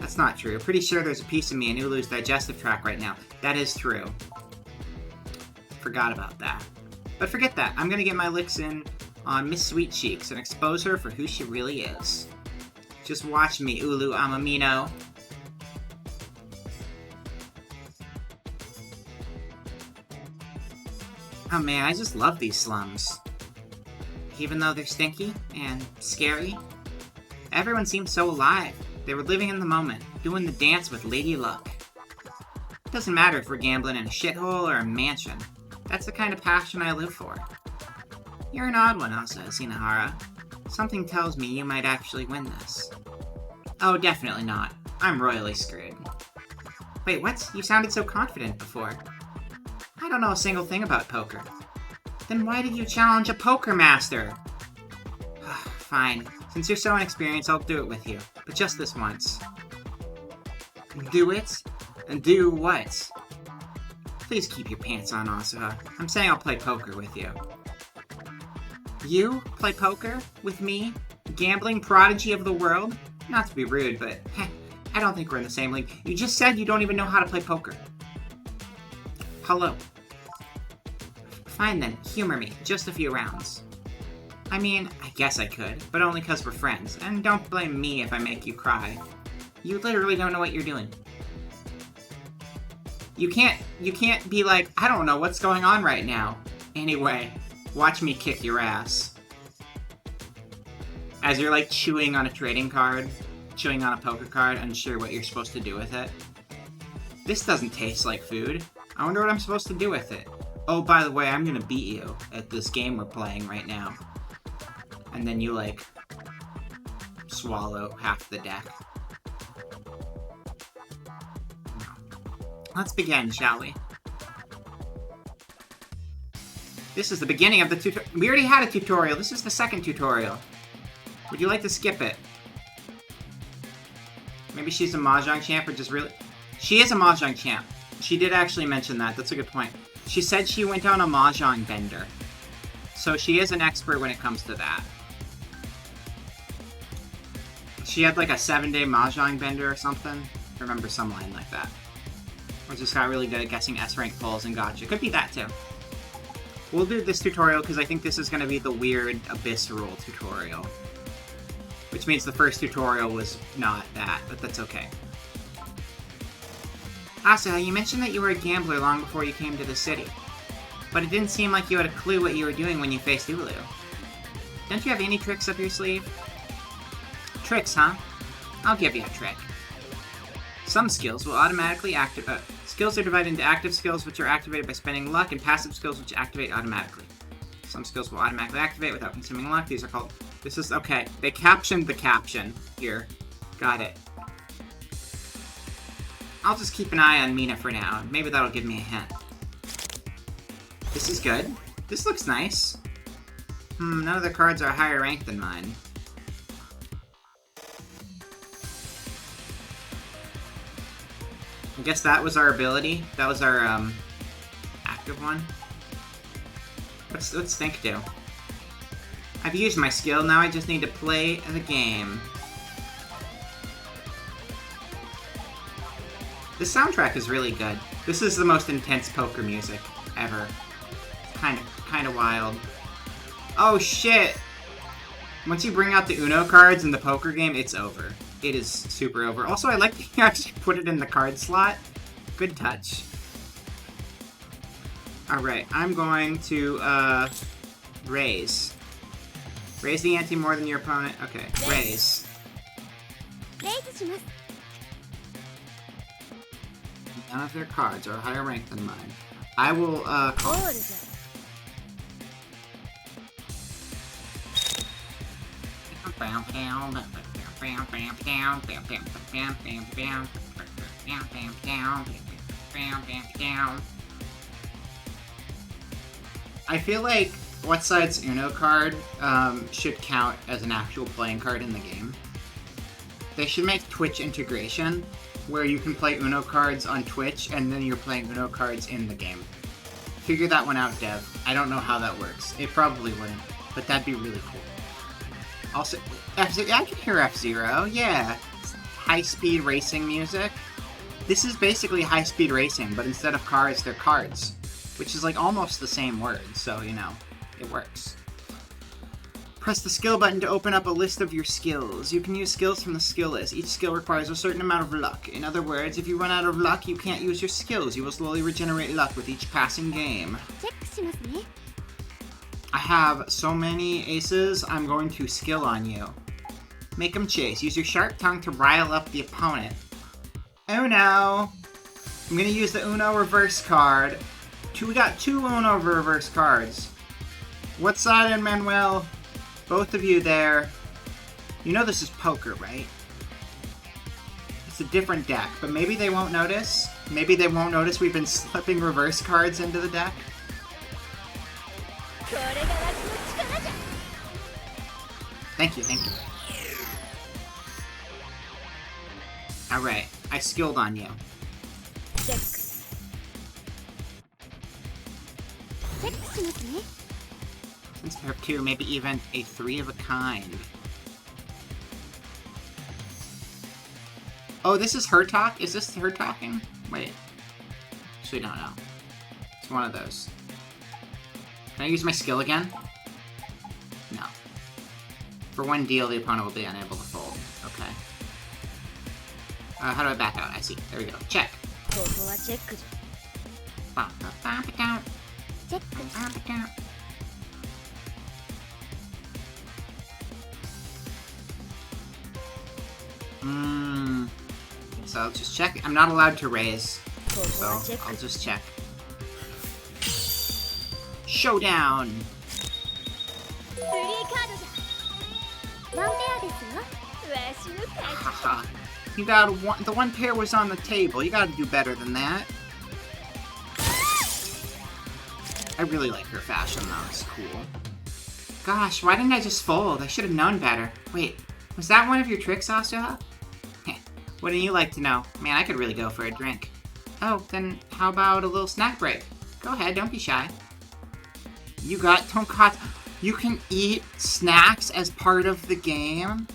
A: That's not true. Pretty sure there's a piece of me in Ulu's digestive tract right now. That is true. Forgot about that. But forget that. I'm gonna get my licks in on Miss Sweet Cheeks and expose her for who she really is. Just watch me, Ulu Amamino. Oh man, I just love these slums. Even though they're stinky and scary, everyone seems so alive. They were living in the moment, doing the dance with Lady Luck. It doesn't matter if we're gambling in a shithole or a mansion. That's the kind of passion I live for. You're an odd one, Asa Sinahara. Something tells me you might actually win this. Oh, definitely not. I'm royally screwed. Wait, what? You sounded so confident before. I don't know a single thing about poker. Then why did you challenge a poker master? Fine. Since you're so inexperienced, I'll do it with you. But just this once. Do it? And do what? Please keep your pants on, Asuha. I'm saying I'll play poker with you. You play poker? With me? Gambling prodigy of the world? Not to be rude, but I don't think we're in the same league. You just said you don't even know how to play poker. Hello. Fine then, humor me. Just a few rounds. I mean, I guess I could, but only because we're friends. And don't blame me if I make you cry. You literally don't know what you're doing. You can't be like, I don't know what's going on right now. Anyway, watch me kick your ass. As you're like chewing on a trading card, chewing on a poker card, unsure what you're supposed to do with it. This doesn't taste like food. I wonder what I'm supposed to do with it. Oh, by the way, I'm gonna beat you at this game we're playing right now. And then you, like, swallow half the deck. Let's begin, shall we? This is the beginning of the tutorial. We already had a tutorial. This is the second tutorial. Would you like to skip it? Maybe she's a Mahjong champ or just really... She is a Mahjong champ. She did actually mention that. That's a good point. She said she went on a Mahjong bender. So she is an expert when it comes to that. She had like a 7-day Mahjong bender or something. I remember some line like that. Or just got really good at guessing S-rank pulls and gotcha. Could be that too. We'll do this tutorial because I think this is going to be the weird Abyss rule tutorial. Which means the first tutorial was not that, but that's okay. Asa, you mentioned that you were a gambler long before you came to the city. But it didn't seem like you had a clue what you were doing when you faced Ulu. Don't you have any tricks up your sleeve? Tricks, huh? I'll give you a trick. Some skills will automatically activate. Skills are divided into active skills, which are activated by spending luck, and passive skills, which activate automatically. Some skills will automatically activate without consuming luck. These are called... This is... Okay, they captioned the caption here. Got it. I'll just keep an eye on Mina for now. Maybe that'll give me a hint. This is good. This looks nice. None of the cards are higher ranked than mine. I guess that was our ability. That was our, active one. What's Think do? I've used my skill, now I just need to play the game. This soundtrack is really good. This is the most intense poker music ever. Kind of wild. Oh shit! Once you bring out the Uno cards in the poker game, it's over. It is super over. Also, I like that you actually put it in the card slot. Good touch. Alright, I'm going to, raise. Raise the ante more than your opponent. Okay, raise. None of their cards are higher ranked than mine. I will, call. I feel like What Side's Uno card should count as an actual playing card in the game. They should make Twitch integration where you can play Uno cards on Twitch and then you're playing Uno cards in the game. Figure that one out, Dev. I don't know how that works. It probably wouldn't, but that'd be really cool. Also, F-Zero, I can hear F-Zero, yeah. high-speed racing music. This is basically high-speed racing, but instead of cars, they're cards. Which is like almost the same word, so, you know, it works. Press the skill button to open up a list of your skills. You can use skills from the skill list. Each skill requires a certain amount of luck. In other words, if you run out of luck, you can't use your skills. You will slowly regenerate luck with each passing game. I have so many aces, I'm going to skill on you. Make them chase. Use your sharp tongue to rile up the opponent. Uno! I'm going to use the Uno reverse card. We got 2 Uno reverse cards. What side, Manuel? Both of you there. You know this is poker, right? It's a different deck, but maybe they won't notice. Maybe they won't notice we've been slipping reverse cards into the deck. Thank you, thank you. Alright, I skilled on you. Since pair of 2, maybe even a 3 of a kind. Oh, this is her talk? Is this her talking? Wait. Actually, no. It's one of those. Can I use my skill again? No. For one deal, the opponent will be unable to fold. Okay. How do I back out? I see. There we go. Check. So I'll just check. I'm not allowed to raise, so I'll just check. Showdown! Haha. You got the one pair was on the table. You gotta do better than that. I really like her fashion though. It's cool. Gosh, why didn't I just fold? I should have known better. Wait, was that one of your tricks, Asuha? Wouldn't you like to know? Man, I could really go for a drink. Oh, then how about a little snack break? Go ahead, don't be shy. You got tonkatsu. You can eat snacks as part of the game?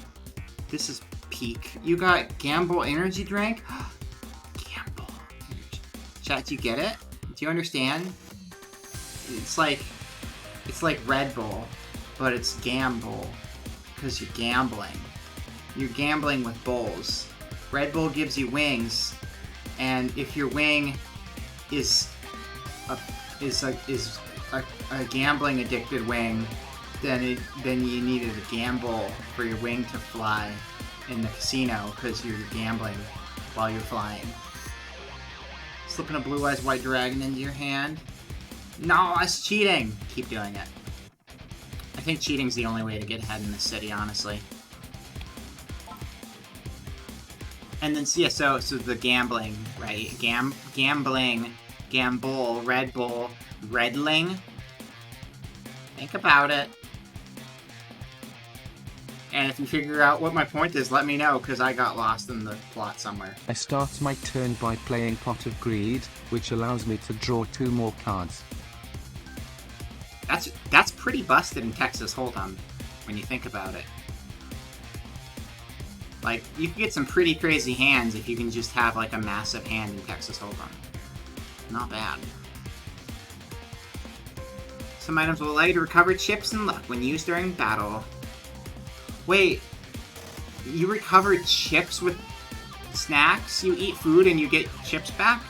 A: This is peak. You got Gamble energy drink? Gamble energy. Chat, do you get it? Do you understand? It's like Red Bull, but it's Gamble. Because you're gambling. You're gambling with bulls. Red Bull gives you wings, and if your wing is a gambling addicted wing, then you needed a gamble for your wing to fly in the casino because you're gambling while you're flying. Slipping a Blue Eyes White Dragon into your hand. No, that's cheating. Keep doing it. I think cheating's the only way to get ahead in this city, honestly. And then, yeah, so the gambling, right? Gambling, Gamble, Red Bull, Redling. Think about it. And if you figure out what my point is, let me know, because I got lost in the plot somewhere.
C: I start my turn by playing Pot of Greed, which allows me to draw 2 more cards.
A: That's pretty busted in Texas Hold'em, when you think about it. Like, you can get some pretty crazy hands if you can just have, like, a massive hand in Texas Hold'em. Not bad. Some items will allow you to recover chips and luck when used during battle. Wait, you recover chips with snacks? You eat food and you get chips back?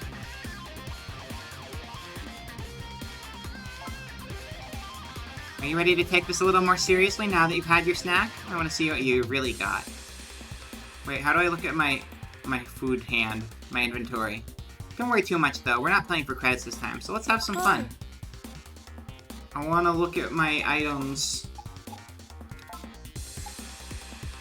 A: Are you ready to take this a little more seriously now that you've had your snack? I want to see what you really got. Wait, how do I look at my food hand, my inventory? Don't worry too much though, we're not playing for credits this time, so let's have some fun. I want to look at my items.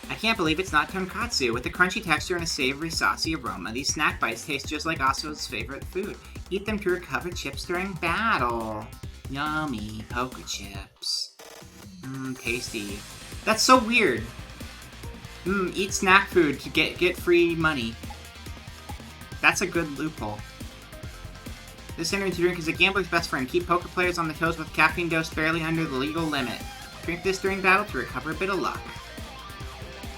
A: I can't believe it's not tonkatsu. With a crunchy texture and a savory, saucy aroma, these snack bites taste just like Asuha's favorite food. Eat them to recover chips during battle. Yummy, poker chips. Tasty. That's so weird. Eat snack food to get free money. That's a good loophole. This energy drink is a gambler's best friend. Keep poker players on the toes with caffeine dose barely under the legal limit. Drink this during battle to recover a bit of luck.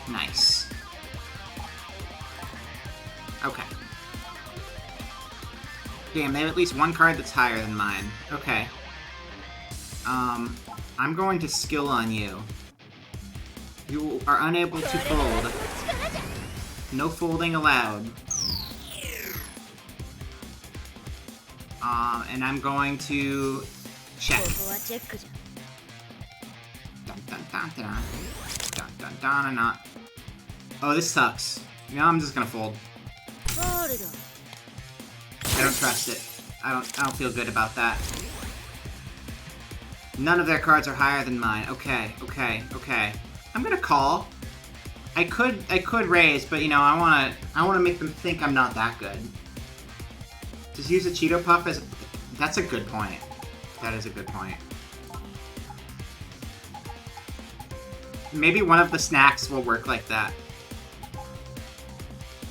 A: Nice. Damn, they have at least one card that's higher than mine. Okay. I'm going to skill on you. You are unable to fold. No folding allowed. And I'm going to check. Dun dun dun dun. Dun dun dun dun. Oh, this sucks. You know, I'm just gonna fold. I don't trust it. I don't feel good about that. None of their cards are higher than mine. Okay, okay, okay. I'm gonna call. I could raise, but you know, I wanna make them think I'm not that good. Just use a Cheeto Puff as... That's a good point. That is a good point. Maybe one of the snacks will work like that.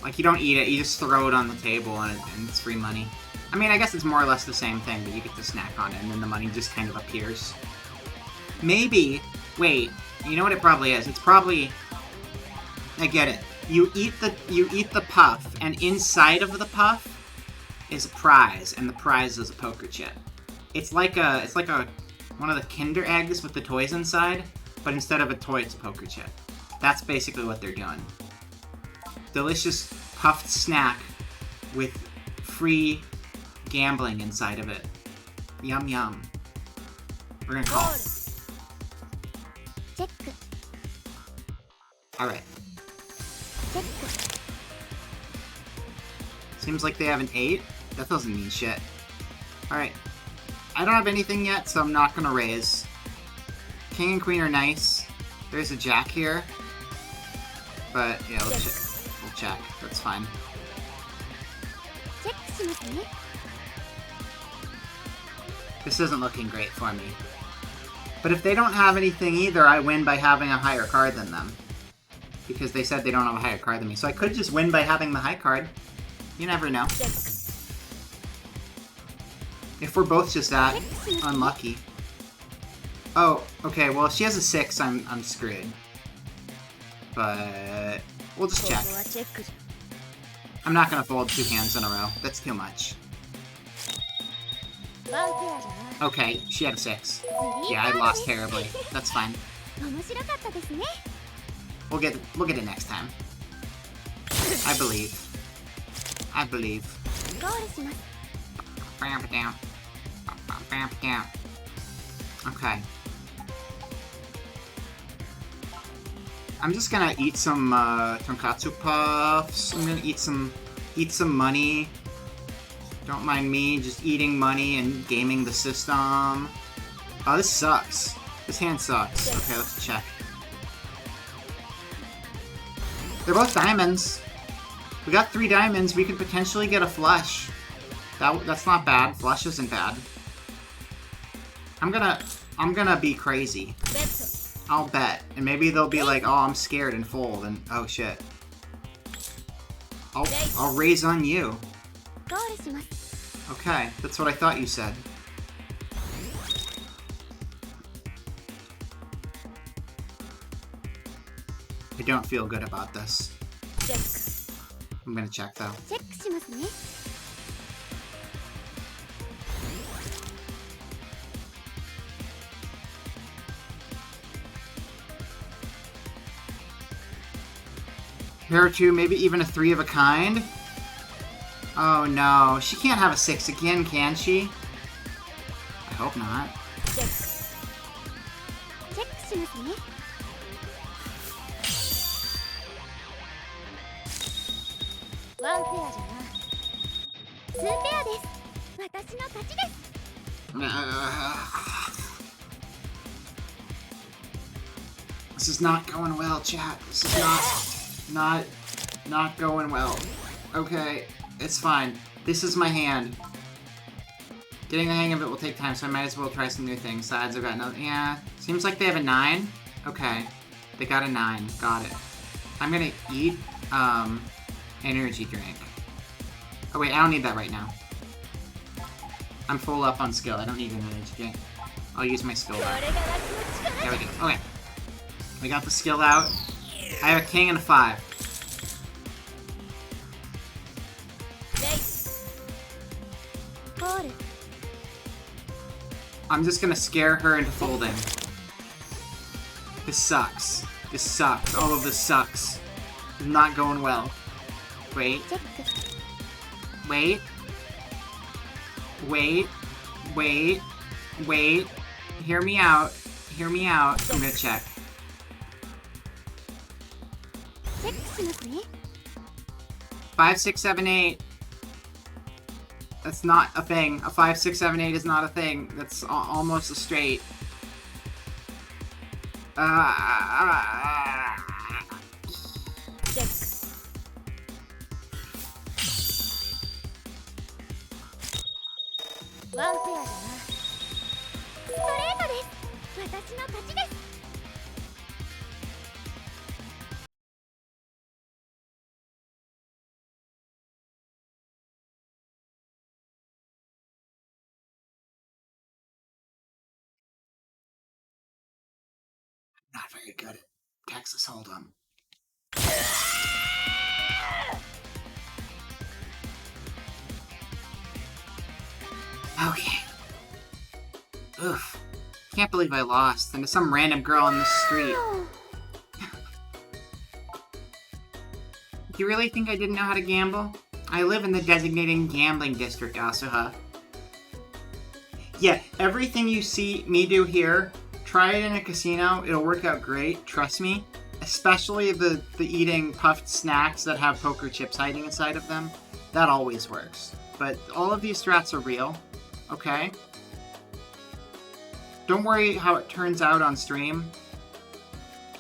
A: Like, you don't eat it, you just throw it on the table and it's free money. I mean, I guess it's more or less the same thing, but you get to snack on it and then the money just kind of appears. Maybe... Wait, you know what it probably is? It's probably... I get it. You eat the puff, and inside of the puff is a prize, and the prize is a poker chip. It's like one of the Kinder eggs with the toys inside, but instead of a toy, it's a poker chip. That's basically what they're doing. Delicious puffed snack with free gambling inside of it. Yum yum. We're gonna call. Alright. Seems like they have an 8. That doesn't mean shit. Alright. I don't have anything yet, so I'm not gonna raise. King and queen are nice. There's a jack here. But, yeah, we'll check. That's fine. This isn't looking great for me. But if they don't have anything either, I win by having a higher card than them. Because they said they don't have a higher card than me. So I could just win by having the high card. You never know. If we're both just that unlucky. Oh, okay, well if she has a 6, I'm screwed. But we'll just check. I'm not gonna fold 2 hands in a row. That's too much. Okay, she had a 6. Yeah, I lost terribly. That's fine. We'll get it next time. I believe. I believe. Bam it down. Bam it down. Okay. I'm just gonna eat some tonkatsu puffs. I'm gonna eat some money. Don't mind me just eating money and gaming the system. Oh, this sucks. This hand sucks. Okay, let's check. They're both diamonds. We got 3 diamonds. We could potentially get a flush. That's not bad. Flush isn't bad. I'm gonna be crazy. I'll bet. And maybe they'll be like, oh, I'm scared and fold, and oh shit. I'll raise on you. Okay, that's what I thought you said. I don't feel good about this. I'm gonna check though. Pair 2, maybe even a 3 of a kind? Oh no, she can't have a 6 again, can she? I hope not. This is not going well, chat. This is not going well. Okay, it's fine. This is my hand. Getting the hang of it will take time, so I might as well try some new things. Sides, I've got no... Yeah, seems like they have a 9. Okay, they got a 9. Got it. I'm gonna eat, energy drink. Oh wait, I don't need that right now. I'm full up on skill. I don't need an energy drink. I'll use my skill bar. There we go. Okay. We got the skill out. I have a king and a 5. I'm just gonna scare her into folding. This sucks. This sucks. All of this sucks. It's not going well. Wait. Wait. Wait. Wait. Wait. Hear me out. Hear me out. I'm gonna check. 5, 6, 7, 8. That's not a thing. A 5, 6, 7, 8 is not a thing. That's almost a straight. Not very good at Texas Hold'em. Okay. Oof. Can't believe I lost, and to some random girl on the street. You really think I didn't know how to gamble? I live in the designated gambling district, Asuha. Yeah, everything you see me do here, try it in a casino. It'll work out great, trust me. Especially the eating puffed snacks that have poker chips hiding inside of them. That always works. But all of these strats are real, okay? Don't worry how it turns out on stream.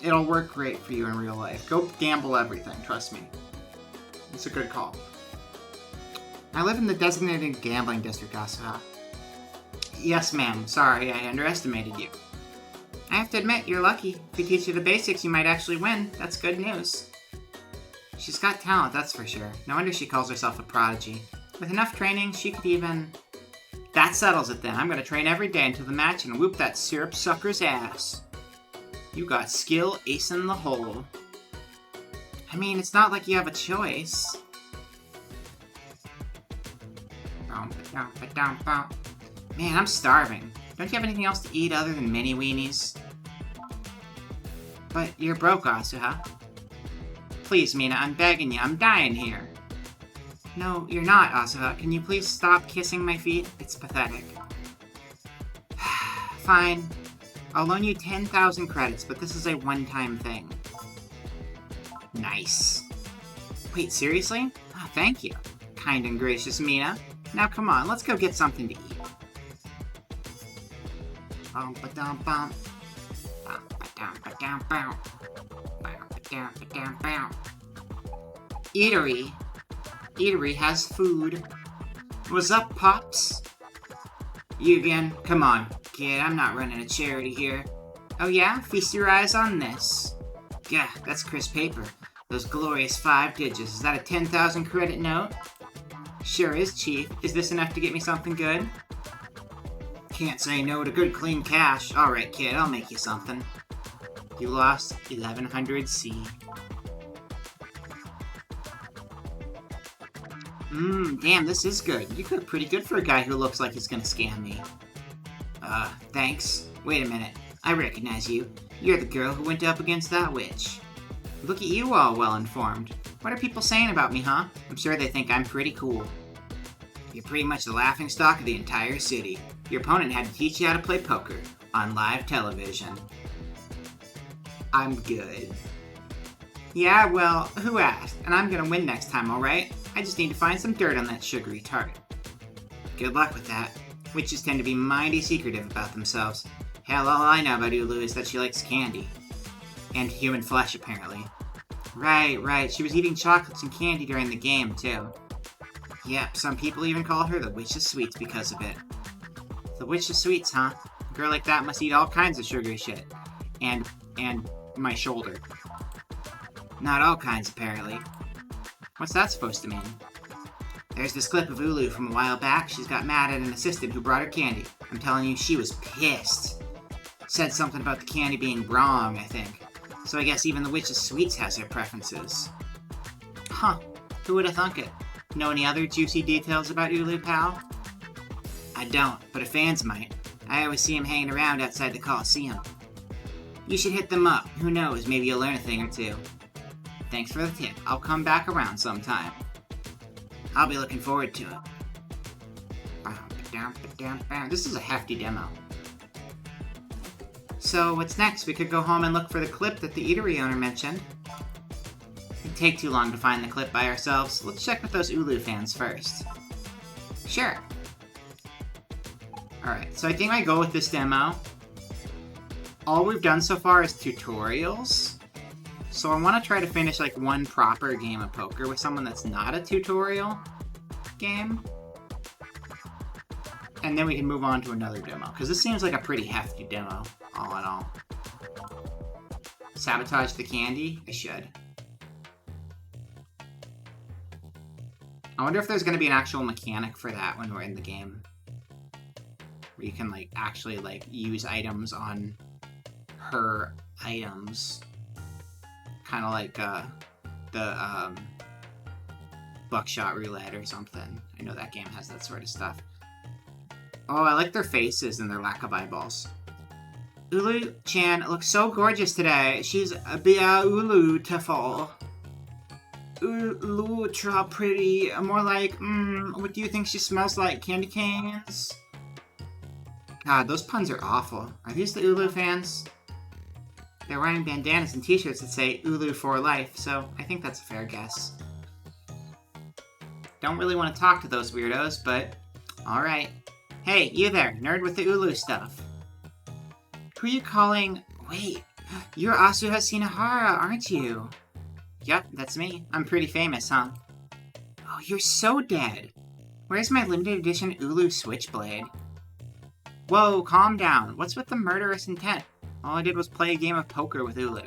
A: It'll work great for you in real life. Go gamble everything, trust me. It's a good call. I live in the designated gambling district, Asuha. Yes, ma'am. Sorry, I underestimated you. I have to admit, you're lucky. If we teach you the basics, you might actually win. That's good news. She's got talent, that's for sure. No wonder she calls herself a prodigy. With enough training, she could even... That settles it then. I'm gonna train every day until the match and whoop that syrup sucker's ass. You got skill ace in the hole. I mean, it's not like you have a choice. Man, I'm starving. Don't you have anything else to eat other than mini weenies? But you're broke, Asuha. Please, Mina, I'm begging you. I'm dying here. No, you're not, Asuha. Can you please stop kissing my feet? It's pathetic. Fine. I'll loan you 10,000 credits, but this is a one-time thing. Nice. Wait, seriously? Oh, thank you. Kind and gracious Mina. Now come on, let's go get something to eat. Eatery. Eatery has food. What's up, Pops? You again? Come on, kid, I'm not running a charity here. Oh yeah? Feast your eyes on this. Yeah, that's crisp paper. Those glorious 5 digits. Is that a 10,000 credit note? Sure is, Chief. Is this enough to get me something good? Can't say no to good clean cash. Alright, kid, I'll make you something. You lost 1100C. Damn, this is good. You look pretty good for a guy who looks like he's gonna scam me. Thanks. Wait a minute. I recognize you. You're the girl who went up against that witch. Look at you all well-informed. What are people saying about me, huh? I'm sure they think I'm pretty cool. You're pretty much the laughingstock of the entire city. Your opponent had to teach you how to play poker on live television. I'm good. Yeah, well, who asked? And I'm gonna win next time, alright? I just need to find some dirt on that sugary tart. Good luck with that. Witches tend to be mighty secretive about themselves. Hell, all I know about Ulu is that she likes candy. And human flesh, apparently. Right. She was eating chocolates and candy during the game, too. Yep, some people even call her the Witch of Sweets because of it. The Witch of Sweets, huh? A girl like that must eat all kinds of sugary shit. And my shoulder. Not all kinds, apparently. What's that supposed to mean? There's this clip of Ulu from a while back. She's got mad at an assistant who brought her candy. I'm telling you, she was pissed. Said something about the candy being wrong, I think. So I guess even the Witch of Sweets has her preferences. Huh. Who would have thunk it? Know any other juicy details about Ulu, pal? I don't, but if fans might. I always see him hanging around outside the Coliseum. You should hit them up. Who knows, maybe you'll learn a thing or two. Thanks for the tip. I'll come back around sometime. I'll be looking forward to it. This is a hefty demo. So, what's next? We could go home and look for the clip that the eatery owner mentioned. It'd take too long to find the clip by ourselves. Let's check with those Ulu fans first. Sure. Alright, so I think I go with this demo. All we've done so far is tutorials. So I want to try to finish like one proper game of poker with someone that's not a tutorial game. And then we can move on to another demo. Because this seems like a pretty hefty demo, all in all. Sabotage the candy? I should. I wonder if there's going to be an actual mechanic for that when we're in the game. Where you can like actually like use items on her items. Kind of like the Buckshot Roulette or something. I know that game has that sort of stuff. Oh, I like their faces and their lack of eyeballs. Ulu-chan looks so gorgeous today. She's beautiful. Ultra pretty. More like, what do you think she smells like? Candy canes? God, those puns are awful. Are these the Ulu fans? They're wearing bandanas and t-shirts that say Ulu for life, so I think that's a fair guess. Don't really want to talk to those weirdos, but alright. Hey, you there, nerd with the Ulu stuff. Who are you calling? Wait, you're Asuha Shinohara, aren't you? Yep, that's me. I'm pretty famous, huh? Oh, you're so dead. Where's my limited edition Ulu Switchblade? Whoa, calm down. What's with the murderous intent? All I did was play a game of poker with Ulu.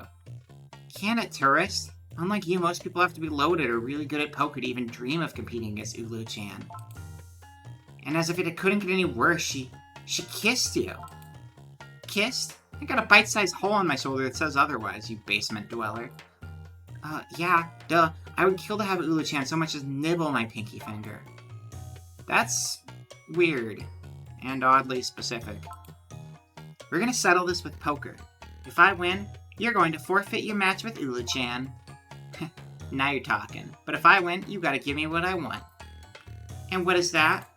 A: Can it, tourist? Unlike you, most people have to be loaded or really good at poker to even dream of competing against Ulu-chan. And as if it couldn't get any worse, she kissed you. Kissed? I got a bite-sized hole on my shoulder that says otherwise, you basement dweller. Yeah, duh. I would kill to have Ulu-chan so much as nibble my pinky finger. That's weird. And oddly specific. We're gonna settle this with poker. If I win, you're going to forfeit your match with Ulu-chan. Now you're talking. But if I win, you gotta give me what I want. And what is that?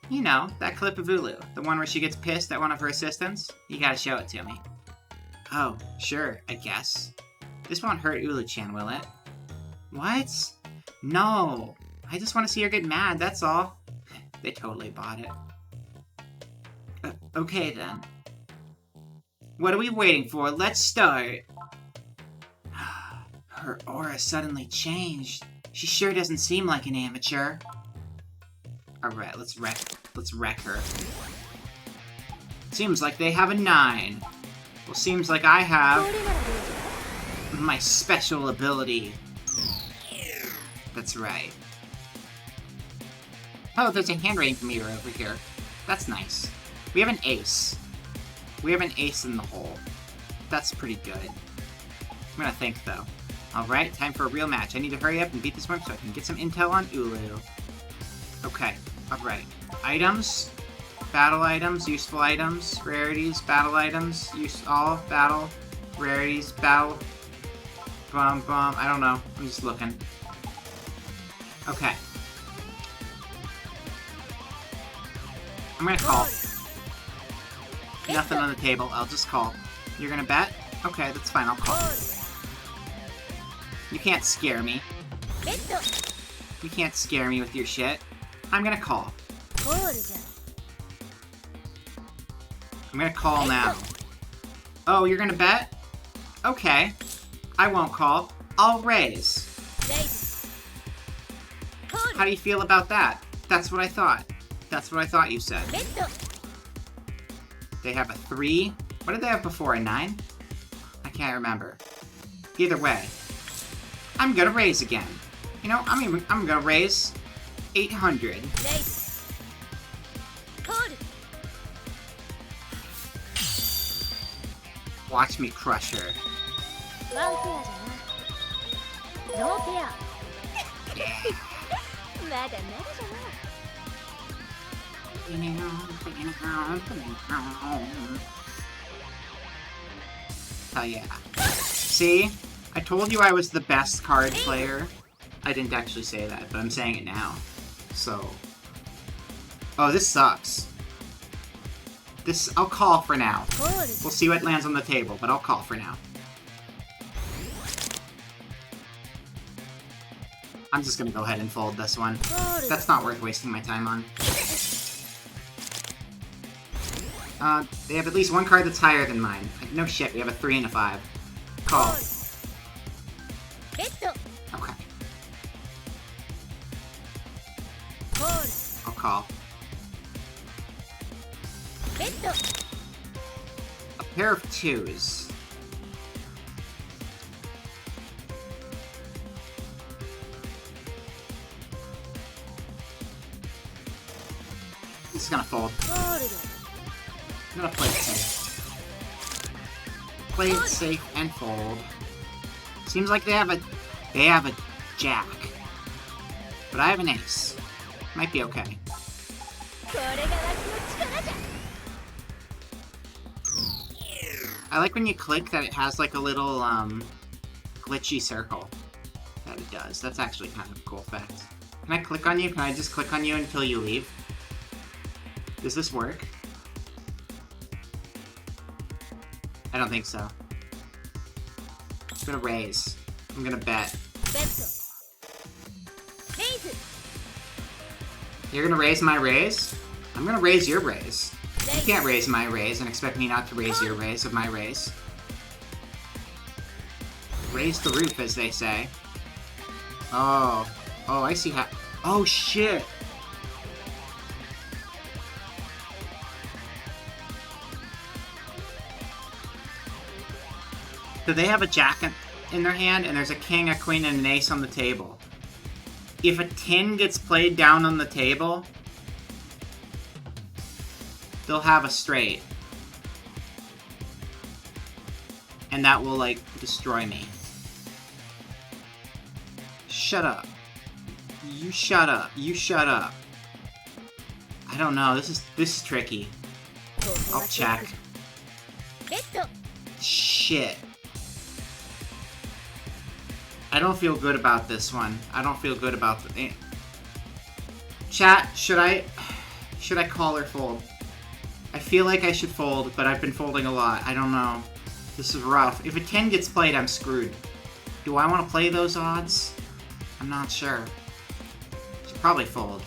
A: You know, that clip of Ulu. The one where she gets pissed at one of her assistants. You gotta show it to me. Oh, sure, I guess. This won't hurt Ulu-chan, will it? What? No. I just want to see her get mad, that's all. They totally bought it. Okay then. What are we waiting for? Let's start. Her aura suddenly changed. She sure doesn't seem like an amateur. Alright, let's wreck her. Seems like they have a 9. Well, seems like I have my special ability. That's right. Oh, there's a handwriting mirror over here. That's nice. We have an ace. We have an ace in the hole. That's pretty good. I'm gonna think, though. Alright, time for a real match. I need to hurry up and beat this one so I can get some intel on Ulu. Okay, alright. Items. Battle items, useful items, rarities, battle items, all, battle, rarities, battle, bum, I don't know. I'm just looking. Okay. I'm gonna call. Nothing on the table, I'll just call. You're gonna bet? Okay, that's fine, I'll call. You can't scare me. You can't scare me with your shit. I'm gonna call. I'm gonna call now. Oh, you're gonna bet? Okay. I won't call. I'll raise. How do you feel about that? That's what I thought. That's what I thought you said. They have a 3. What did they have before? A 9? I can't remember. Either way. I'm gonna raise again. You know, I'm gonna raise 800. Watch me crush her. Oh yeah. See? I told you I was the best card player. I didn't actually say that, but I'm saying it now. So... Oh, this sucks. This... I'll call for now. We'll see what lands on the table, but I'll call for now. I'm just gonna go ahead and fold this one. That's not worth wasting my time on. They have at least one card that's higher than mine. Like, no shit, we have a 3 and a 5. Call. Okay. I'll call. A pair of 2s. This is gonna fold. I'm gonna play it safe. Play it safe and fold. Seems like they have a jack. But I have an ace. Might be okay. I like when you click that it has like a little glitchy circle that it does. That's actually kind of a cool effect. Can I click on you? Can I just click on you until you leave? Does this work? I don't think so. I'm gonna raise. I'm gonna bet. You're gonna raise my raise? I'm gonna raise your raise. You can't raise my raise and expect me not to raise your raise of my raise. Raise the roof, as they say. Oh. Oh, I see how... Oh, shit! So they have a jack in their hand, and there's a king, a queen, and an ace on the table. If a 10 gets played down on the table, they'll have a straight. And that will, like, destroy me. Shut up. You shut up. You shut up. I don't know. This is tricky. I'll check. Shit. I don't feel good about this one. I don't feel good about the... Chat, should I call or fold? I feel like I should fold, but I've been folding a lot. I don't know. This is rough. If a 10 gets played, I'm screwed. Do I want to play those odds? I'm not sure. Should probably fold.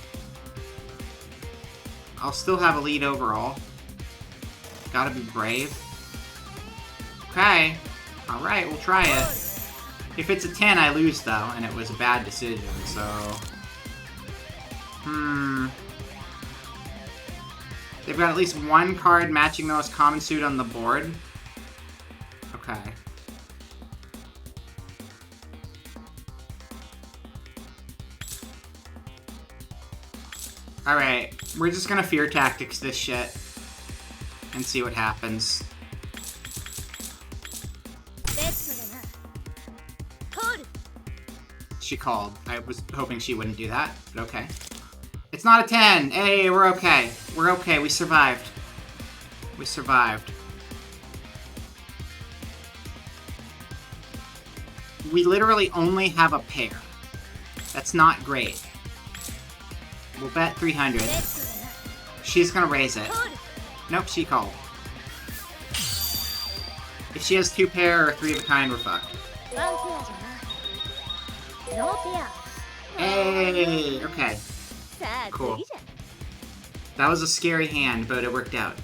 A: I'll still have a lead overall. Gotta be brave. Okay. Alright, we'll try it. If it's a 10, I lose, though, and it was a bad decision, so... They've got at least one card matching the most common suit on the board. Okay. Alright, we're just gonna fear tactics this shit. And see what happens. She called. I was hoping she wouldn't do that, but okay. It's not a 10! Hey, we're okay. We're okay, we survived. We survived. We literally only have a pair. That's not great. We'll bet 300. She's gonna raise it. Nope, she called. If she has 2 pair or 3 of a kind, we're fucked. Hey! Okay. Cool. That was a scary hand, but it worked out.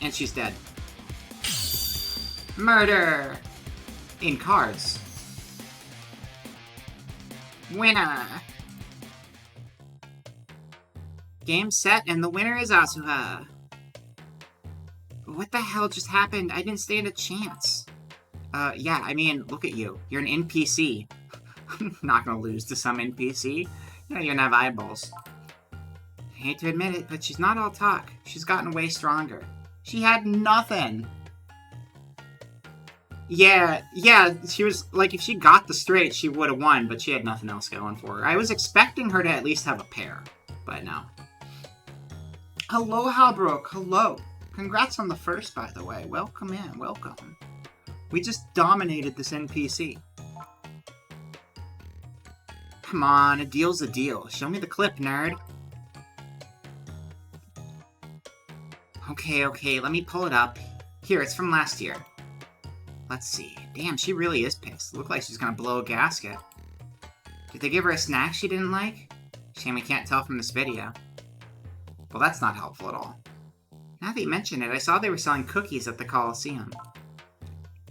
A: And she's dead. Murder! In cards. Winner! Game set, and the winner is Asuha. What the hell just happened? I didn't stand a chance. Yeah, I mean, look at you. You're an NPC. I'm not gonna lose to some NPC. You don't even have eyeballs. I hate to admit it, but she's not all talk. She's gotten way stronger. She had nothing. Yeah, she was, like, if she got the straight, she would have won, but she had nothing else going for her. I was expecting her to at least have a pair, but no. Hello, Halbrook, hello. Congrats on the first, by the way. Welcome in, welcome. We just dominated this NPC. Come on, a deal's a deal. Show me the clip, nerd. Okay, let me pull it up. Here, it's from last year. Let's see. Damn, she really is pissed. Look like she's gonna blow a gasket. Did they give her a snack she didn't like? Shame we can't tell from this video. Well, that's not helpful at all. Now that you mention it, I saw they were selling cookies at the Coliseum.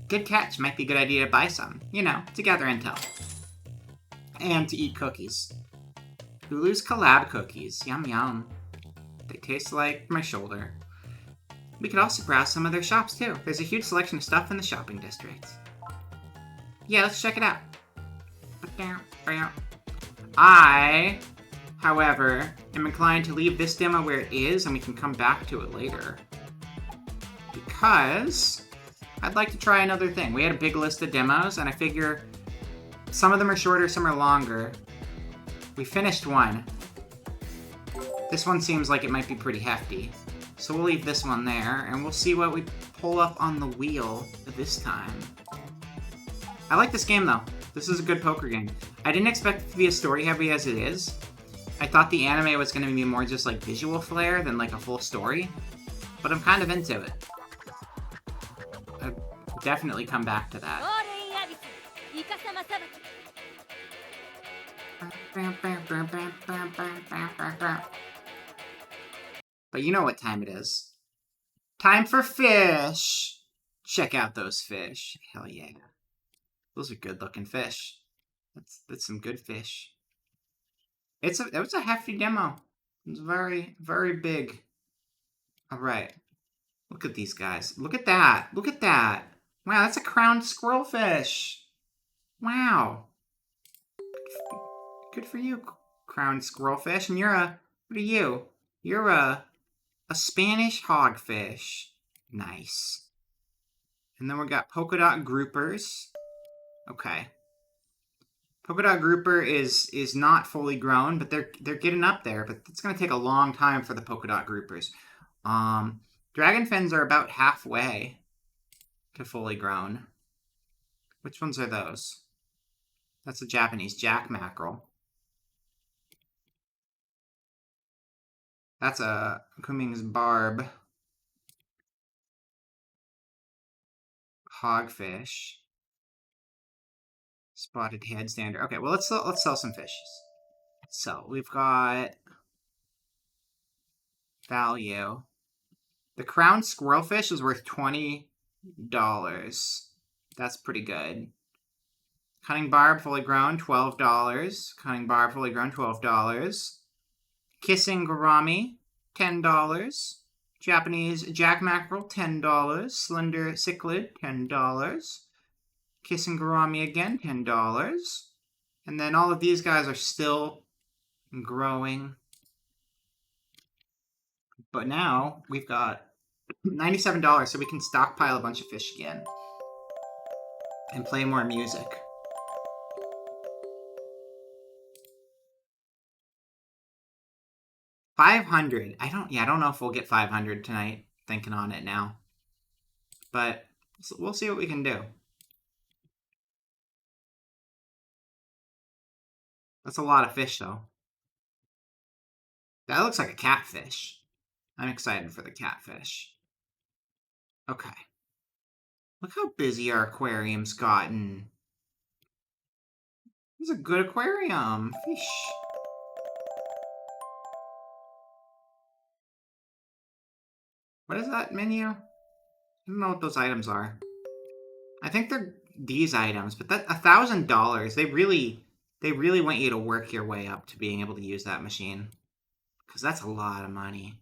A: Good catch. Might be a good idea to buy some. You know, to gather intel. And to eat cookies. Hulu's collab cookies. Yum yum. They taste like my shoulder. We could also browse some of their shops, too. There's a huge selection of stuff in the shopping district. Yeah, let's check it out. I, however, am inclined to leave this demo where it is, and we can come back to it later. Because I'd like to try another thing. We had a big list of demos, and I figure some of them are shorter, some are longer. We finished one. This one seems like it might be pretty hefty. So we'll leave this one there, and we'll see what we pull up on the wheel this time. I like this game, though. This is a good poker game. I didn't expect it to be as story-heavy as it is. I thought the anime was going to be more just like visual flair than like a full story. But I'm kind of into it. I'll definitely come back to that. But you know what time it is. Time for fish! Check out those fish. Hell yeah. Those are good looking fish. That's some good fish. It was a hefty demo. It was very, very big. Alright. Look at these guys. Look at that. Look at that. Wow, that's a crowned squirrelfish. Wow. Good for you, crowned squirrelfish. And you're a... What are you? You're a Spanish hogfish. Nice. And then we got polka dot groupers. Okay. Polka dot grouper is not fully grown, but they're getting up there. But it's gonna take a long time for the polka dot groupers. Dragon fins are about halfway to fully grown. Which ones are those? That's a Japanese jack mackerel. That's a Cummings barb. Hogfish. Spotted head standard. Okay, well let's sell some fishes. So we've got value. The crowned squirrelfish is worth $20. That's pretty good. Cunning barb fully grown, $12. Cunning barb fully grown, $12. Kissing gourami, $10. Japanese jack mackerel, $10. Slender cichlid, $10. Kissing gourami again, $10. And then all of these guys are still growing. But now we've got $97, so we can stockpile a bunch of fish again. And play more music. $500. I don't know if we'll get 500 tonight, thinking on it now. But we'll see what we can do. That's a lot of fish, though. That looks like a catfish. I'm excited for the catfish. Okay. Look how busy our aquarium's gotten. This is a good aquarium. Fish. What is that menu? I don't know what those items are. I think they're these items, but that $1,000. They really want you to work your way up to being able to use that machine, because that's a lot of money.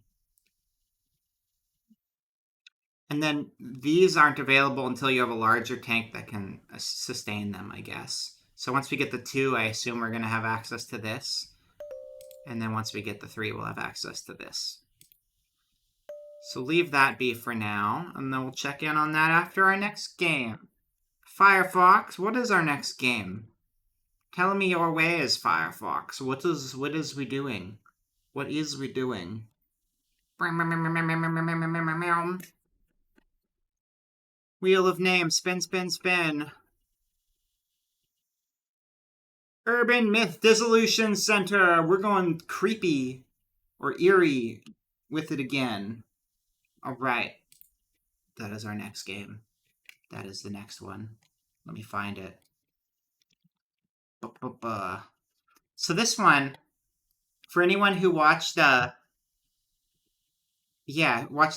A: And then these aren't available until you have a larger tank that can sustain them, I guess. So once we get the 2, I assume we're going to have access to this. And then once we get the 3, we'll have access to this. So leave that be for now, and then we'll check in on that after our next game. Firefox, what is our next game? Tell me your ways, Firefox. What is we doing? What is we doing? Wheel of Names, spin, spin, spin. Urban Myth Dissolution Center. We're going creepy or eerie with it again. All right. That is our next game. That is the next one. Let me find it. So this one, for anyone who watched watched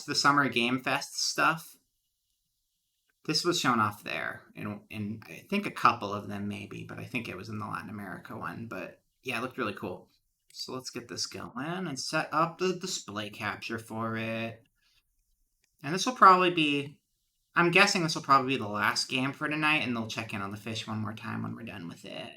A: the Summer Game Fest stuff, this was shown off there, in I think a couple of them maybe, but I think it was in the Latin America one. But yeah, it looked really cool. So let's get this going and set up the display capture for it. And this will probably be, I'm guessing this will probably be the last game for tonight, and they'll check in on the fish one more time when we're done with it.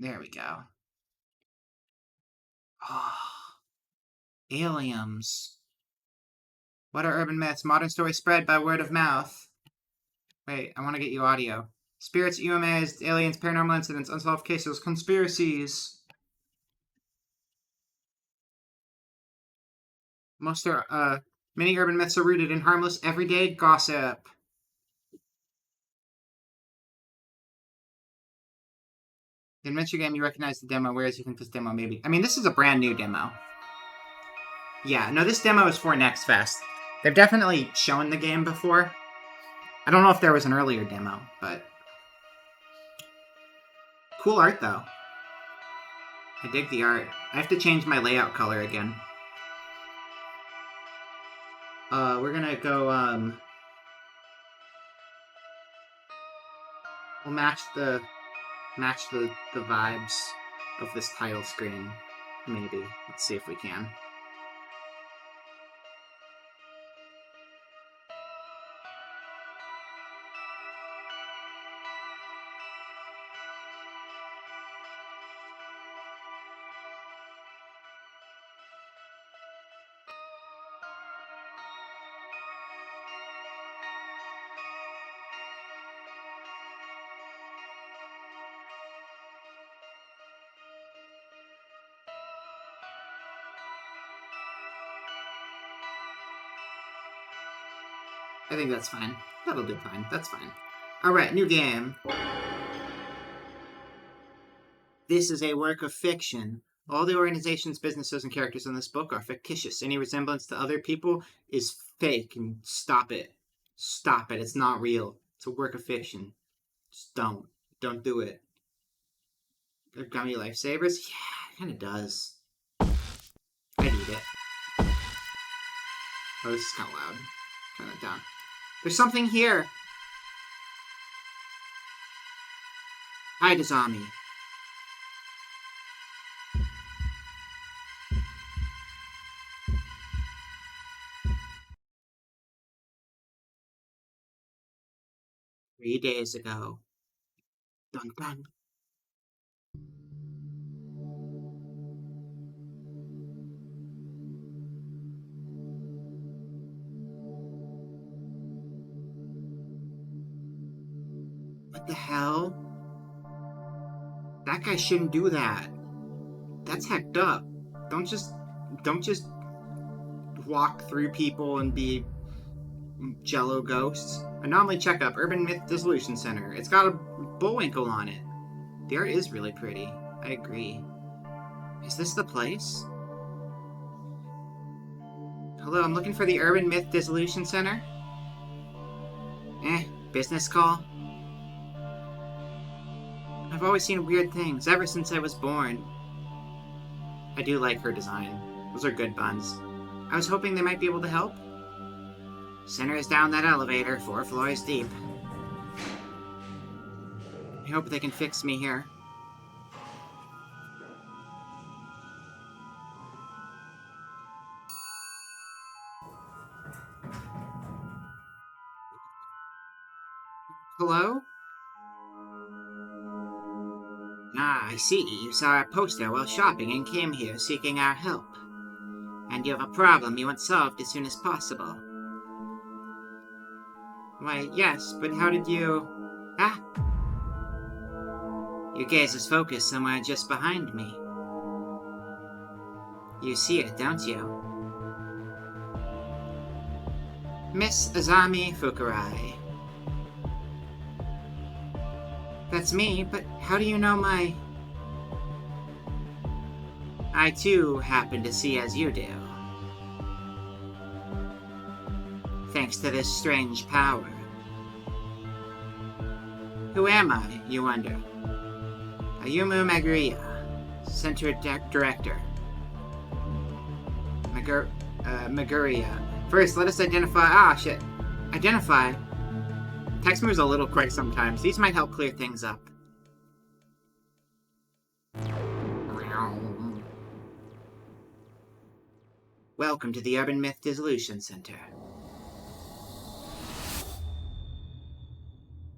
A: There we go. Oh, aliens. What are urban myths? Modern stories spread by word of mouth. Wait, I want to get you audio. Spirits, UMAs, aliens, paranormal incidents, unsolved cases, conspiracies. Many urban myths are rooted in harmless, everyday gossip. The adventure game, you recognize the demo, whereas you think this demo maybe... I mean, this is a brand new demo. Yeah, no, this demo is for Next Fest. They've definitely shown the game before. I don't know if there was an earlier demo, but... Cool art, though. I dig the art. I have to change my layout color again. We're gonna go, we'll match the vibes of this title screen, maybe. Let's see if we can. I think that's fine. That'll do fine. That's fine. Alright, new game. This is a work of fiction. All the organizations, businesses, and characters in this book are fictitious. Any resemblance to other people is fake, and stop it. Stop it. It's not real. It's a work of fiction. Just don't. Don't do it. They're gummy lifesavers? Yeah, it kinda does. I need it. Oh, this is kinda loud. Turn that down. There's something here! Hi, Dazami. Three days ago. Dun dun. What the hell? That guy shouldn't do that. That's hecked up. Don't just walk through people and be jello ghosts. Anomaly checkup, Urban Myth Dissolution Center. It's got a Bullwinkle on it. The art is really pretty. I agree. Is this the place? Hello, I'm looking for the Urban Myth Dissolution Center. Business call? I've always seen weird things, ever since I was born. I do like her design. Those are good buns. I was hoping they might be able to help. Center is down that elevator, 4 floors deep. I hope they can fix me here. Hello? Ah, I see. You saw our poster while shopping and came here seeking our help. And you have a problem you want solved as soon as possible. Why, yes, but how did you... Ah! Your gaze is focused somewhere just behind me. You see it, don't you? Miss Azami Fukurai. That's me, but how do you know my... I too happen to see as you do. Thanks to this strange power. Who am I, you wonder? Ayumu Maguria, Center Director. Maguria. First, let us identify... Ah, shit. Identify. Text moves a little quick sometimes. These might help clear things up. Welcome to the Urban Myth Dissolution Center.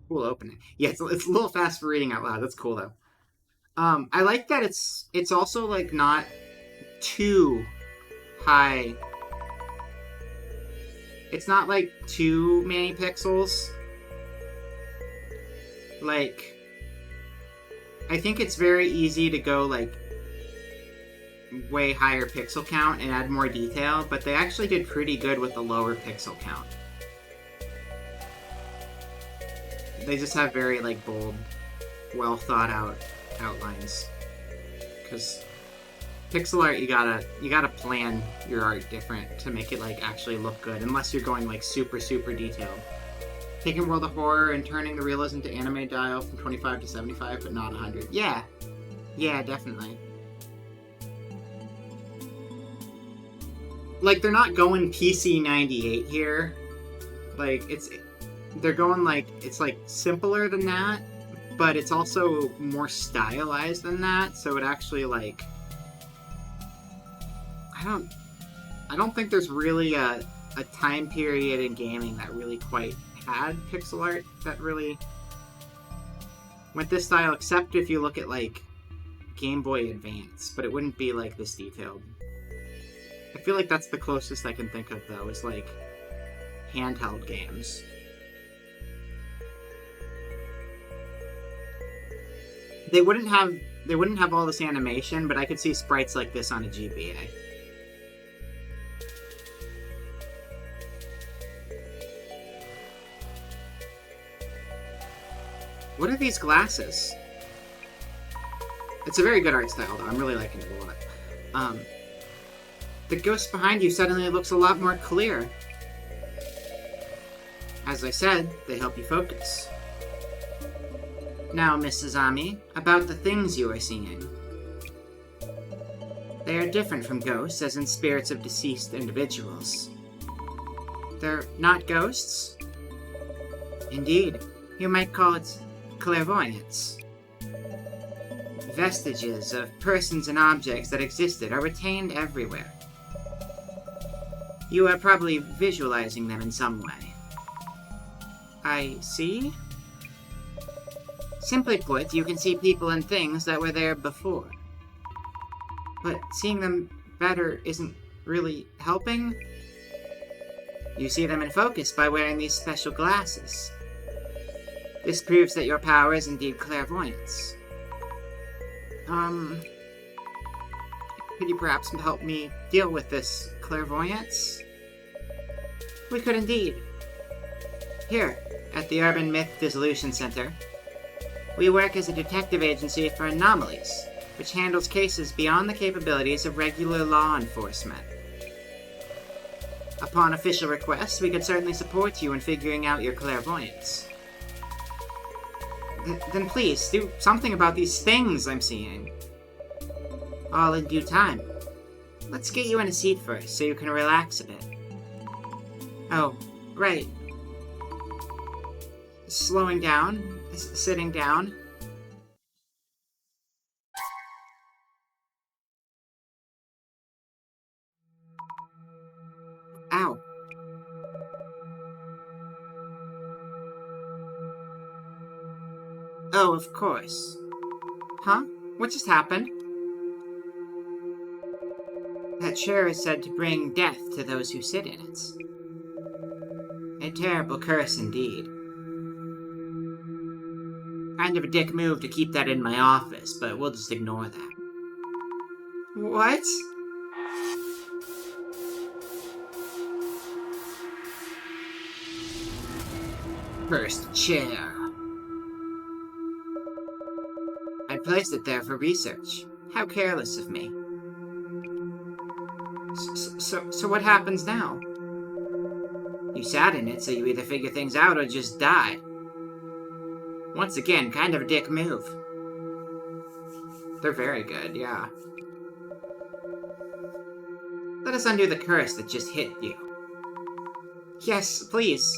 A: Cool opening. Yeah, it's a little fast for reading out loud. That's cool, though. I like that it's also, like, not too high. It's not, like, too many pixels. Like, I think it's very easy to go, like, way higher pixel count and add more detail, but they actually did pretty good with the lower pixel count. They just have very, like, bold, well thought out outlines. Because pixel art, you gotta plan your art different to make it, like, actually look good, unless you're going, like, super, super detailed. Taking World of Horror and turning the realism to anime dial from 25 to 75, but not 100. Yeah. Yeah, definitely. Like, they're not going PC 98 here. Like, they're going, like, it's, like, simpler than that, but it's also more stylized than that, so it actually, like... I don't think there's really a time period in gaming that really quite had pixel art that really went this style, except if you look at, like, Game Boy Advance, but it wouldn't be, like, this detailed. I feel like that's the closest I can think of, though, is, like, handheld games. They wouldn't have all this animation, but I could see sprites like this on a GBA. What are these glasses? It's a very good art style, though. I'm really liking it a lot. The ghost behind you suddenly looks a lot more clear. As I said, they help you focus. Now, Miss Azami, about the things you are seeing. They are different from ghosts, as in spirits of deceased individuals. They're not ghosts? Indeed, you might call it clairvoyance. Vestiges of persons and objects that existed are retained everywhere. You are probably visualizing them in some way. I see? Simply put, you can see people and things that were there before. But seeing them better isn't really helping. You see them in focus by wearing these special glasses. This proves that your power is indeed clairvoyance. Could you perhaps help me deal with this clairvoyance? We could indeed. Here, at the Urban Myth Dissolution Center, we work as a detective agency for anomalies, which handles cases beyond the capabilities of regular law enforcement. Upon official request, we could certainly support you in figuring out your clairvoyance. Then please, do something about these things I'm seeing. All in due time. Let's get you in a seat first, so you can relax a bit. Oh, right. Slowing down, sitting down. Ow. Oh, of course. Huh? What just happened? That chair is said to bring death to those who sit in it. A terrible curse indeed. Kind of a dick move to keep that in my office, but we'll just ignore that. What? Cursed chair. I placed it there for research. How careless of me. So what happens now? You sat in it, so you either figure things out or just die. Once again, kind of a dick move. They're very good, yeah. Let us undo the curse that just hit you. Yes, please.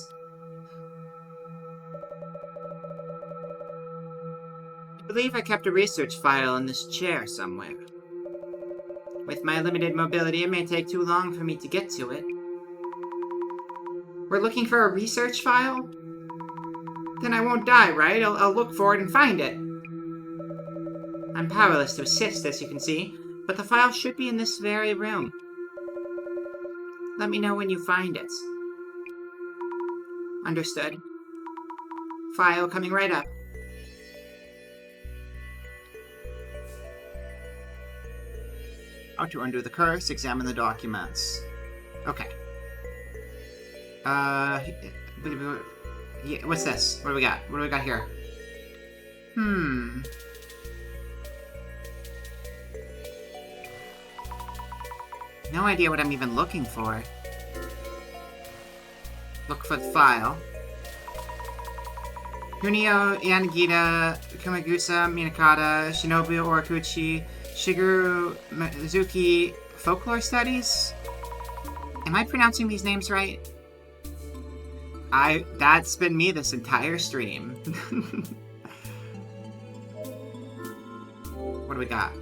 A: I believe I kept a research file in this chair somewhere. With my limited mobility, it may take too long for me to get to it. We're looking for a research file? Then I won't die, right? I'll look for it and find it. I'm powerless to assist, as you can see, but the file should be in this very room. Let me know when you find it. Understood. File coming right up. How to undo the curse, examine the documents. Okay. Yeah, what's this? What do we got? What do we got here? No idea what I'm even looking for. Look for the file. Kunio Yanagita, Kumagusa, Minakata, Shinobu Orakuchi, Shigeru Mizuki, Folklore Studies? Am I pronouncing these names right? That's been me this entire stream. What do we got?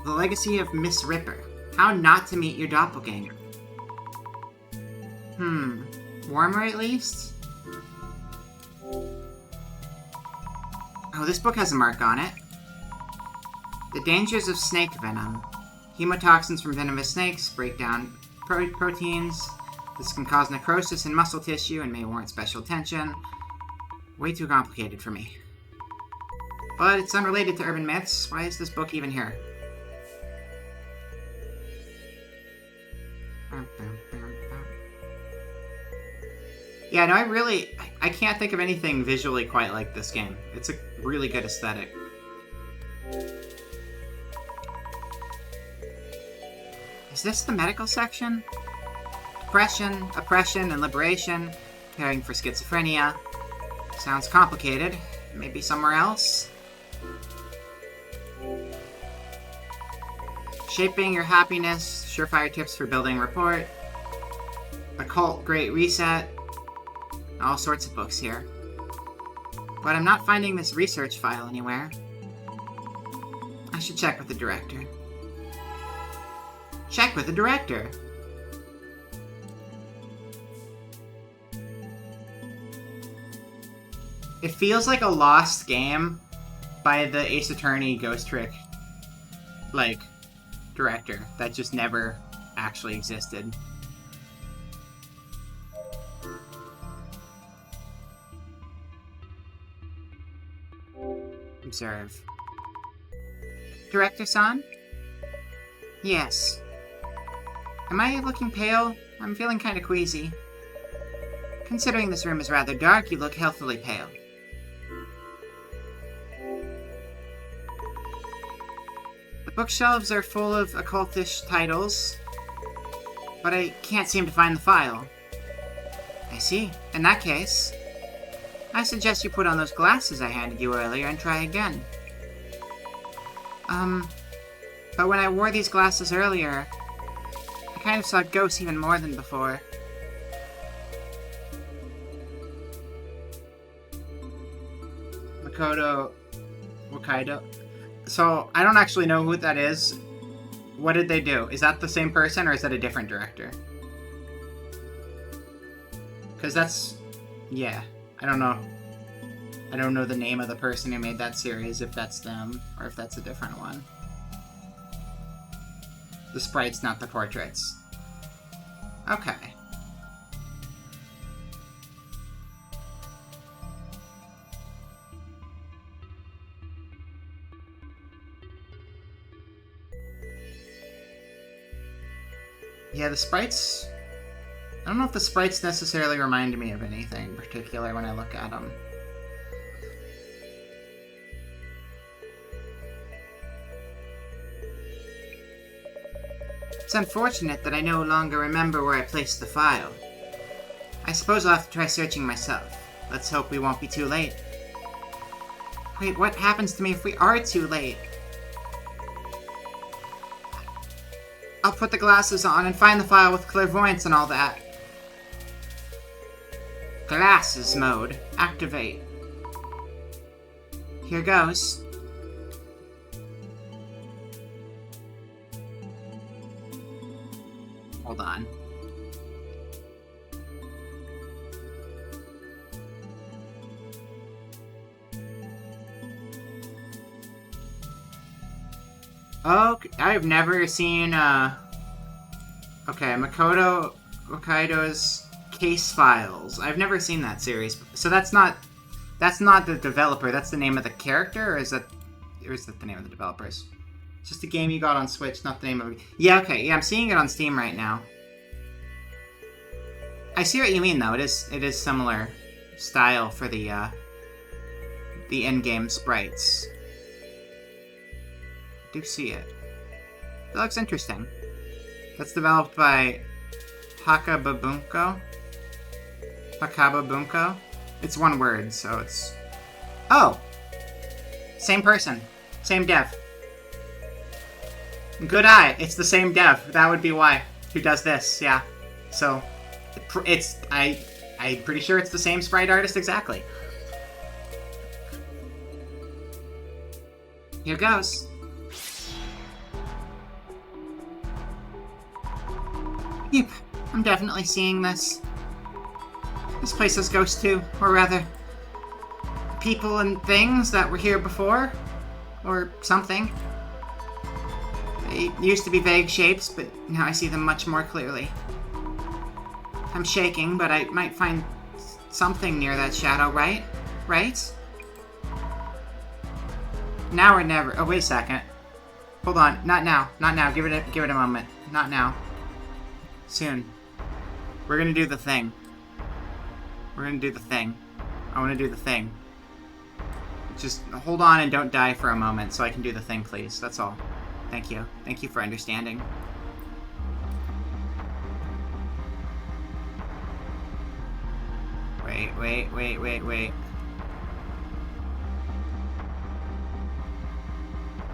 A: The Legacy of Miss Ripper. How not to meet your doppelganger. Warmer at least? Oh, this book has a mark on it. The dangers of snake venom. Hemotoxins from venomous snakes break down proteins. This can cause necrosis in muscle tissue and may warrant special attention. Way too complicated for me. But it's unrelated to urban myths. Why is this book even here? Yeah, no, I can't think of anything visually quite like this game. It's a really good aesthetic. Is this the medical section? Depression, oppression, and liberation. Caring for schizophrenia. Sounds complicated. Maybe somewhere else? Shaping your happiness. Surefire tips for building rapport. Occult Great Reset. All sorts of books here. But I'm not finding this research file anywhere. I should check with the director. Check with the director! It feels like a lost game by the Ace Attorney Ghost Trick, director that just never actually existed. Observe. Director-san? Yes. Am I looking pale? I'm feeling kind of queasy. Considering this room is rather dark, you look healthily pale. The bookshelves are full of occultish titles, but I can't seem to find the file. I see. In that case, I suggest you put on those glasses I handed you earlier and try again. But when I wore these glasses earlier, I kind of saw ghosts even more than before. Makoto Wakaido. So, I don't actually know who that is. What did they do? Is that the same person, or is that a different director? Because that's... yeah, I don't know. I don't know the name of the person who made that series, if that's them, or if that's a different one. The sprites, not the portraits. Okay. Yeah, the sprites... I don't know if the sprites necessarily remind me of anything in particular when I look at them. It's unfortunate that I no longer remember where I placed the file. I suppose I'll have to try searching myself. Let's hope we won't be too late. Wait, what happens to me if we are too late? I'll put the glasses on and find the file with clairvoyance and all that. Glasses mode. Activate. Here goes. Hold on. Okay, I've never seen, okay, Makoto Hokkaido's Case Files. I've never seen that series. So that's not the developer, that's the name of the character, or is that the name of the developers? It's just a game you got on Switch, not the name of it. Yeah, okay, yeah, I'm seeing it on Steam right now. I see what you mean, though. It is similar style for the in-game sprites. I do see it. That looks interesting. That's developed by Hakababunko. Hakababunko. It's one word, so it's... Oh! Same person. Same dev. Good eye. It's the same dev. That would be why. Who does this, yeah. So, I'm pretty sure it's the same sprite artist exactly. Here goes. Yep, I'm definitely seeing this. This place has ghosts too, or rather, people and things that were here before, or something. They used to be vague shapes, but now I see them much more clearly. I'm shaking, but I might find something near that shadow, right? Right? Now or never. Oh, wait a second. Hold on. Not now. Not now. Give it a moment. Not now. Soon. We're gonna do the thing. We're gonna do the thing. I wanna do the thing. Just hold on and don't die for a moment so I can do the thing, please. That's all. Thank you. Thank you for understanding. Wait.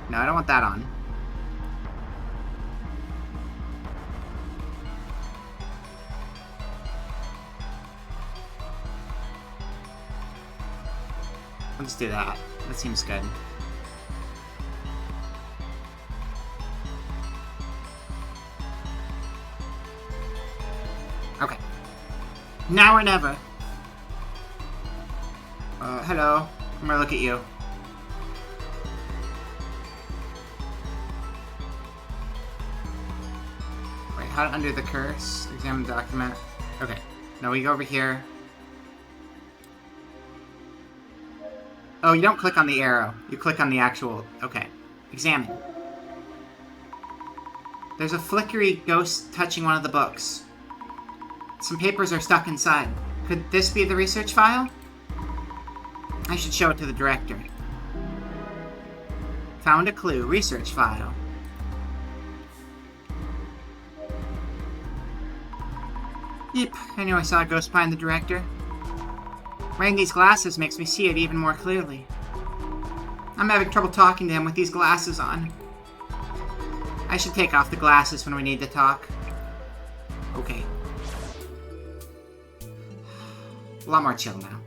A: No, I don't want that on. Let's do that. That seems good. Okay. Now or never. Hello. I'm gonna look at you. Wait, how to undo the curse? Examine the document. Okay. Now we go over here. Oh, you don't click on the arrow. You click on the actual... Okay. Examine. There's a flickery ghost touching one of the books. Some papers are stuck inside. Could this be the research file? I should show it to the director. Found a clue. Research file. Yep, I knew I saw a ghost behind the director. Wearing these glasses makes me see it even more clearly. I'm having trouble talking to him with these glasses on. I should take off the glasses when we need to talk. Okay. A lot more chill now.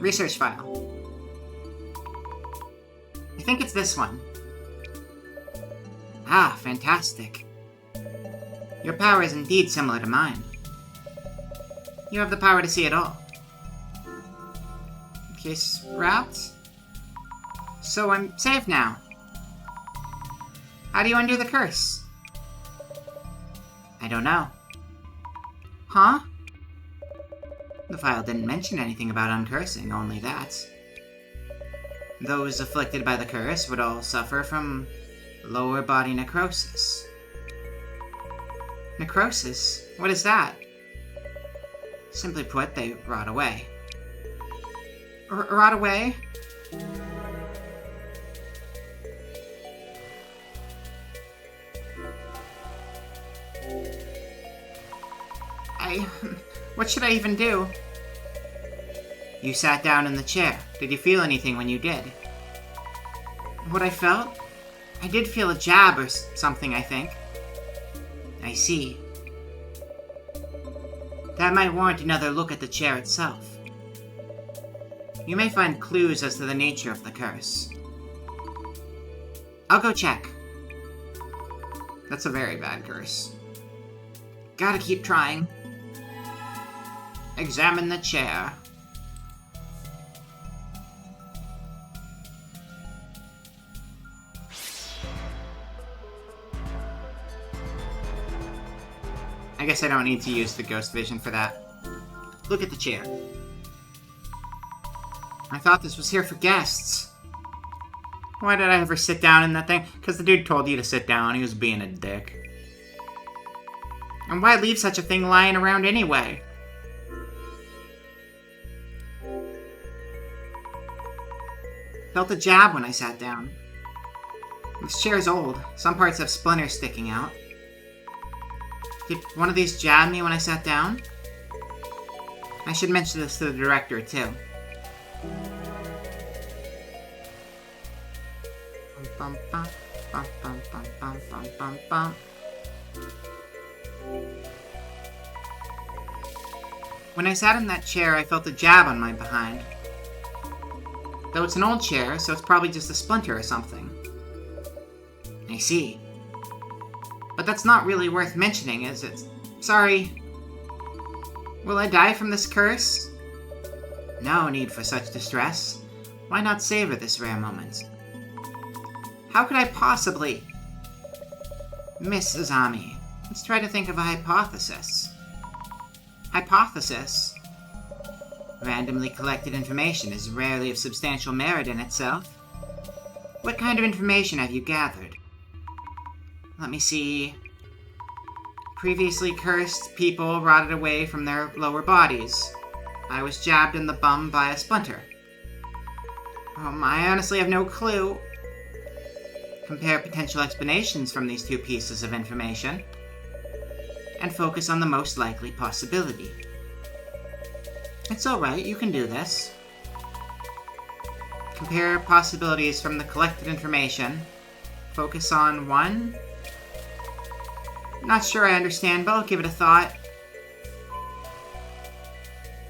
A: Research file. I think it's this one. Ah, fantastic. Your power is indeed similar to mine. You have the power to see it all. Case wrapped? So I'm safe now. How do you undo the curse? I don't know. Huh? The file didn't mention anything about uncursing, only that. Those afflicted by the curse would all suffer from lower body necrosis. Necrosis? What is that? Simply put, they rot away. Rot away? What should I even do? You sat down in the chair. Did you feel anything when you did? What I felt? I did feel a jab or something, I think. I see. That might warrant another look at the chair itself. You may find clues as to the nature of the curse. I'll go check. That's a very bad curse. Gotta keep trying. Examine the chair. I guess I don't need to use the ghost vision for that. Look at the chair. I thought this was here for guests. Why did I ever sit down in that thing? Because the dude told you to sit down. He was being a dick. And why leave such a thing lying around anyway? Felt a jab when I sat down. This chair's old. Some parts have splinters sticking out. Did one of these jab me when I sat down? I should mention this to the director, too. Bum, bum, bum, bum, bum, bum, bum, bum, bum. When I sat in that chair, I felt a jab on my behind. Though it's an old chair, so it's probably just a splinter or something. I see. But that's not really worth mentioning, is it? Sorry. Will I die from this curse? No need for such distress. Why not savor this rare moment? How could I possibly... Miss Azami, let's try to think of a hypothesis. Hypothesis? Randomly collected information is rarely of substantial merit in itself. What kind of information have you gathered? Let me see. Previously cursed people rotted away from their lower bodies. I was jabbed in the bum by a splinter. I honestly have no clue. Compare potential explanations from these two pieces of information, and focus on the most likely possibility. It's alright, you can do this. Compare possibilities from the collected information. Focus on one. Not sure I understand, but I'll give it a thought.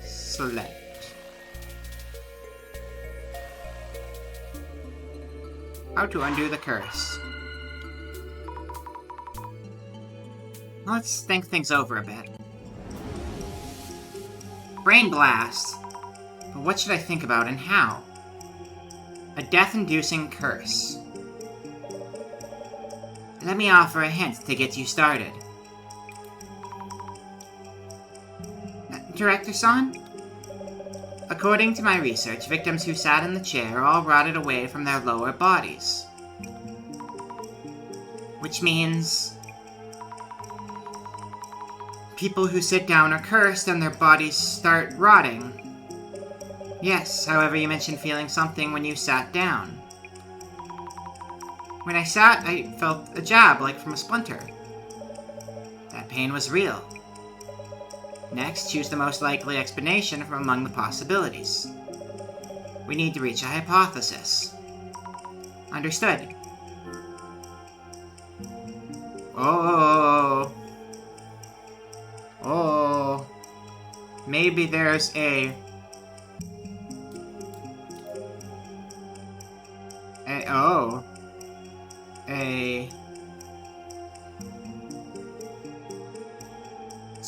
A: Select. How to undo the curse. Let's think things over a bit. Brain blast. But what should I think about and how? A death-inducing curse. Let me offer a hint to get you started. Director-san? According to my research, victims who sat in the chair all rotted away from their lower bodies. Which means... people who sit down are cursed and their bodies start rotting. Yes, however, you mentioned feeling something when you sat down. When I sat, I felt a jab, like from a splinter. That pain was real. Next, choose the most likely explanation from among the possibilities. We need to reach a hypothesis. Understood. Oh. Maybe there's a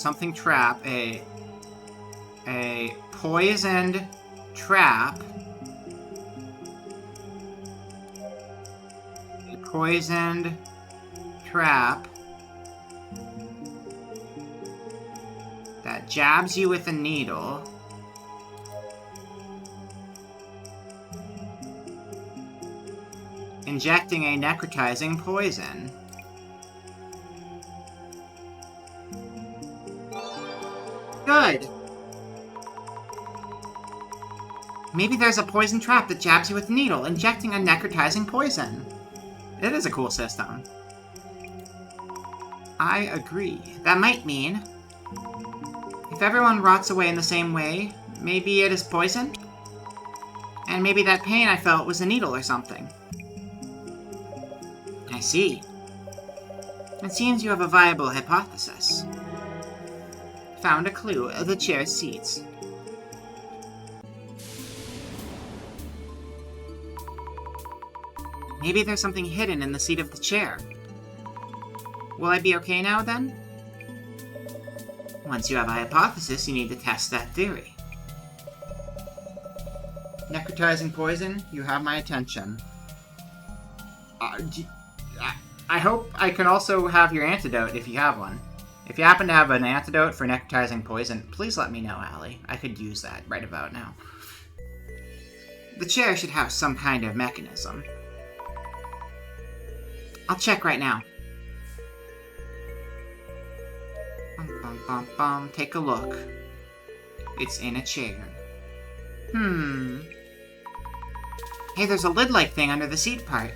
A: something trap, a poisoned trap poisoned trap that jabs you with a needle. Injecting a necrotizing poison. Good! Maybe there's a poison trap that jabs you with a needle, injecting a necrotizing poison. It is a cool system. I agree. That might mean if everyone rots away in the same way, maybe it is poison? And maybe that pain I felt was a needle or something. I see. It seems you have a viable hypothesis. Found a clue of the chair's seats. Maybe there's something hidden in the seat of the chair. Will I be okay now, then? Once you have a hypothesis, you need to test that theory. Necrotizing poison, you have my attention. I hope I can also have your antidote if you have one. If you happen to have an antidote for necrotizing poison, please let me know, Allie. I could use that right about now. The chair should have some kind of mechanism. I'll check right now. Bum, bum, bum, bum. Take a look. It's in a chair. Hey, there's a lid-like thing under the seat part.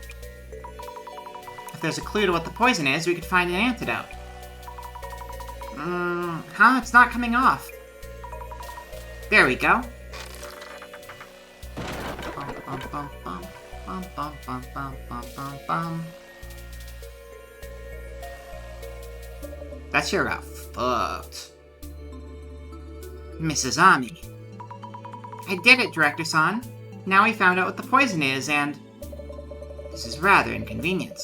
A: If there's a clue to what the poison is, we could find an antidote. It's not coming off. There we go. Bum, bum, bum, bum. Bum, bum, bum, bum, bum, bum, bum. That sure got fucked. Mrs. Ami. I did it, Director-san. Now we found out what the poison is, and this is rather inconvenient.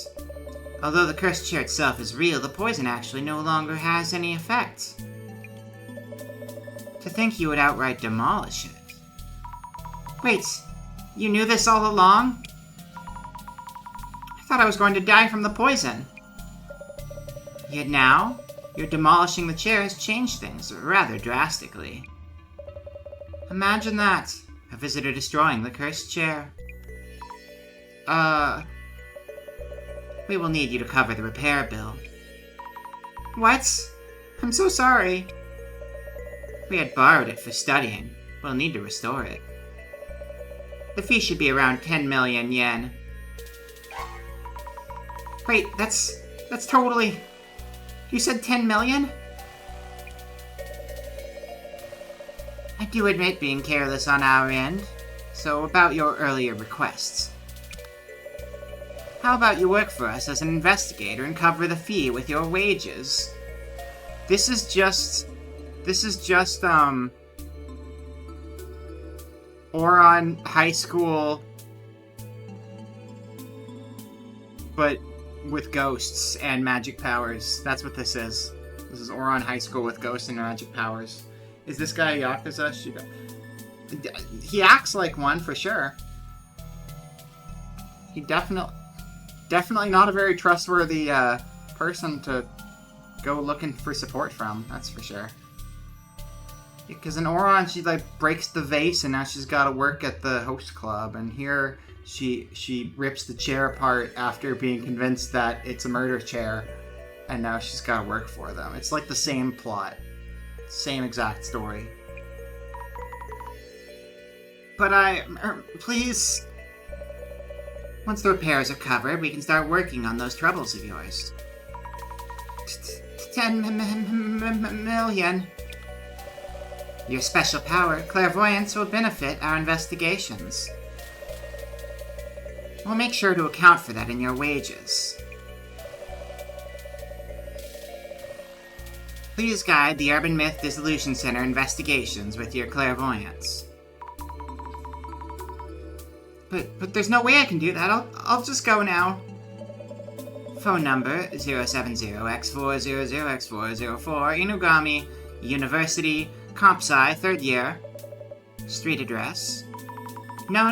A: Although the cursed chair itself is real, the poison actually no longer has any effect. To think you would outright demolish it. Wait, you knew this all along? I thought I was going to die from the poison. Yet now, your demolishing the chair has changed things rather drastically. Imagine that. A visitor destroying the cursed chair. We will need you to cover the repair bill. What? I'm so sorry. We had borrowed it for studying. We'll need to restore it. The fee should be around 10 million yen. Wait, that's totally... You said 10 million? I do admit being careless on our end. So about your earlier requests. How about you work for us as an investigator and cover the fee with your wages? This is just, Ouran High School, but with ghosts and magic powers. That's what this is. This is Ouran High School with ghosts and magic powers. Is this guy a Yakuza? He acts like one, for sure. He definitely not a very trustworthy person to go looking for support from, that's for sure. Because in Ouran, she breaks the vase and now she's got to work at the host club, and here she rips the chair apart after being convinced that it's a murder chair, and now she's got to work for them. It's like the same plot, same exact story. But please. Once the repairs are covered, we can start working on those troubles of yours. 10 million. Your special power, clairvoyance, will benefit our investigations. We'll make sure to account for that in your wages. Please guide the Urban Myth Dissolution Center investigations with your clairvoyance. But there's no way I can do that. I'll just go now. Phone number 070-X400-X404, Inugami University, Compsci, 3rd year. Street address. No,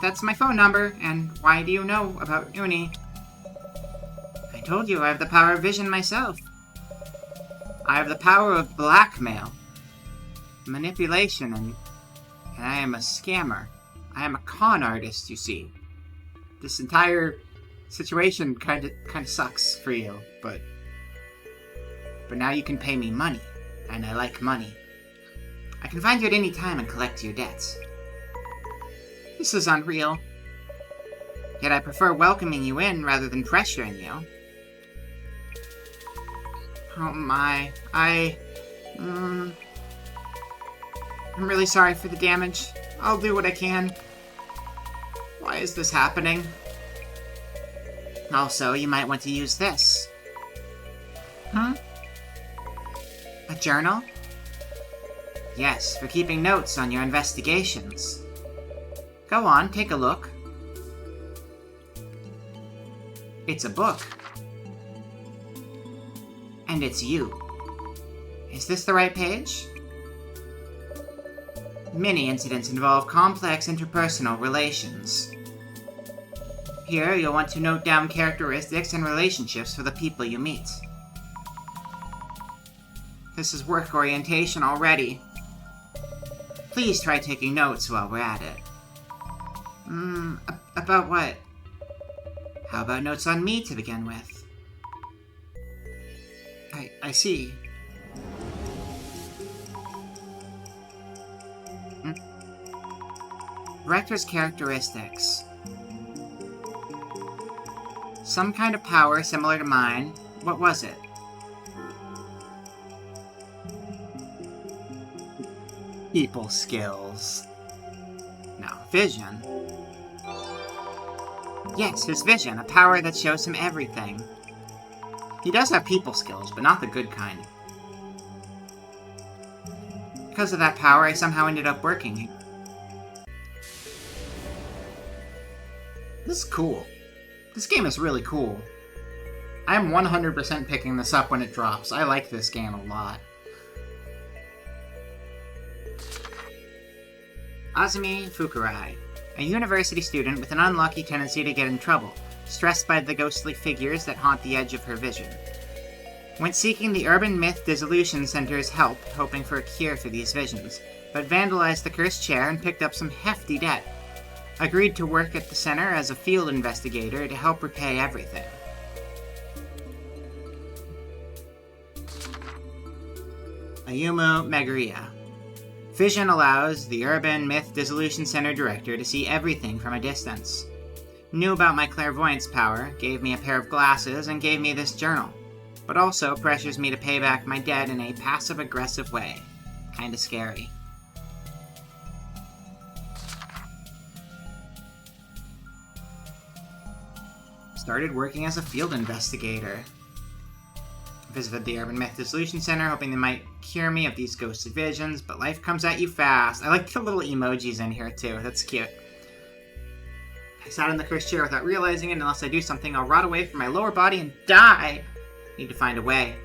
A: that's my phone number. And why do you know about Uni? told you I have the power of vision myself. I have the power of blackmail, manipulation, and I am a scammer. I am a con artist, you see. This entire situation kind of sucks for you, but now you can pay me money, and I like money. I can find you at any time and collect your debts. This is unreal. Yet I prefer welcoming you in rather than pressuring you. Oh my, I'm really sorry for the damage. I'll do what I can. Why is this happening? Also, you might want to use this. Huh? A journal? Yes, for keeping notes on your investigations. Go on, take a look. It's a book. And it's you. Is this the right page? Many incidents involve complex interpersonal relations. Here, you'll want to note down characteristics and relationships for the people you meet. This is work orientation already. Please try taking notes while we're at it. About what? How about notes on me to begin with? I see. Rector's characteristics. Some kind of power similar to mine. What was it? People skills. No, vision. Yes, his vision, a power that shows him everything. He does have people skills, but not the good kind. Because of that power, I somehow ended up working here. This is cool. This game is really cool. I am 100% picking this up when it drops. I like this game a lot. Azumi Fukurai, a university student with an unlucky tendency to get in trouble, stressed by the ghostly figures that haunt the edge of her vision. Went seeking the Urban Myth Dissolution Center's help, hoping for a cure for these visions, but vandalized the cursed chair and picked up some hefty debt. Agreed to work at the center as a field investigator to help repay everything. Ayumu Meguriya. Vision allows the Urban Myth Dissolution Center director to see everything from a distance. Knew about my clairvoyance power, gave me a pair of glasses, and gave me this journal, but also pressures me to pay back my debt in a passive-aggressive way. Kinda scary. Started working as a field investigator. Visited the Urban Myth Dissolution Center, hoping they might cure me of these ghosted visions, but life comes at you fast. I like the little emojis in here, too. That's cute. I sat in the cursed chair without realizing it. Unless I do something, I'll rot away from my lower body and die. Need to find a way.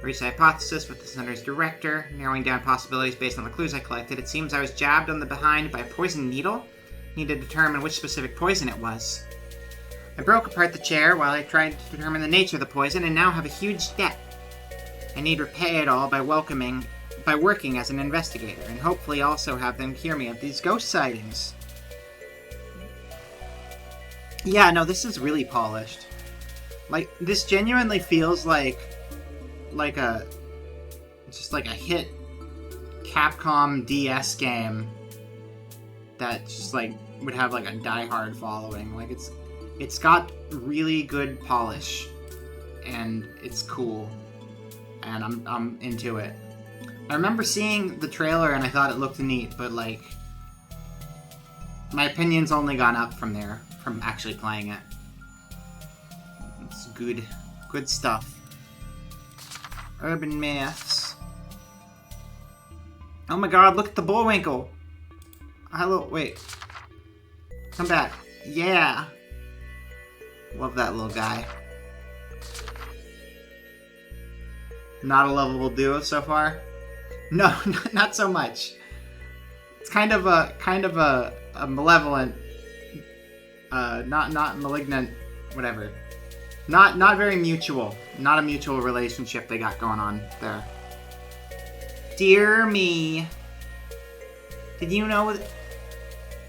A: Reached a hypothesis with the center's director, narrowing down possibilities based on the clues I collected. It seems I was jabbed on the behind by a poison needle. Need to determine which specific poison it was. I broke apart the chair while I tried to determine the nature of the poison, and now have a huge debt. I need to repay it all by working as an investigator, and hopefully also have them cure me of these ghost sightings. Yeah, no, this is really polished. Like, this genuinely feels like a hit Capcom DS game that just, like, would have, like, a die-hard following. Like, it's got really good polish, and it's cool, and I'm into it. I remember seeing the trailer and I thought it looked neat, but like, my opinion's only gone up from there, from actually playing it. It's good stuff. Urban Myths. Oh my god, look at the Bullwinkle! Hello, wait. Come back. Yeah! Love that little guy. Not a lovable duo so far? No, not so much. It's kind of a malevolent, not malignant, whatever. Not very mutual. Not a mutual relationship they got going on there. Dear me. Did you know...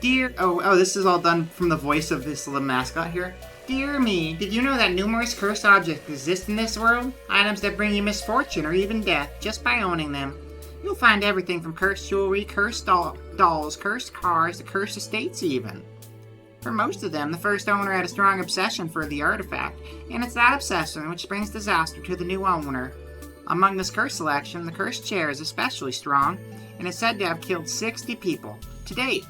A: this is all done from the voice of this little mascot here. Dear me, did you know that numerous cursed objects exist in this world? Items that bring you misfortune or even death just by owning them. You'll find everything from cursed jewelry, cursed dolls, cursed cars, to cursed estates even. For most of them, the first owner had a strong obsession for the artifact, and it's that obsession which brings disaster to the new owner. Among this cursed selection, the cursed chair is especially strong, and is said to have killed 60 people to date.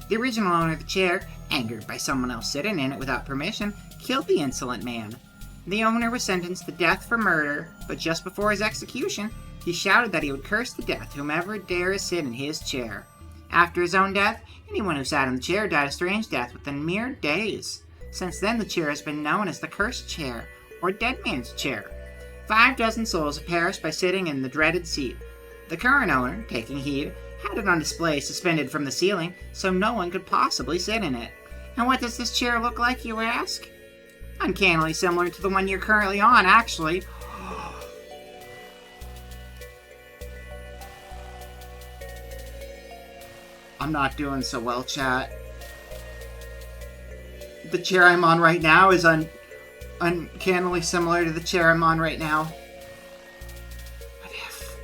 A: The original owner of the chair, angered by someone else sitting in it without permission, killed the insolent man. The owner was sentenced to death for murder, but just before his execution, he shouted that he would curse to death whomever dares sit in his chair. After his own death, anyone who sat in the chair died a strange death within mere days. Since then, the chair has been known as the Cursed Chair, or Dead Man's Chair. 6 souls have perished by sitting in the dreaded seat. The current owner, taking heed, had it on display suspended from the ceiling, so no one could possibly sit in it. And what does this chair look like, you ask? Uncannily similar to the one you're currently on, actually. I'm not doing so well, chat. The chair I'm on right now is uncannily similar to the chair I'm on right now. What if?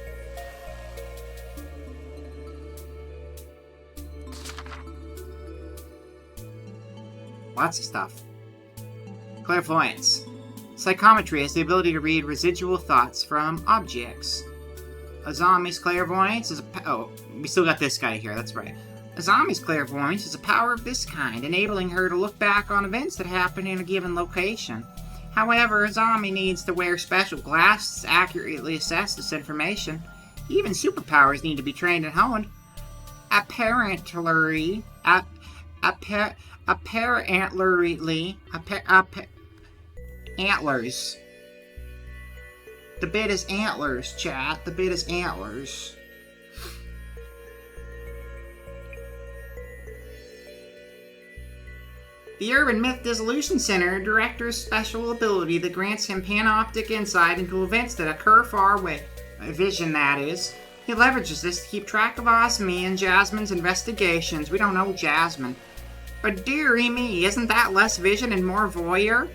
A: Lots of stuff. Clairvoyance. Psychometry has the ability to read residual thoughts from objects. Azami's clairvoyance is we still got this guy here, that's right. Azami's clairvoyance is a power of this kind, enabling her to look back on events that happened in a given location. However, Azami needs to wear special glasses to accurately assess this information. Even superpowers need to be trained and honed. Antlers. The bit is antlers, chat. The bit is antlers. The Urban Myth Dissolution Center director's special ability that grants him panoptic insight into events that occur far away. A vision, that is. He leverages this to keep track of Asmi and Jasmine's investigations. We don't know Jasmine. But dearie me, isn't that less vision and more voyeur?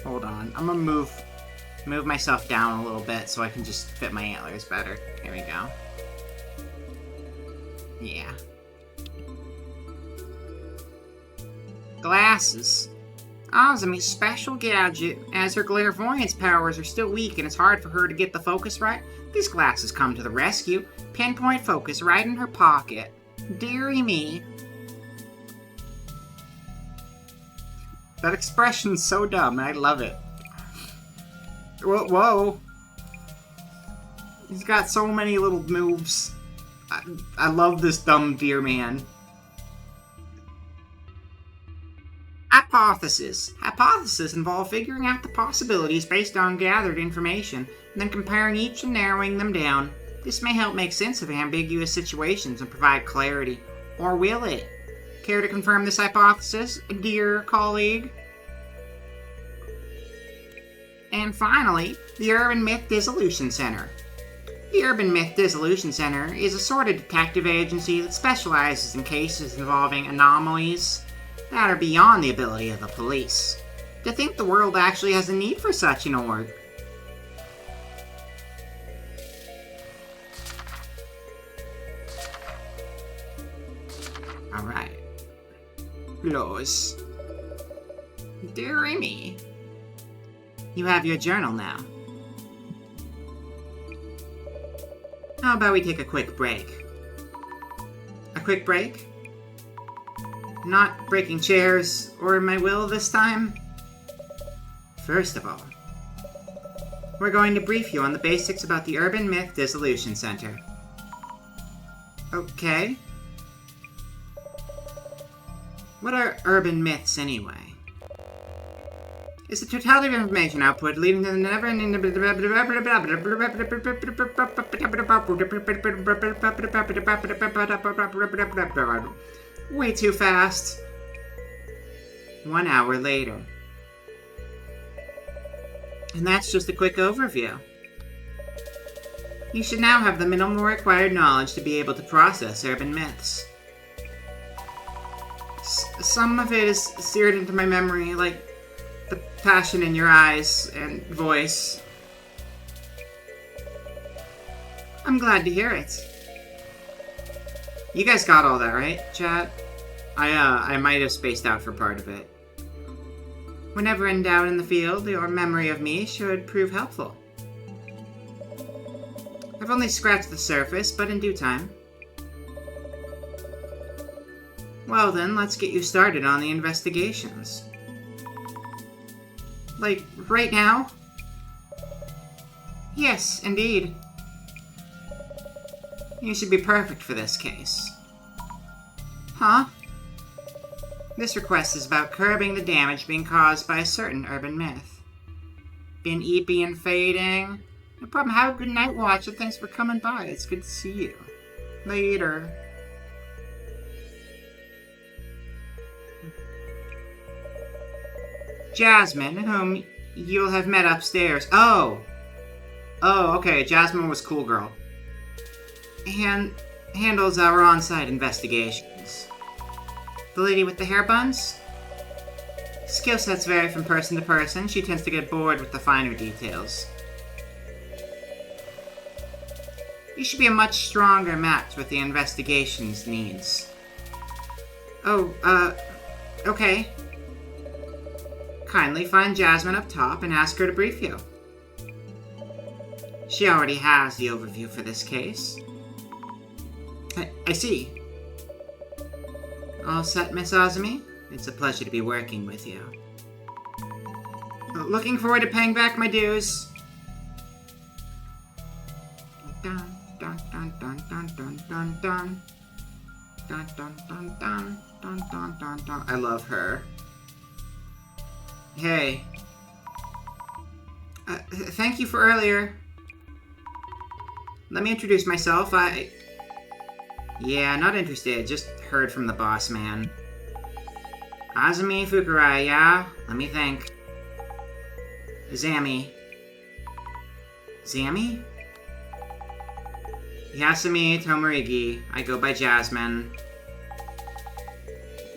A: Hold on, I'm gonna move myself down a little bit so I can just fit my antlers better. Here we go. Yeah. Glasses. Azami's special gadget. As her clairvoyance powers are still weak and it's hard for her to get the focus right, these glasses come to the rescue. Pinpoint focus right in her pocket. Dearie me. That expression's so dumb, and I love it. Whoa. He's got so many little moves. I love this dumb deer man. Hypothesis. Hypotheses involve figuring out the possibilities based on gathered information, and then comparing each and narrowing them down. This may help make sense of ambiguous situations and provide clarity. Or will it? Care to confirm this hypothesis, dear colleague? And finally, the Urban Myth Dissolution Center. The Urban Myth Dissolution Center is a sort of detective agency that specializes in cases involving anomalies that are beyond the ability of the police. To think the world actually has a need for such an org. Alright. Los. Dearie me. You have your journal now. How about we take a quick break? A quick break? Not breaking chairs or my will this time? First of all, we're going to brief you on the basics about the Urban Myth Dissolution Center. Okay. What are urban myths, anyway? It's the totality of information output leading to the never-ending... Way too fast. 1 hour later. And that's just a quick overview. You should now have the minimal required knowledge to be able to process urban myths. Some of it is seared into my memory, like the passion in your eyes and voice. I'm glad to hear it. You guys got all that, right, chat? I might have spaced out for part of it. Whenever in doubt in the field, your memory of me should prove helpful. I've only scratched the surface, but in due time. Well then, let's get you started on the investigations. Like, right now? Yes, indeed. You should be perfect for this case. Huh? This request is about curbing the damage being caused by a certain urban myth. Been eepy and fading? No problem, have a good night watch, and thanks for coming by. It's good to see you. Later. Jasmine, whom you'll have met upstairs. Oh, okay, Jasmine was cool girl. Handles our on-site investigations. The lady with the hair buns? Skill sets vary from person to person. She tends to get bored with the finer details. You should be a much stronger match with the investigation's needs. Oh, okay. Kindly find Jasmine up top and ask her to brief you. She already has the overview for this case. I see. All set, Miss Azumi? It's a pleasure to be working with you. Looking forward to paying back my dues. Dun dun dun dun dun dun dun dun. Dun dun dun dun dun dun dun dun. I love her. Hey. Thank you for earlier. Let me introduce myself. Yeah, not interested. Just heard from the boss man. Azumi Fukurai, yeah? Let me think. Zami. Zami? Yasumi Tomorigi. I go by Jasmine.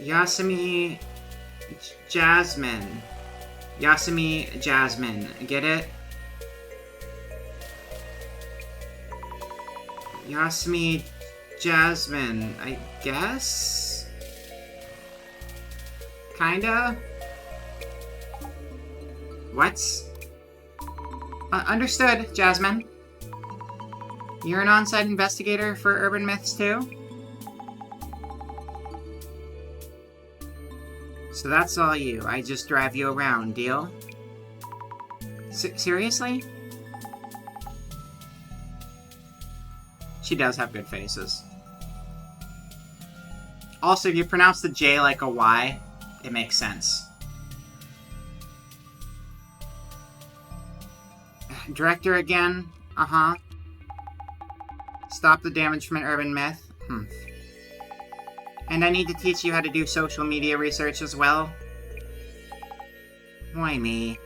A: Yasumi... Jasmine. Yasumi Jasmine. Get it? Yasumi Jasmine, I guess? Kinda? What? Understood, Jasmine. You're an on-site investigator for urban myths, too? So that's all you. I just drive you around, deal? Seriously? She does have good faces. Also, if you pronounce the J like a Y, it makes sense. Director again? Uh-huh. Stop the damage from an urban myth? And I need to teach you how to do social media research as well? Why me?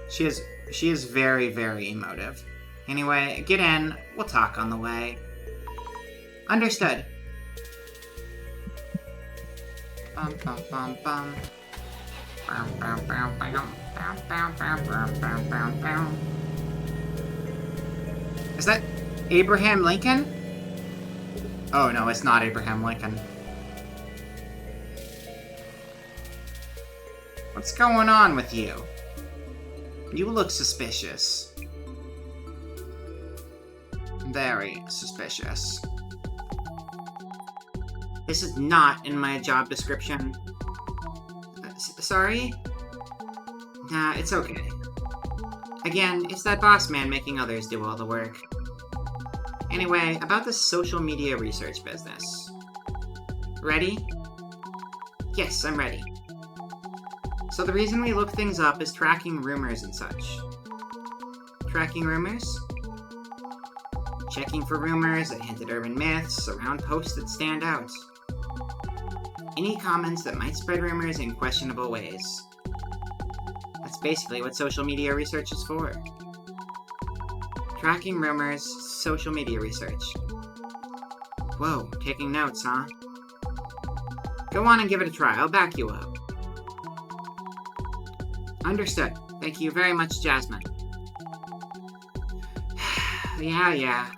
A: She is very, very emotive. Anyway, get in. We'll talk on the way. Understood. Bum bum bum bum. Bum bum bum bum. Bum bum bum bum bum bum bum. Is that Abraham Lincoln? Oh no, it's not Abraham Lincoln. What's going on with you? You look suspicious. Very suspicious. This is not in my job description. Sorry? Nah, it's okay. Again, it's that boss man making others do all the work. Anyway, about this social media research business. Ready? Yes, I'm ready. So the reason we look things up is tracking rumors and such. Tracking rumors? Checking for rumors that hint at urban myths around posts that stand out. Any comments that might spread rumors in questionable ways. That's basically what social media research is for. Tracking rumors, social media research. Whoa, taking notes, huh? Go on and give it a try. I'll back you up. Understood. Thank you very much, Jasmine. Yeah.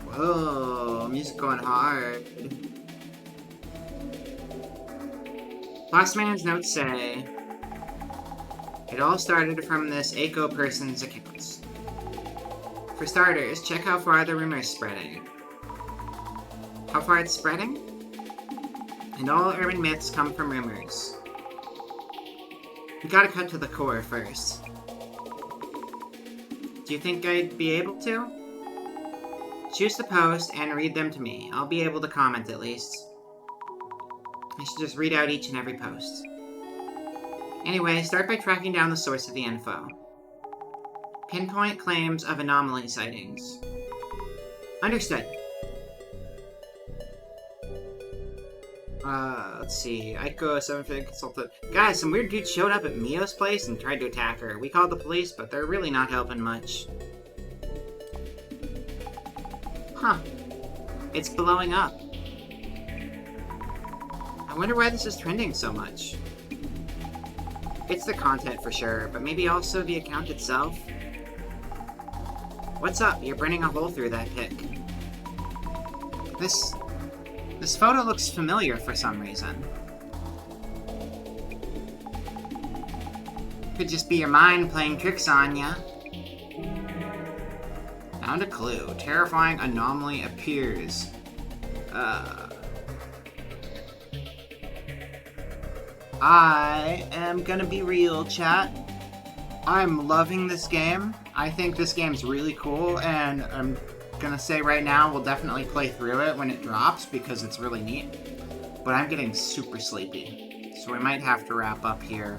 A: Whoa, music going hard. Last Man's notes say, it all started from this Aiko person's accounts. For starters, check how far the rumor is spreading. How far it's spreading? And all urban myths come from rumors. We gotta cut to the core first. Do you think I'd be able to? Choose the post and read them to me. I'll be able to comment at least. I should just read out each and every post. Anyway, start by tracking down the source of the info. Pinpoint claims of anomaly sightings. Understood. Let's see. Aiko, 7-figure consultant. Guys, some weird dude showed up at Mio's place and tried to attack her. We called the police, but they're really not helping much. Huh. It's blowing up. I wonder why this is trending so much. It's the content for sure, but maybe also the account itself? What's up? You're burning a hole through that pic. This photo looks familiar for some reason. Could just be your mind playing tricks on ya. Found a clue. Terrifying anomaly appears. I am gonna be real, chat. I'm loving this game. I think this game's really cool, and I'm gonna say right now we'll definitely play through it when it drops because it's really neat. But I'm getting super sleepy, so we might have to wrap up here.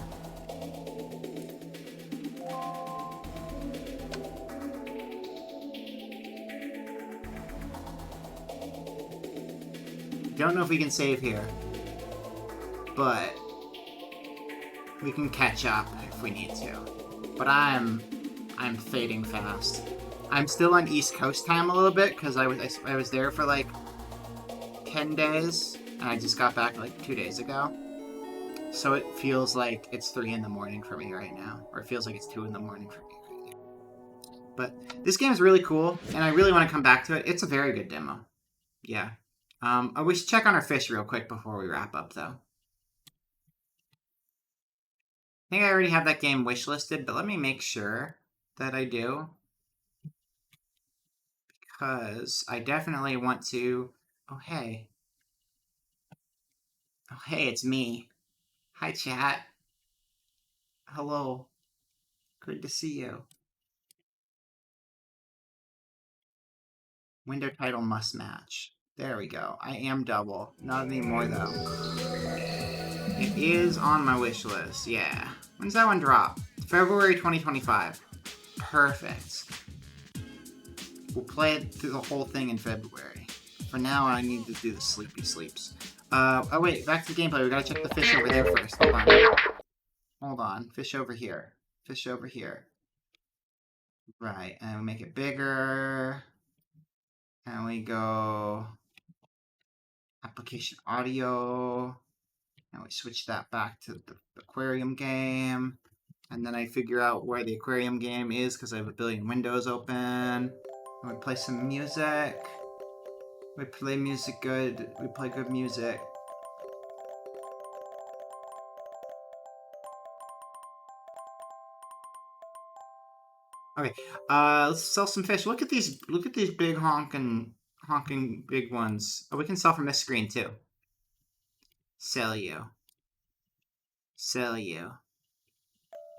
A: Don't know if we can save here, but we can catch up if we need to. But I'm fading fast. I'm still on East Coast time a little bit because I was there for like 10 days and I just got back like 2 days ago. So it feels like it's 3 in the morning for me right now, or it feels like it's 2 in the morning for me right now. But this game is really cool, and I really want to come back to it. It's a very good demo. Yeah. We should check on our fish real quick before we wrap up, though. I think I already have that game wishlisted, but let me make sure that I do. Because I definitely want to... Oh, hey. Oh, hey, it's me. Hi, chat. Hello. Good to see you. Window title must match. There we go. I am double. Not anymore, though. It is on my wish list, yeah. When's that one drop? February 2025. Perfect. We'll play it through the whole thing in February. For now, I need to do the sleepy sleeps. Oh wait, back to the gameplay. We gotta check the fish over there first. Hold on. Hold on. Fish over here. Fish over here. Right, and we make it bigger. And we go... Application audio. And we switch that back to the aquarium game. And then I figure out where the aquarium game is because I have a billion windows open. And we play some music. We play music good. We play good music. Okay, let's sell some fish. Look at these big honking big ones. Oh, we can sell from this screen too. Sell you. Sell you.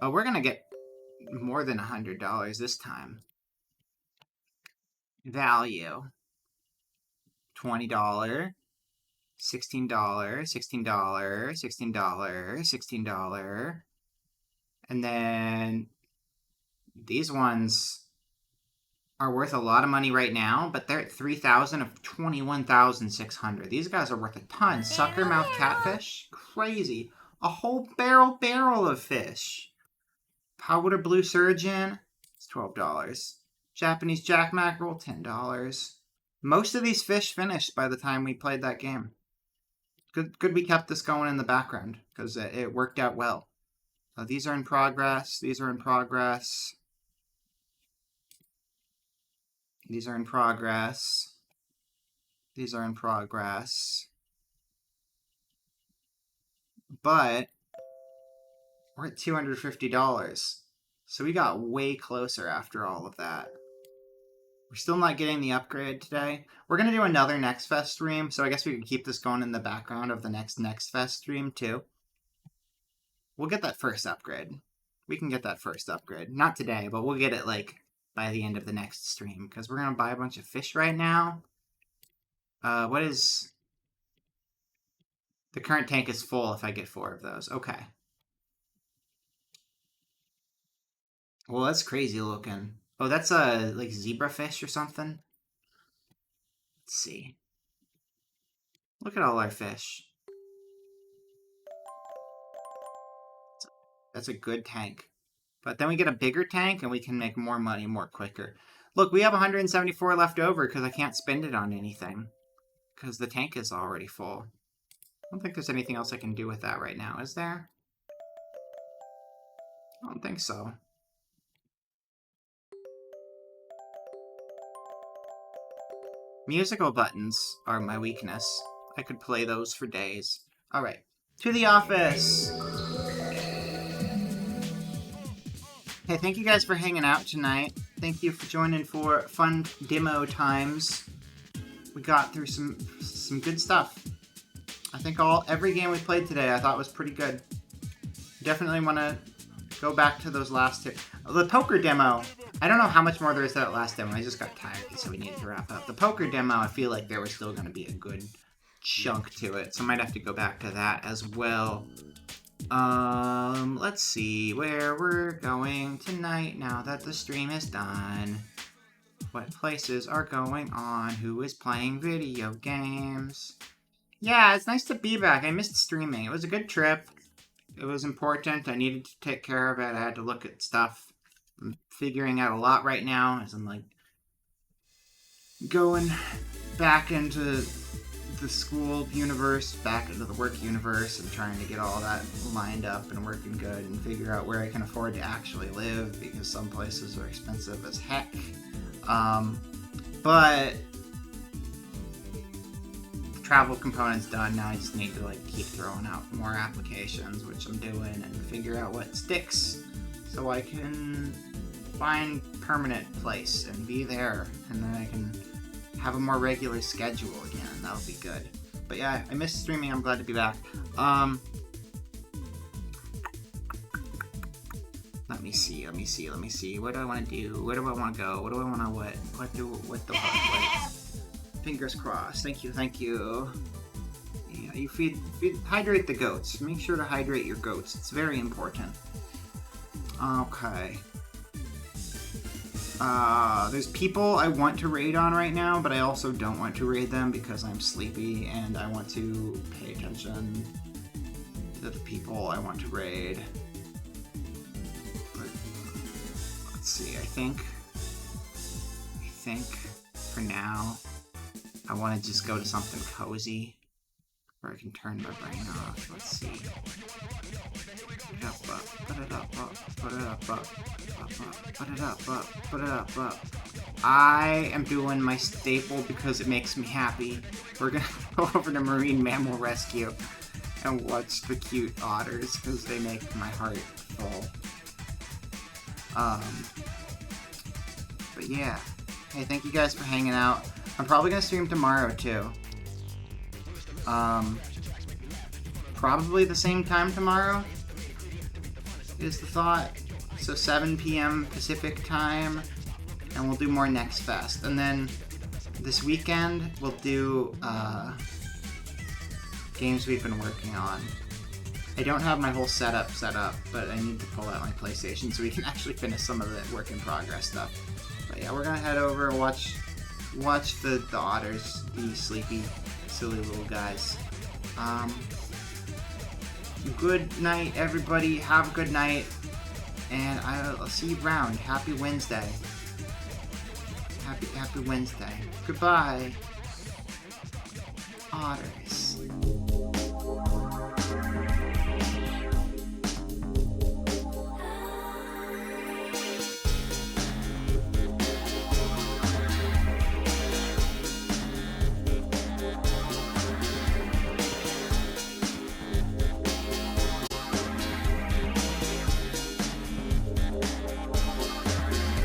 A: Oh, we're gonna get more than $100 this time. Value. $20. $16. $16. $16. $16. And then these ones are worth a lot of money right now, but they're at 3,000 of 21,600. These guys are worth a ton. Suckermouth catfish, crazy. A whole barrel of fish. Powder blue surgeon, it's $12. Japanese jack mackerel, $10. Most of these fish finished by the time we played that game. Good we kept this going in the background, because it worked out well. These are in progress. These are in progress. These are in progress. These are in progress. But we're at $250. So we got way closer after all of that. We're still not getting the upgrade today. We're going to do another Next Fest stream, so I guess we can keep this going in the background of the next Fest stream too. We'll get that first upgrade. We can get that first upgrade. Not today, but we'll get it like by the end of the next stream, because we're going to buy a bunch of fish right now. What is... The current tank is full if I get 4 of those. Okay. Well, that's crazy looking. Oh, that's a like zebrafish or something. Let's see. Look at all our fish. That's a good tank. But then we get a bigger tank and we can make more money more quicker. Look, we have 174 left over because I can't spend it on anything. Because the tank is already full. I don't think there's anything else I can do with that right now, is there? I don't think so. Musical buttons are my weakness. I could play those for days. Alright, to the office! Hey, thank you guys for hanging out tonight. Thank you for joining for fun demo times. We got through some good stuff. I think every game we played today I thought was pretty good. Definitely want to go back to those last 2. The poker demo, I don't know how much more there is to that last demo. I just got tired, so we needed to wrap up. The poker demo, I feel like there was still going to be a good chunk to it, so I might have to go back to that as well. Let's see where we're going tonight now that the stream is done. What places are going on? Who is playing video games? Yeah, it's nice to be back. I missed streaming. It was a good trip. It was important. I needed to take care of it. I had to look at stuff. I'm figuring out a lot right now as I'm like going back into the school universe, back into the work universe, and trying to get all that lined up and working good and figure out where I can afford to actually live, because some places are expensive as heck. But the travel component's done. Now I just need to like keep throwing out more applications, which I'm doing, and figure out what sticks so I can find permanent place and be there, and then I can have a more regular schedule again. That'll be good. But yeah, I missed streaming. I'm glad to be back. Let me see. What do I want to do? Where do I want to go? What do I want to what? Fingers crossed. Thank you. Yeah, you hydrate the goats. Make sure to hydrate your goats. It's very important. Okay. There's people I want to raid on right now, but I also don't want to raid them because I'm sleepy and I want to pay attention to the people I want to raid. But let's see, I think for now I want to just go to something cozy where I can turn my brain off. Let's see. Put it up. I am doing my staple because it makes me happy. We're gonna go over to Marine Mammal Rescue and watch the cute otters because they make my heart full. But yeah. Hey, thank you guys for hanging out. I'm probably gonna stream tomorrow too. Probably the same time tomorrow is the thought. So 7 p.m. Pacific time, and we'll do more Next Fest. And then this weekend we'll do games we've been working on. I don't have my whole setup set up, but I need to pull out my PlayStation so we can actually finish some of the work in progress stuff. But yeah, we're gonna head over and watch the otters be sleepy, silly little guys. Good night, everybody. Have a good night, and I'll see you around. Happy Wednesday. Happy Wednesday. Goodbye, otters.